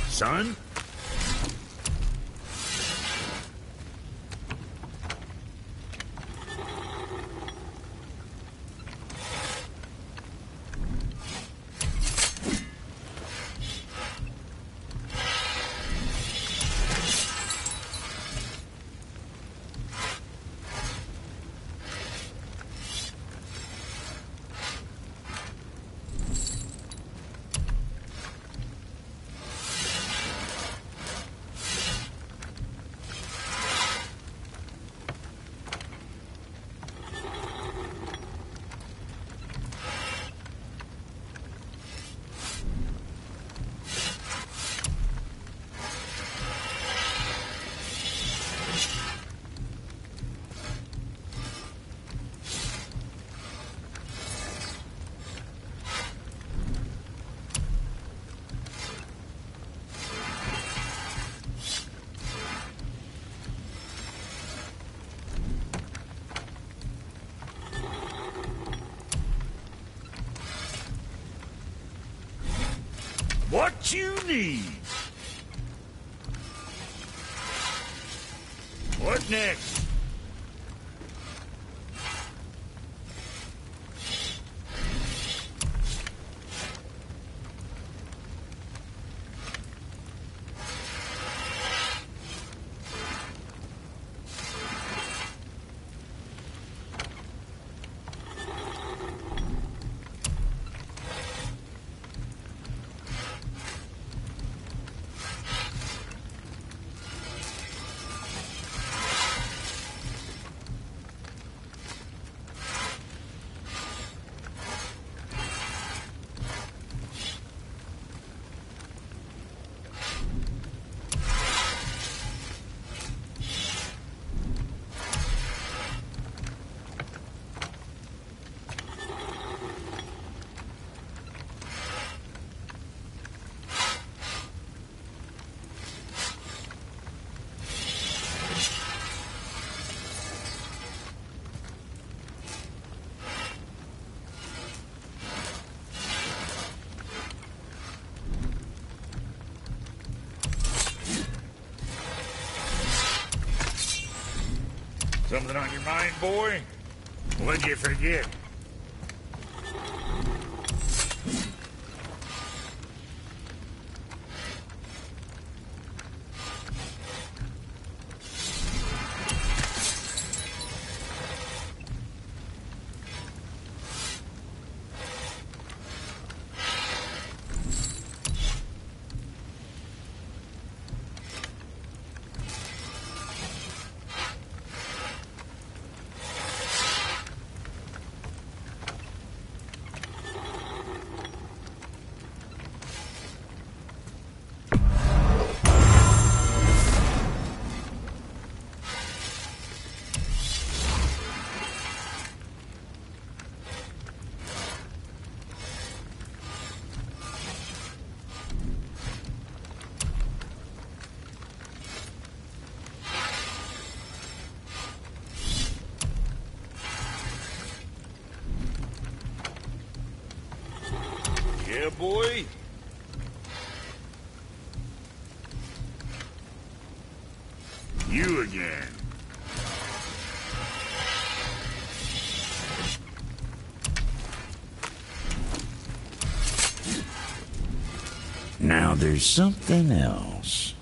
Son? What you need? What next? Something on your mind, boy? What'd you forget? Yeah, boy? You again. Now there's something else.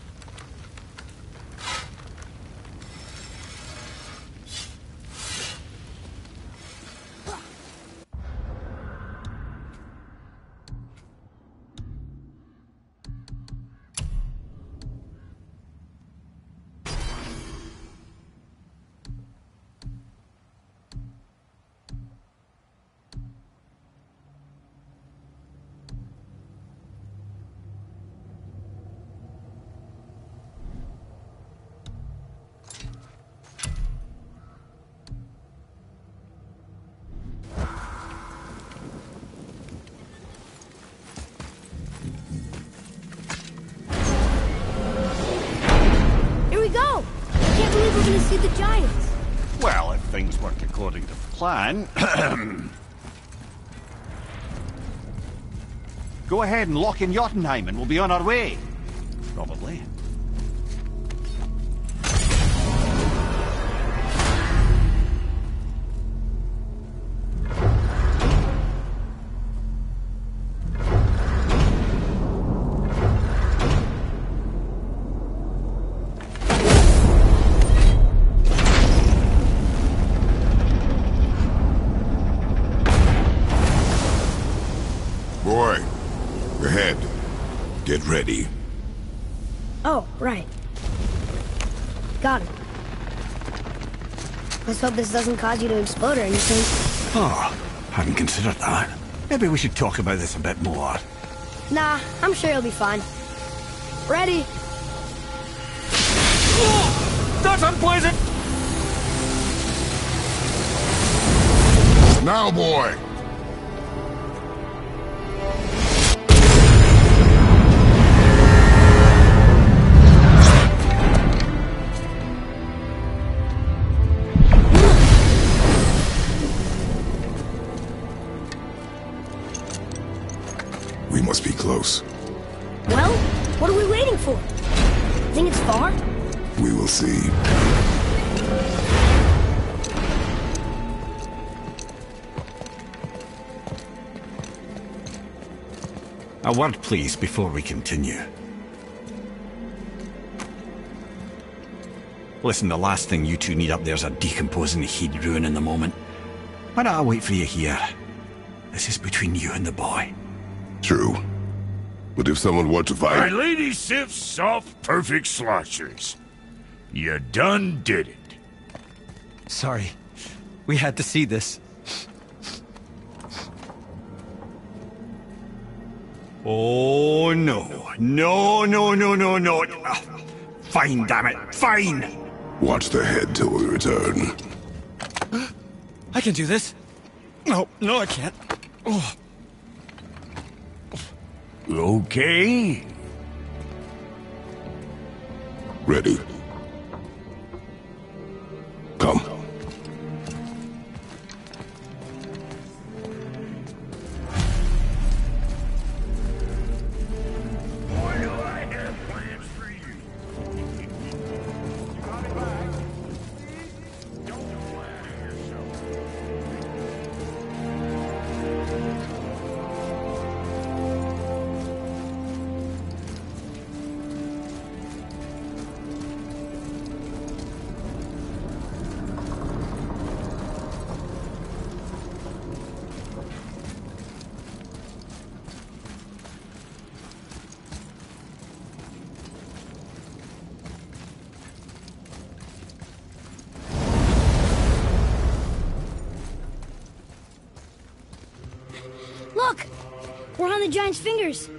We're gonna see the giants. Well, if things work according to plan... Go ahead and lock in Jotunheim and we'll be on our way. Probably. Boy, ahead. Get ready. Oh, right. Got it. Let's hope this doesn't cause you to explode or anything. Oh, hadn't considered that. Maybe we should talk about this a bit more. Nah, I'm sure you'll be fine. Ready? Oh, that's unpleasant! Now, boy! We must be close. Well, what are we waiting for? Think it's far? We will see. A word, please, before we continue. Listen, the last thing you two need up there's a decomposing heat ruining the moment. Why don't I wait for you here? This is between you and the boy. True. But if someone were to My fight... lady sips soft, perfect sloshers. You done did it. Sorry. We had to see this. Oh, no. No, no, no, no, no. Fine, damn it. Fine! Watch the head till we return. I can do this. No, I can't. Oh. Okay. Ready. Come. Boy, do I have plans for you. You got it back. Don't on the giant's fingers.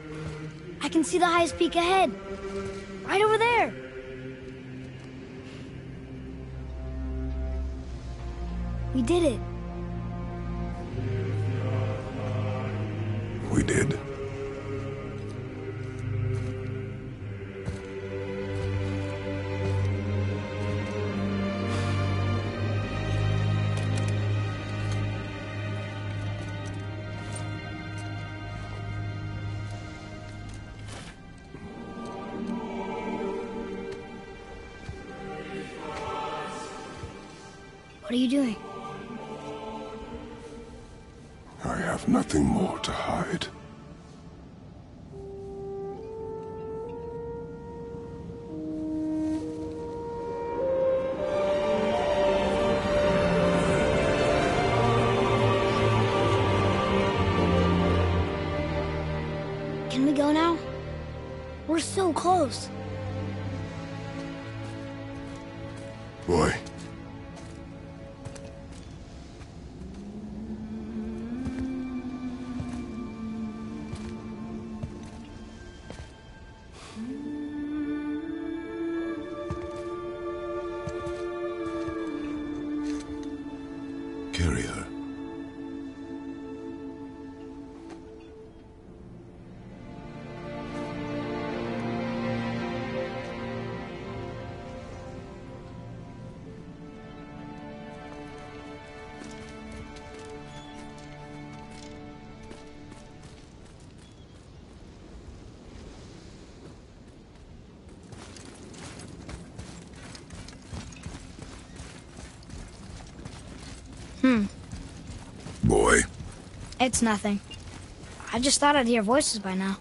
I can see the highest peak ahead. Right over there. We did it. We did. What are you doing? I have nothing more to hide. Can we go now? We're so close. Boy. Carry her. Boy. It's nothing. I just thought I'd hear voices by now.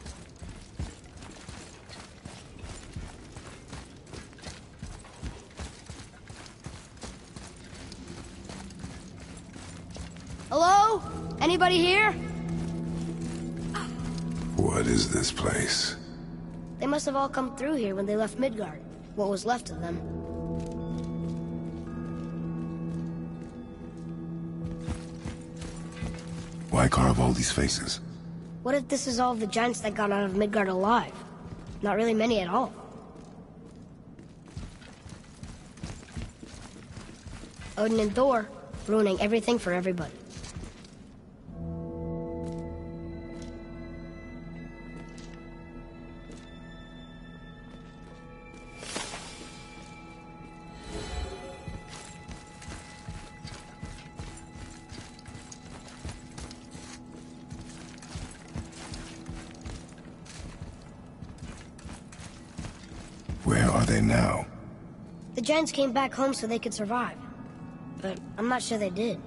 Hello? Anybody here? What is this place? They must have all come through here when they left Midgard. What was left of them. Why carve all these faces? What if this is all the giants that got out of Midgard alive? Not really many at all. Odin and Thor, ruining everything for everybody. Where are they now? The giants came back home so they could survive. But I'm not sure they did.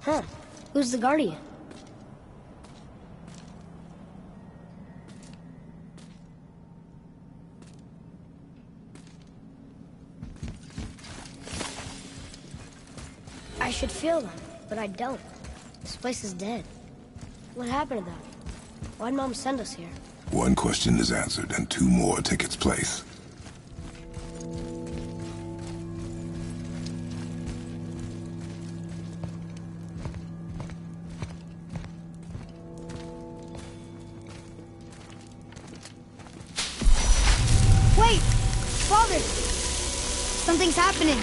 Huh. Who's the Guardian? I should feel them, but I don't. This place is dead. What happened to them? Why'd Mom send us here? One question is answered, and two more take its place. Wait! Father! Something's happening.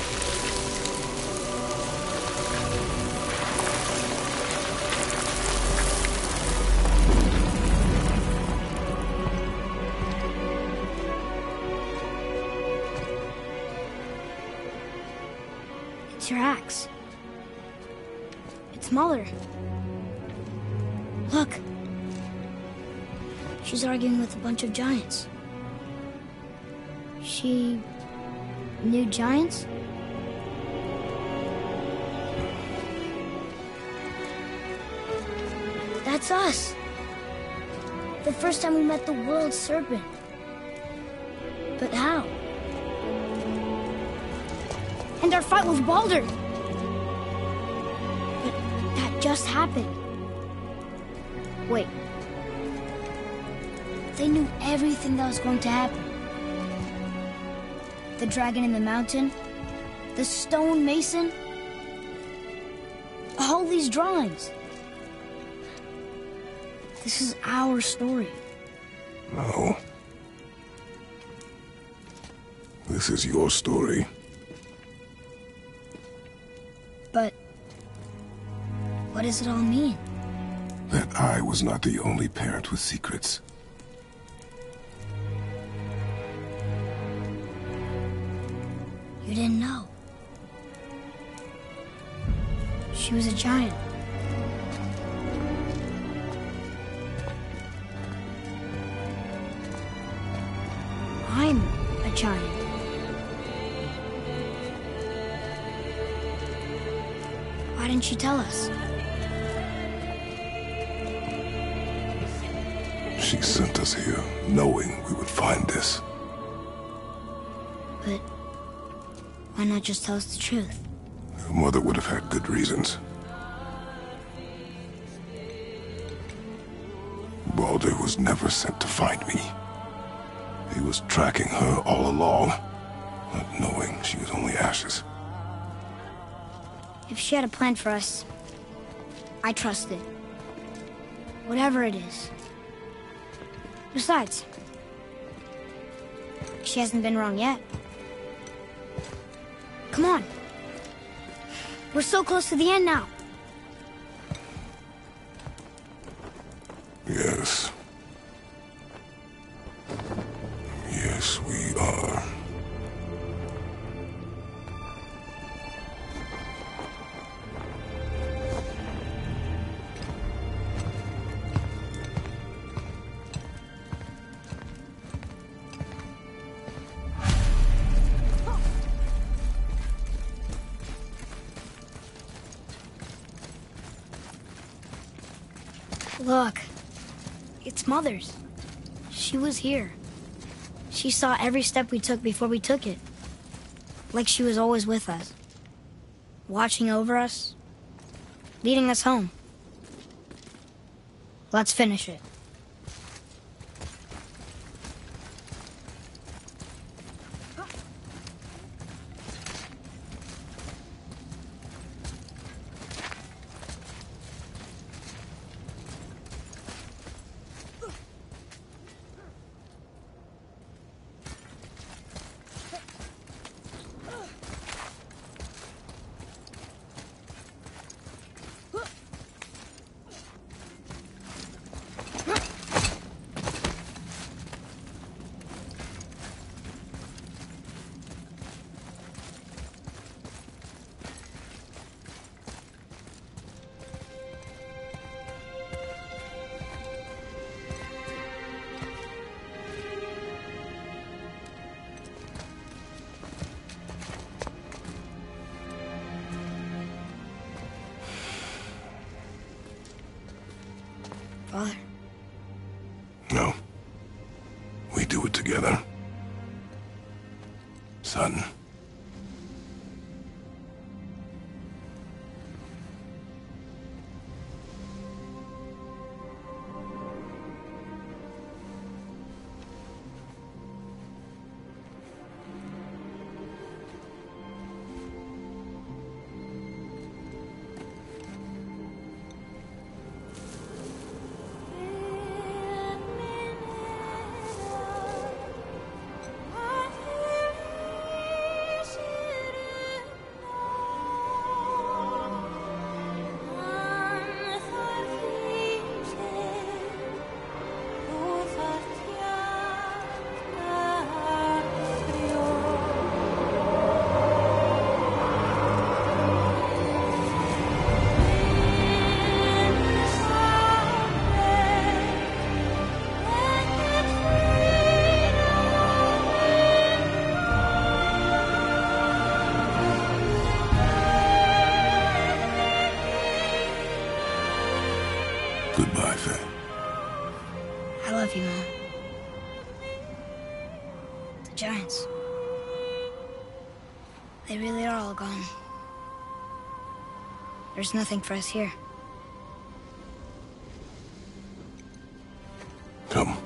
It's your axe. It's Mother. Look. She's arguing with a bunch of giants. She knew giants? That's us. The first time we met the world serpent. But how? And our fight with Baldur. But that just happened. Wait. They knew everything that was going to happen. The dragon in the mountain, the stone mason, all these drawings. This is our story. No. This is your story. But what does it all mean? That I was not the only parent with secrets. You didn't know. She was a giant. I'm a giant. Why didn't she tell us? She sent us here, knowing we would find this. But why not just tell us the truth? Your mother would have had good reasons. Baldur was never sent to find me. He was tracking her all along, not knowing she was only ashes. If she had a plan for us, I trust it. Whatever it is. Besides, she hasn't been wrong yet. Come on. We're so close to the end now. Yes. Yes, we are. Look, it's Mother's. She was here. She saw every step we took before we took it. Like she was always with us. Watching over us. Leading us home. Let's finish it. Father? No. We do it together. Son. Goodbye, Faye. I love you, Mom. The giants. They really are all gone. There's nothing for us here. Come.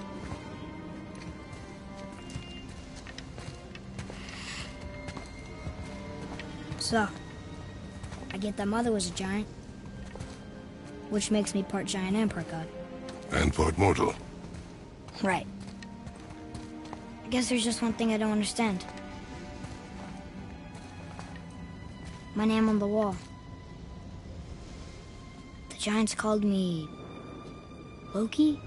So, I get that Mother was a giant, which makes me part giant and part god. And part mortal. Right. I guess there's just one thing I don't understand. My name on the wall. The giants called me... Loki?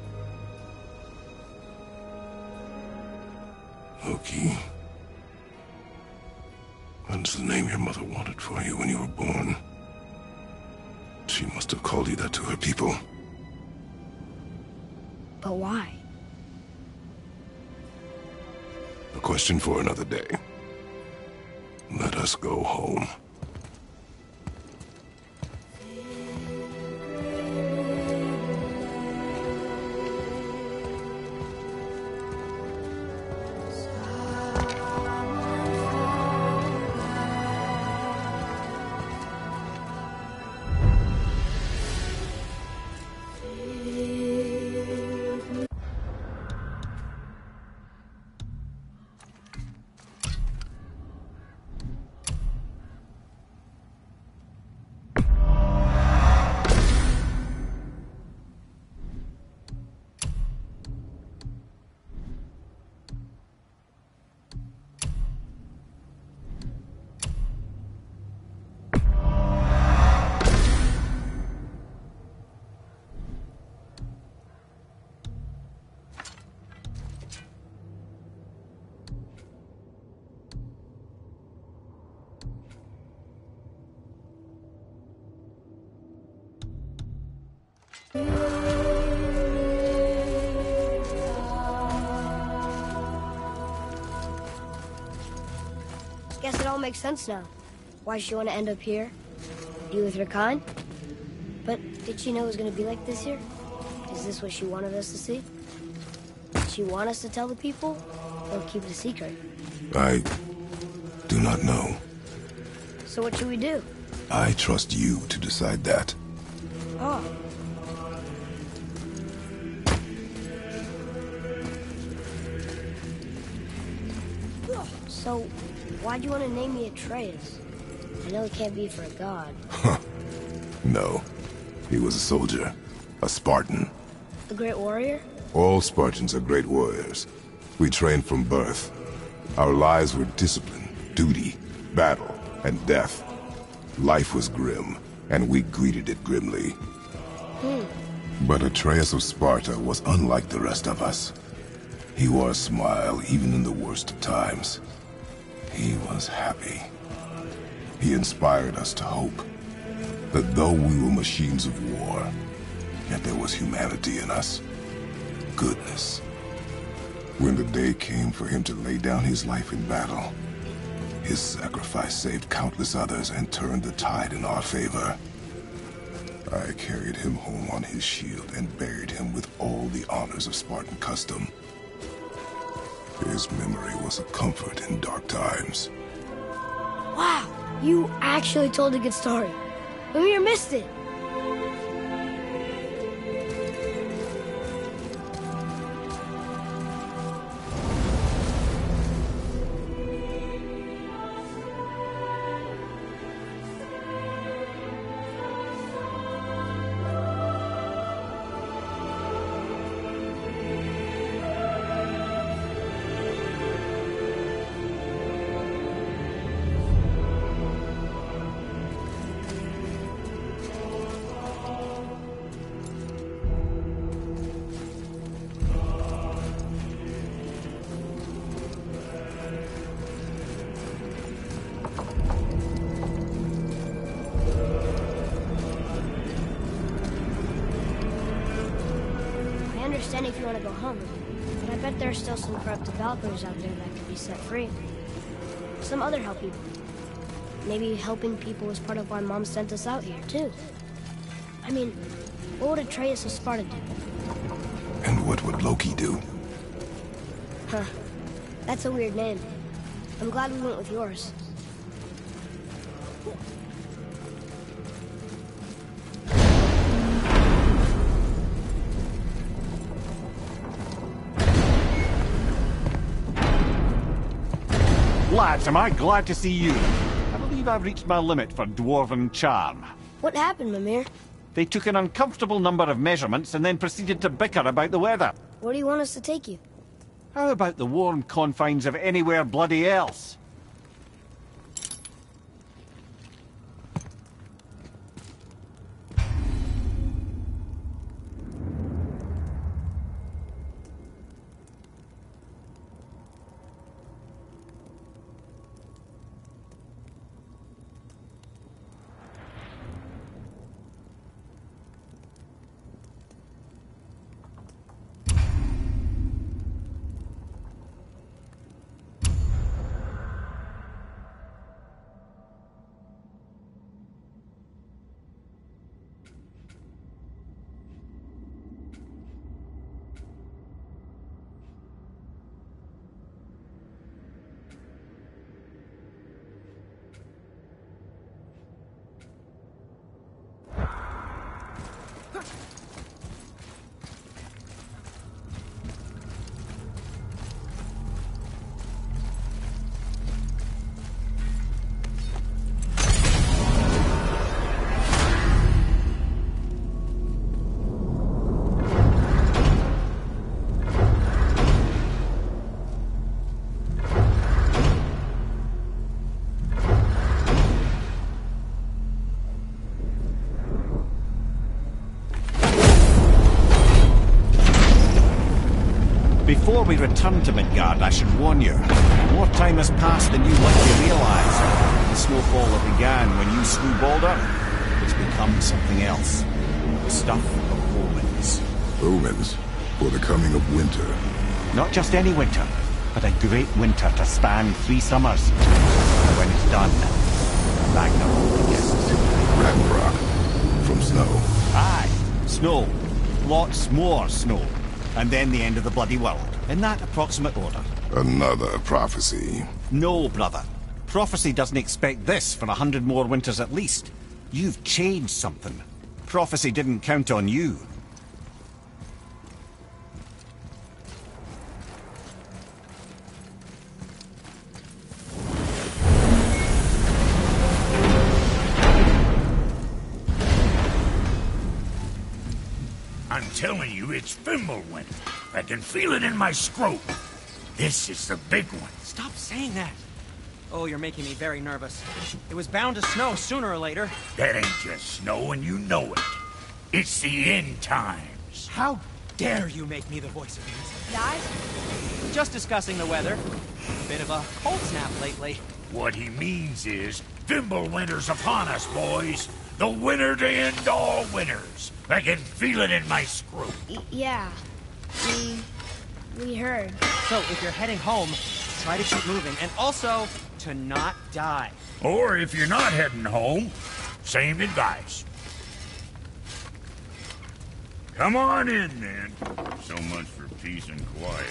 Loki. That's the name your mother wanted for you when you were born. She must have called you that to her people. But why? A question for another day. Let us go home. Guess it all makes sense now. Why she want to end up here? Be with her kind? But did she know it was going to be like this here? Is this what she wanted us to see? Did she want us to tell the people? Or keep it a secret? I do not know. So what should we do? I trust you to decide that. Oh. So, why'd you want to name me Atreus? I know it can't be for a god. No. He was a soldier. A Spartan. A great warrior? All Spartans are great warriors. We trained from birth. Our lives were discipline, duty, battle, and death. Life was grim, and we greeted it grimly. But Atreus of Sparta was unlike the rest of us. He wore a smile even in the worst of times. He was happy. He inspired us to hope that though we were machines of war, yet there was humanity in us. Goodness. When the day came for him to lay down his life in battle, his sacrifice saved countless others and turned the tide in our favor. I carried him home on his shield and buried him with all the honors of Spartan custom. His memory was a comfort in dark times. Wow, you actually told a good story. Mimir missed it. If you want to go home, but I bet there are still some corrupted Valkyries out there that could be set free. Some other help people. Maybe helping people was part of why Mom sent us out here, too. I mean, what would Atreus of Sparta do? And what would Loki do? Huh. That's a weird name. I'm glad we went with yours. Lads, am I glad to see you. I believe believe I've reached my limit for dwarven charm. What happened, Mimir? They took an uncomfortable number of measurements and then proceeded to bicker about the weather. Where do you want us to take you? How about the warm confines of anywhere bloody else? Before we return to Midgard, I should warn you. More time has passed than you likely realise. The snowfall that began when you slew Baldur has become something else. The stuff of omens. Omens? For the coming of winter. Not just any winter, but a great winter to span 3 summers. When it's done, Ragnarok begins. Ragnarok. From snow. Aye, snow. Lots more snow. And then the end of the bloody world. In that approximate order. Another prophecy. No, brother. Prophecy doesn't expect this for 100 more winters at least. You've changed something. Prophecy didn't count on you. I'm telling you, it's Fimbulwinter. I can feel it in my scrotum. This is the big one. Stop saying that. Oh, you're making me very nervous. It was bound to snow sooner or later. That ain't just snow, and you know it. It's the end times. How dare you make me the voice of reason? Guys? Just discussing the weather. Bit of a cold snap lately. What he means is, Fimbulwinter's upon us, boys. The winter to end all winters. I can feel it in my screw. Yeah. We heard. So, if you're heading home, try to keep moving. And also, to not die. Or if you're not heading home, same advice. Come on in, then. So much for peace and quiet.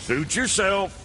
Suit yourself.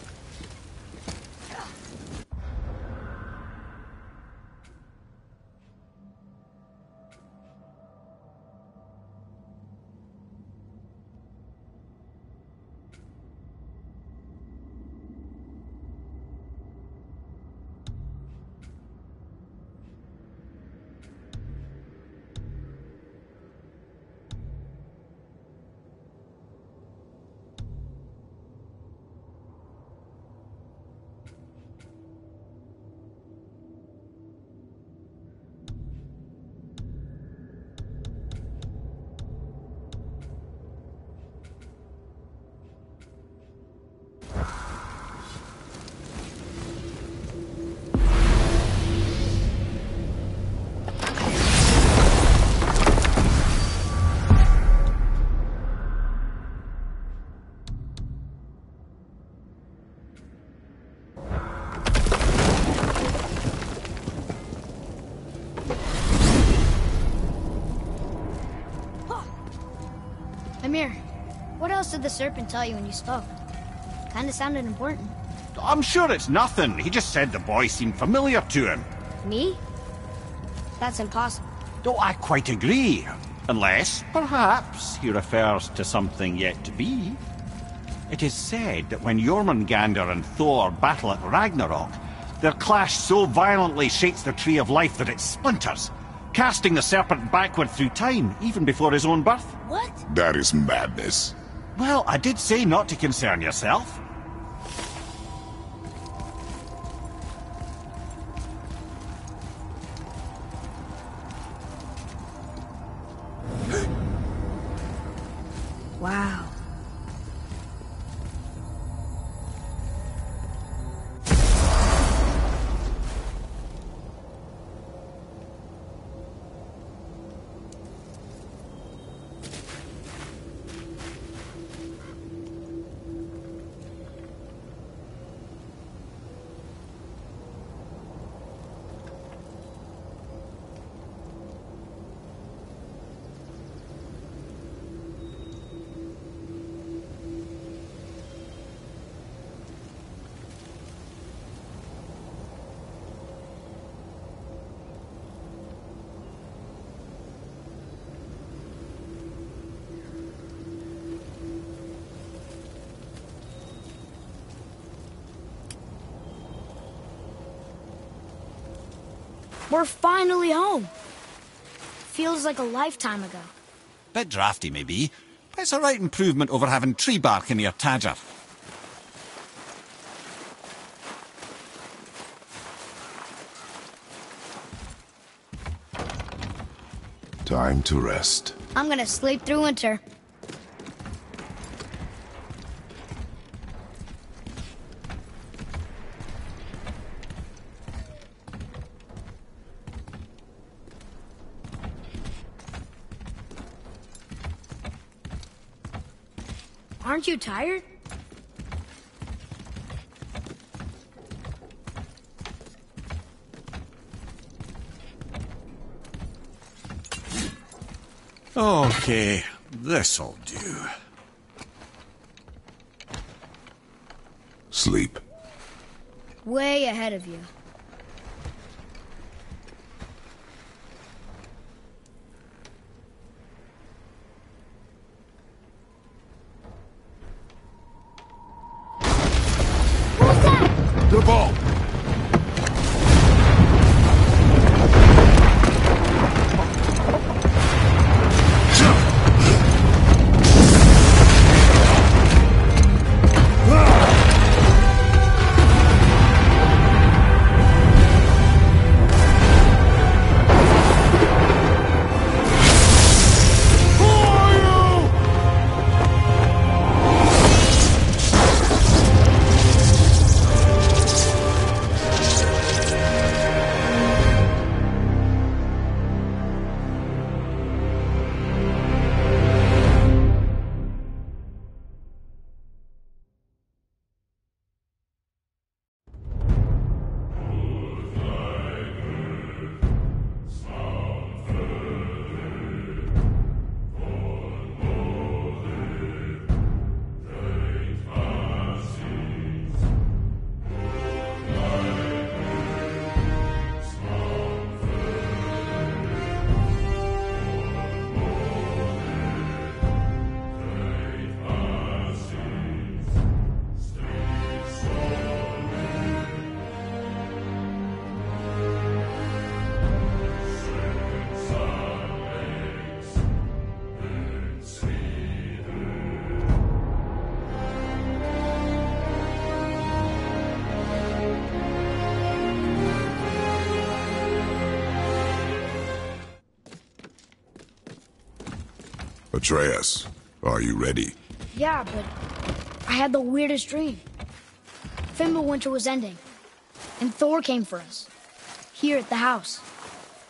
Mimir, what else did the serpent tell you when you spoke? Kinda sounded important. I'm sure it's nothing. He just said the boy seemed familiar to him. Me? That's impossible. Oh, I quite agree. Unless, perhaps, he refers to something yet to be. It is said that when Jormungandr and Thor battle at Ragnarok, their clash so violently shakes the Tree of Life that it splinters, casting the serpent backward through time, even before his own birth. What? That is madness. Well, I did say not to concern yourself. Wow. We're finally home. Feels like a lifetime ago. Bit drafty, maybe, but it's a right improvement over having tree bark in your tadger. Time to rest. I'm gonna sleep through winter. Aren't you tired? Okay, this'll do. Sleep. Way ahead of you. The ball! Atreus, are you ready? Yeah, but I had the weirdest dream. Fimbulwinter was ending, and Thor came for us, here at the house.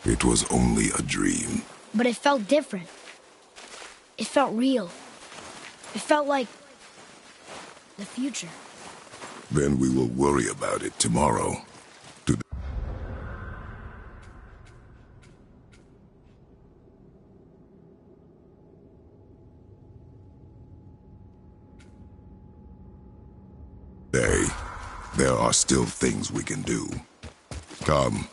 It was only a dream. But it felt different. It felt real. It felt like the future. Then we will worry about it tomorrow. There are still things we can do. Come.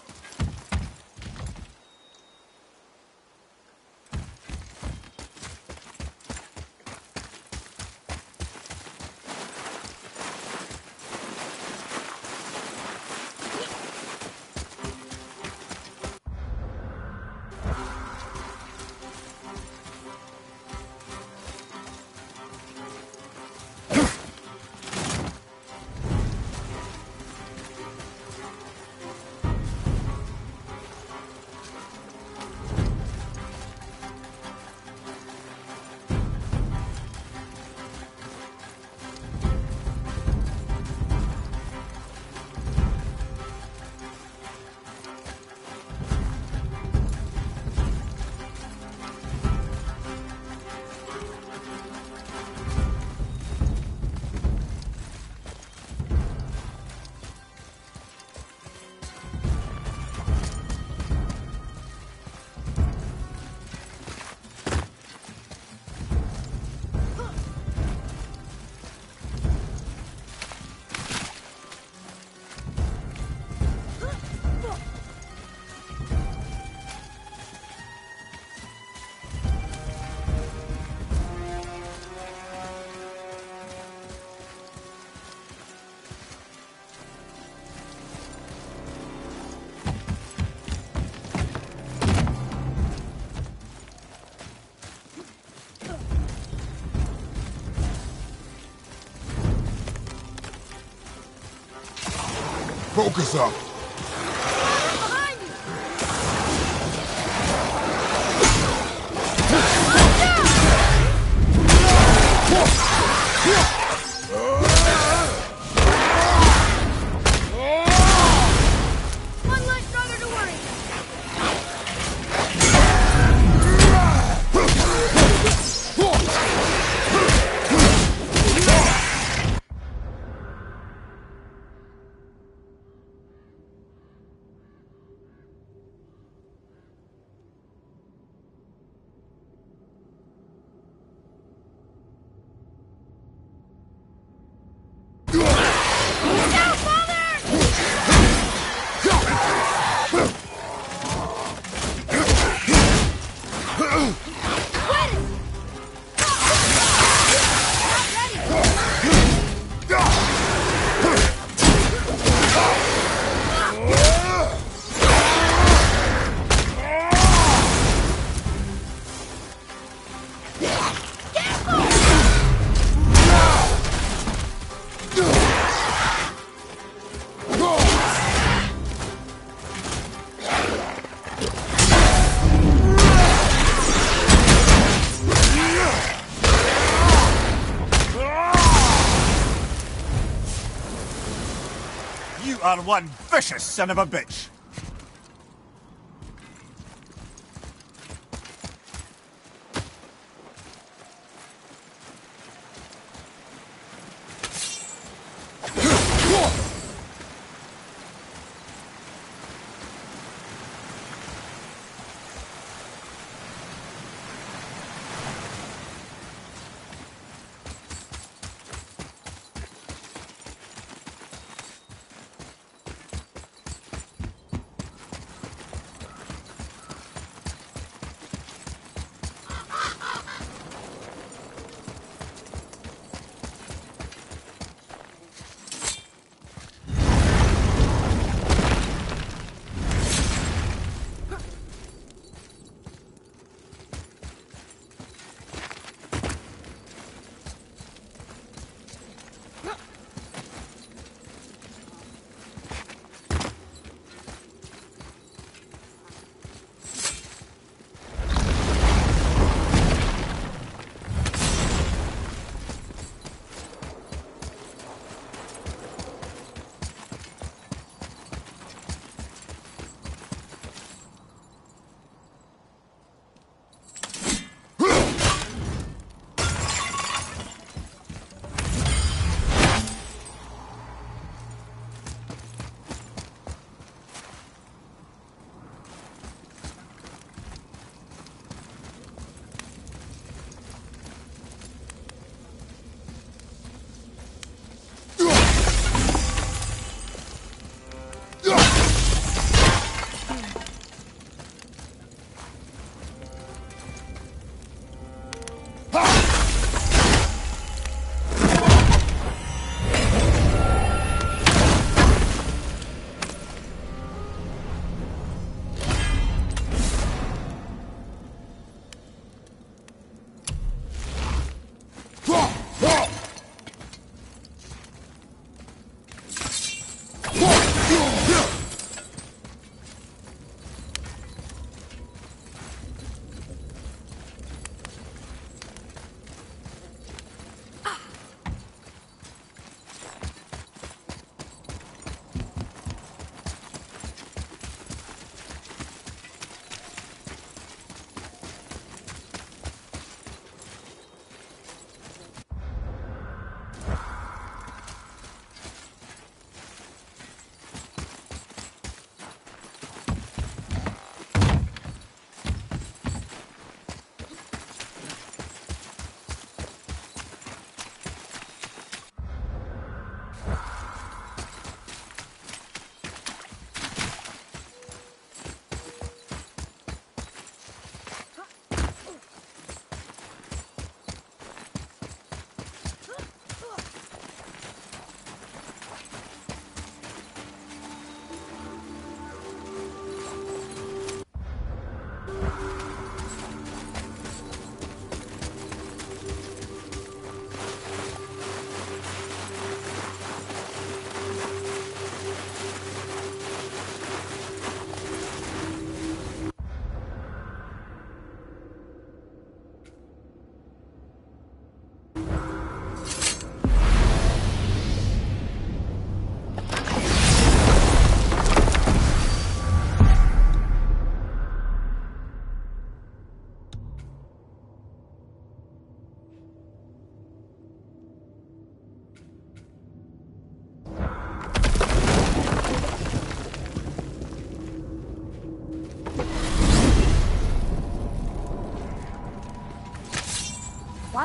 Focus up. One less brother to worry. You are one vicious son of a bitch!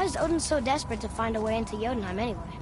Why is Odin so desperate to find a way into Jotunheim anyway?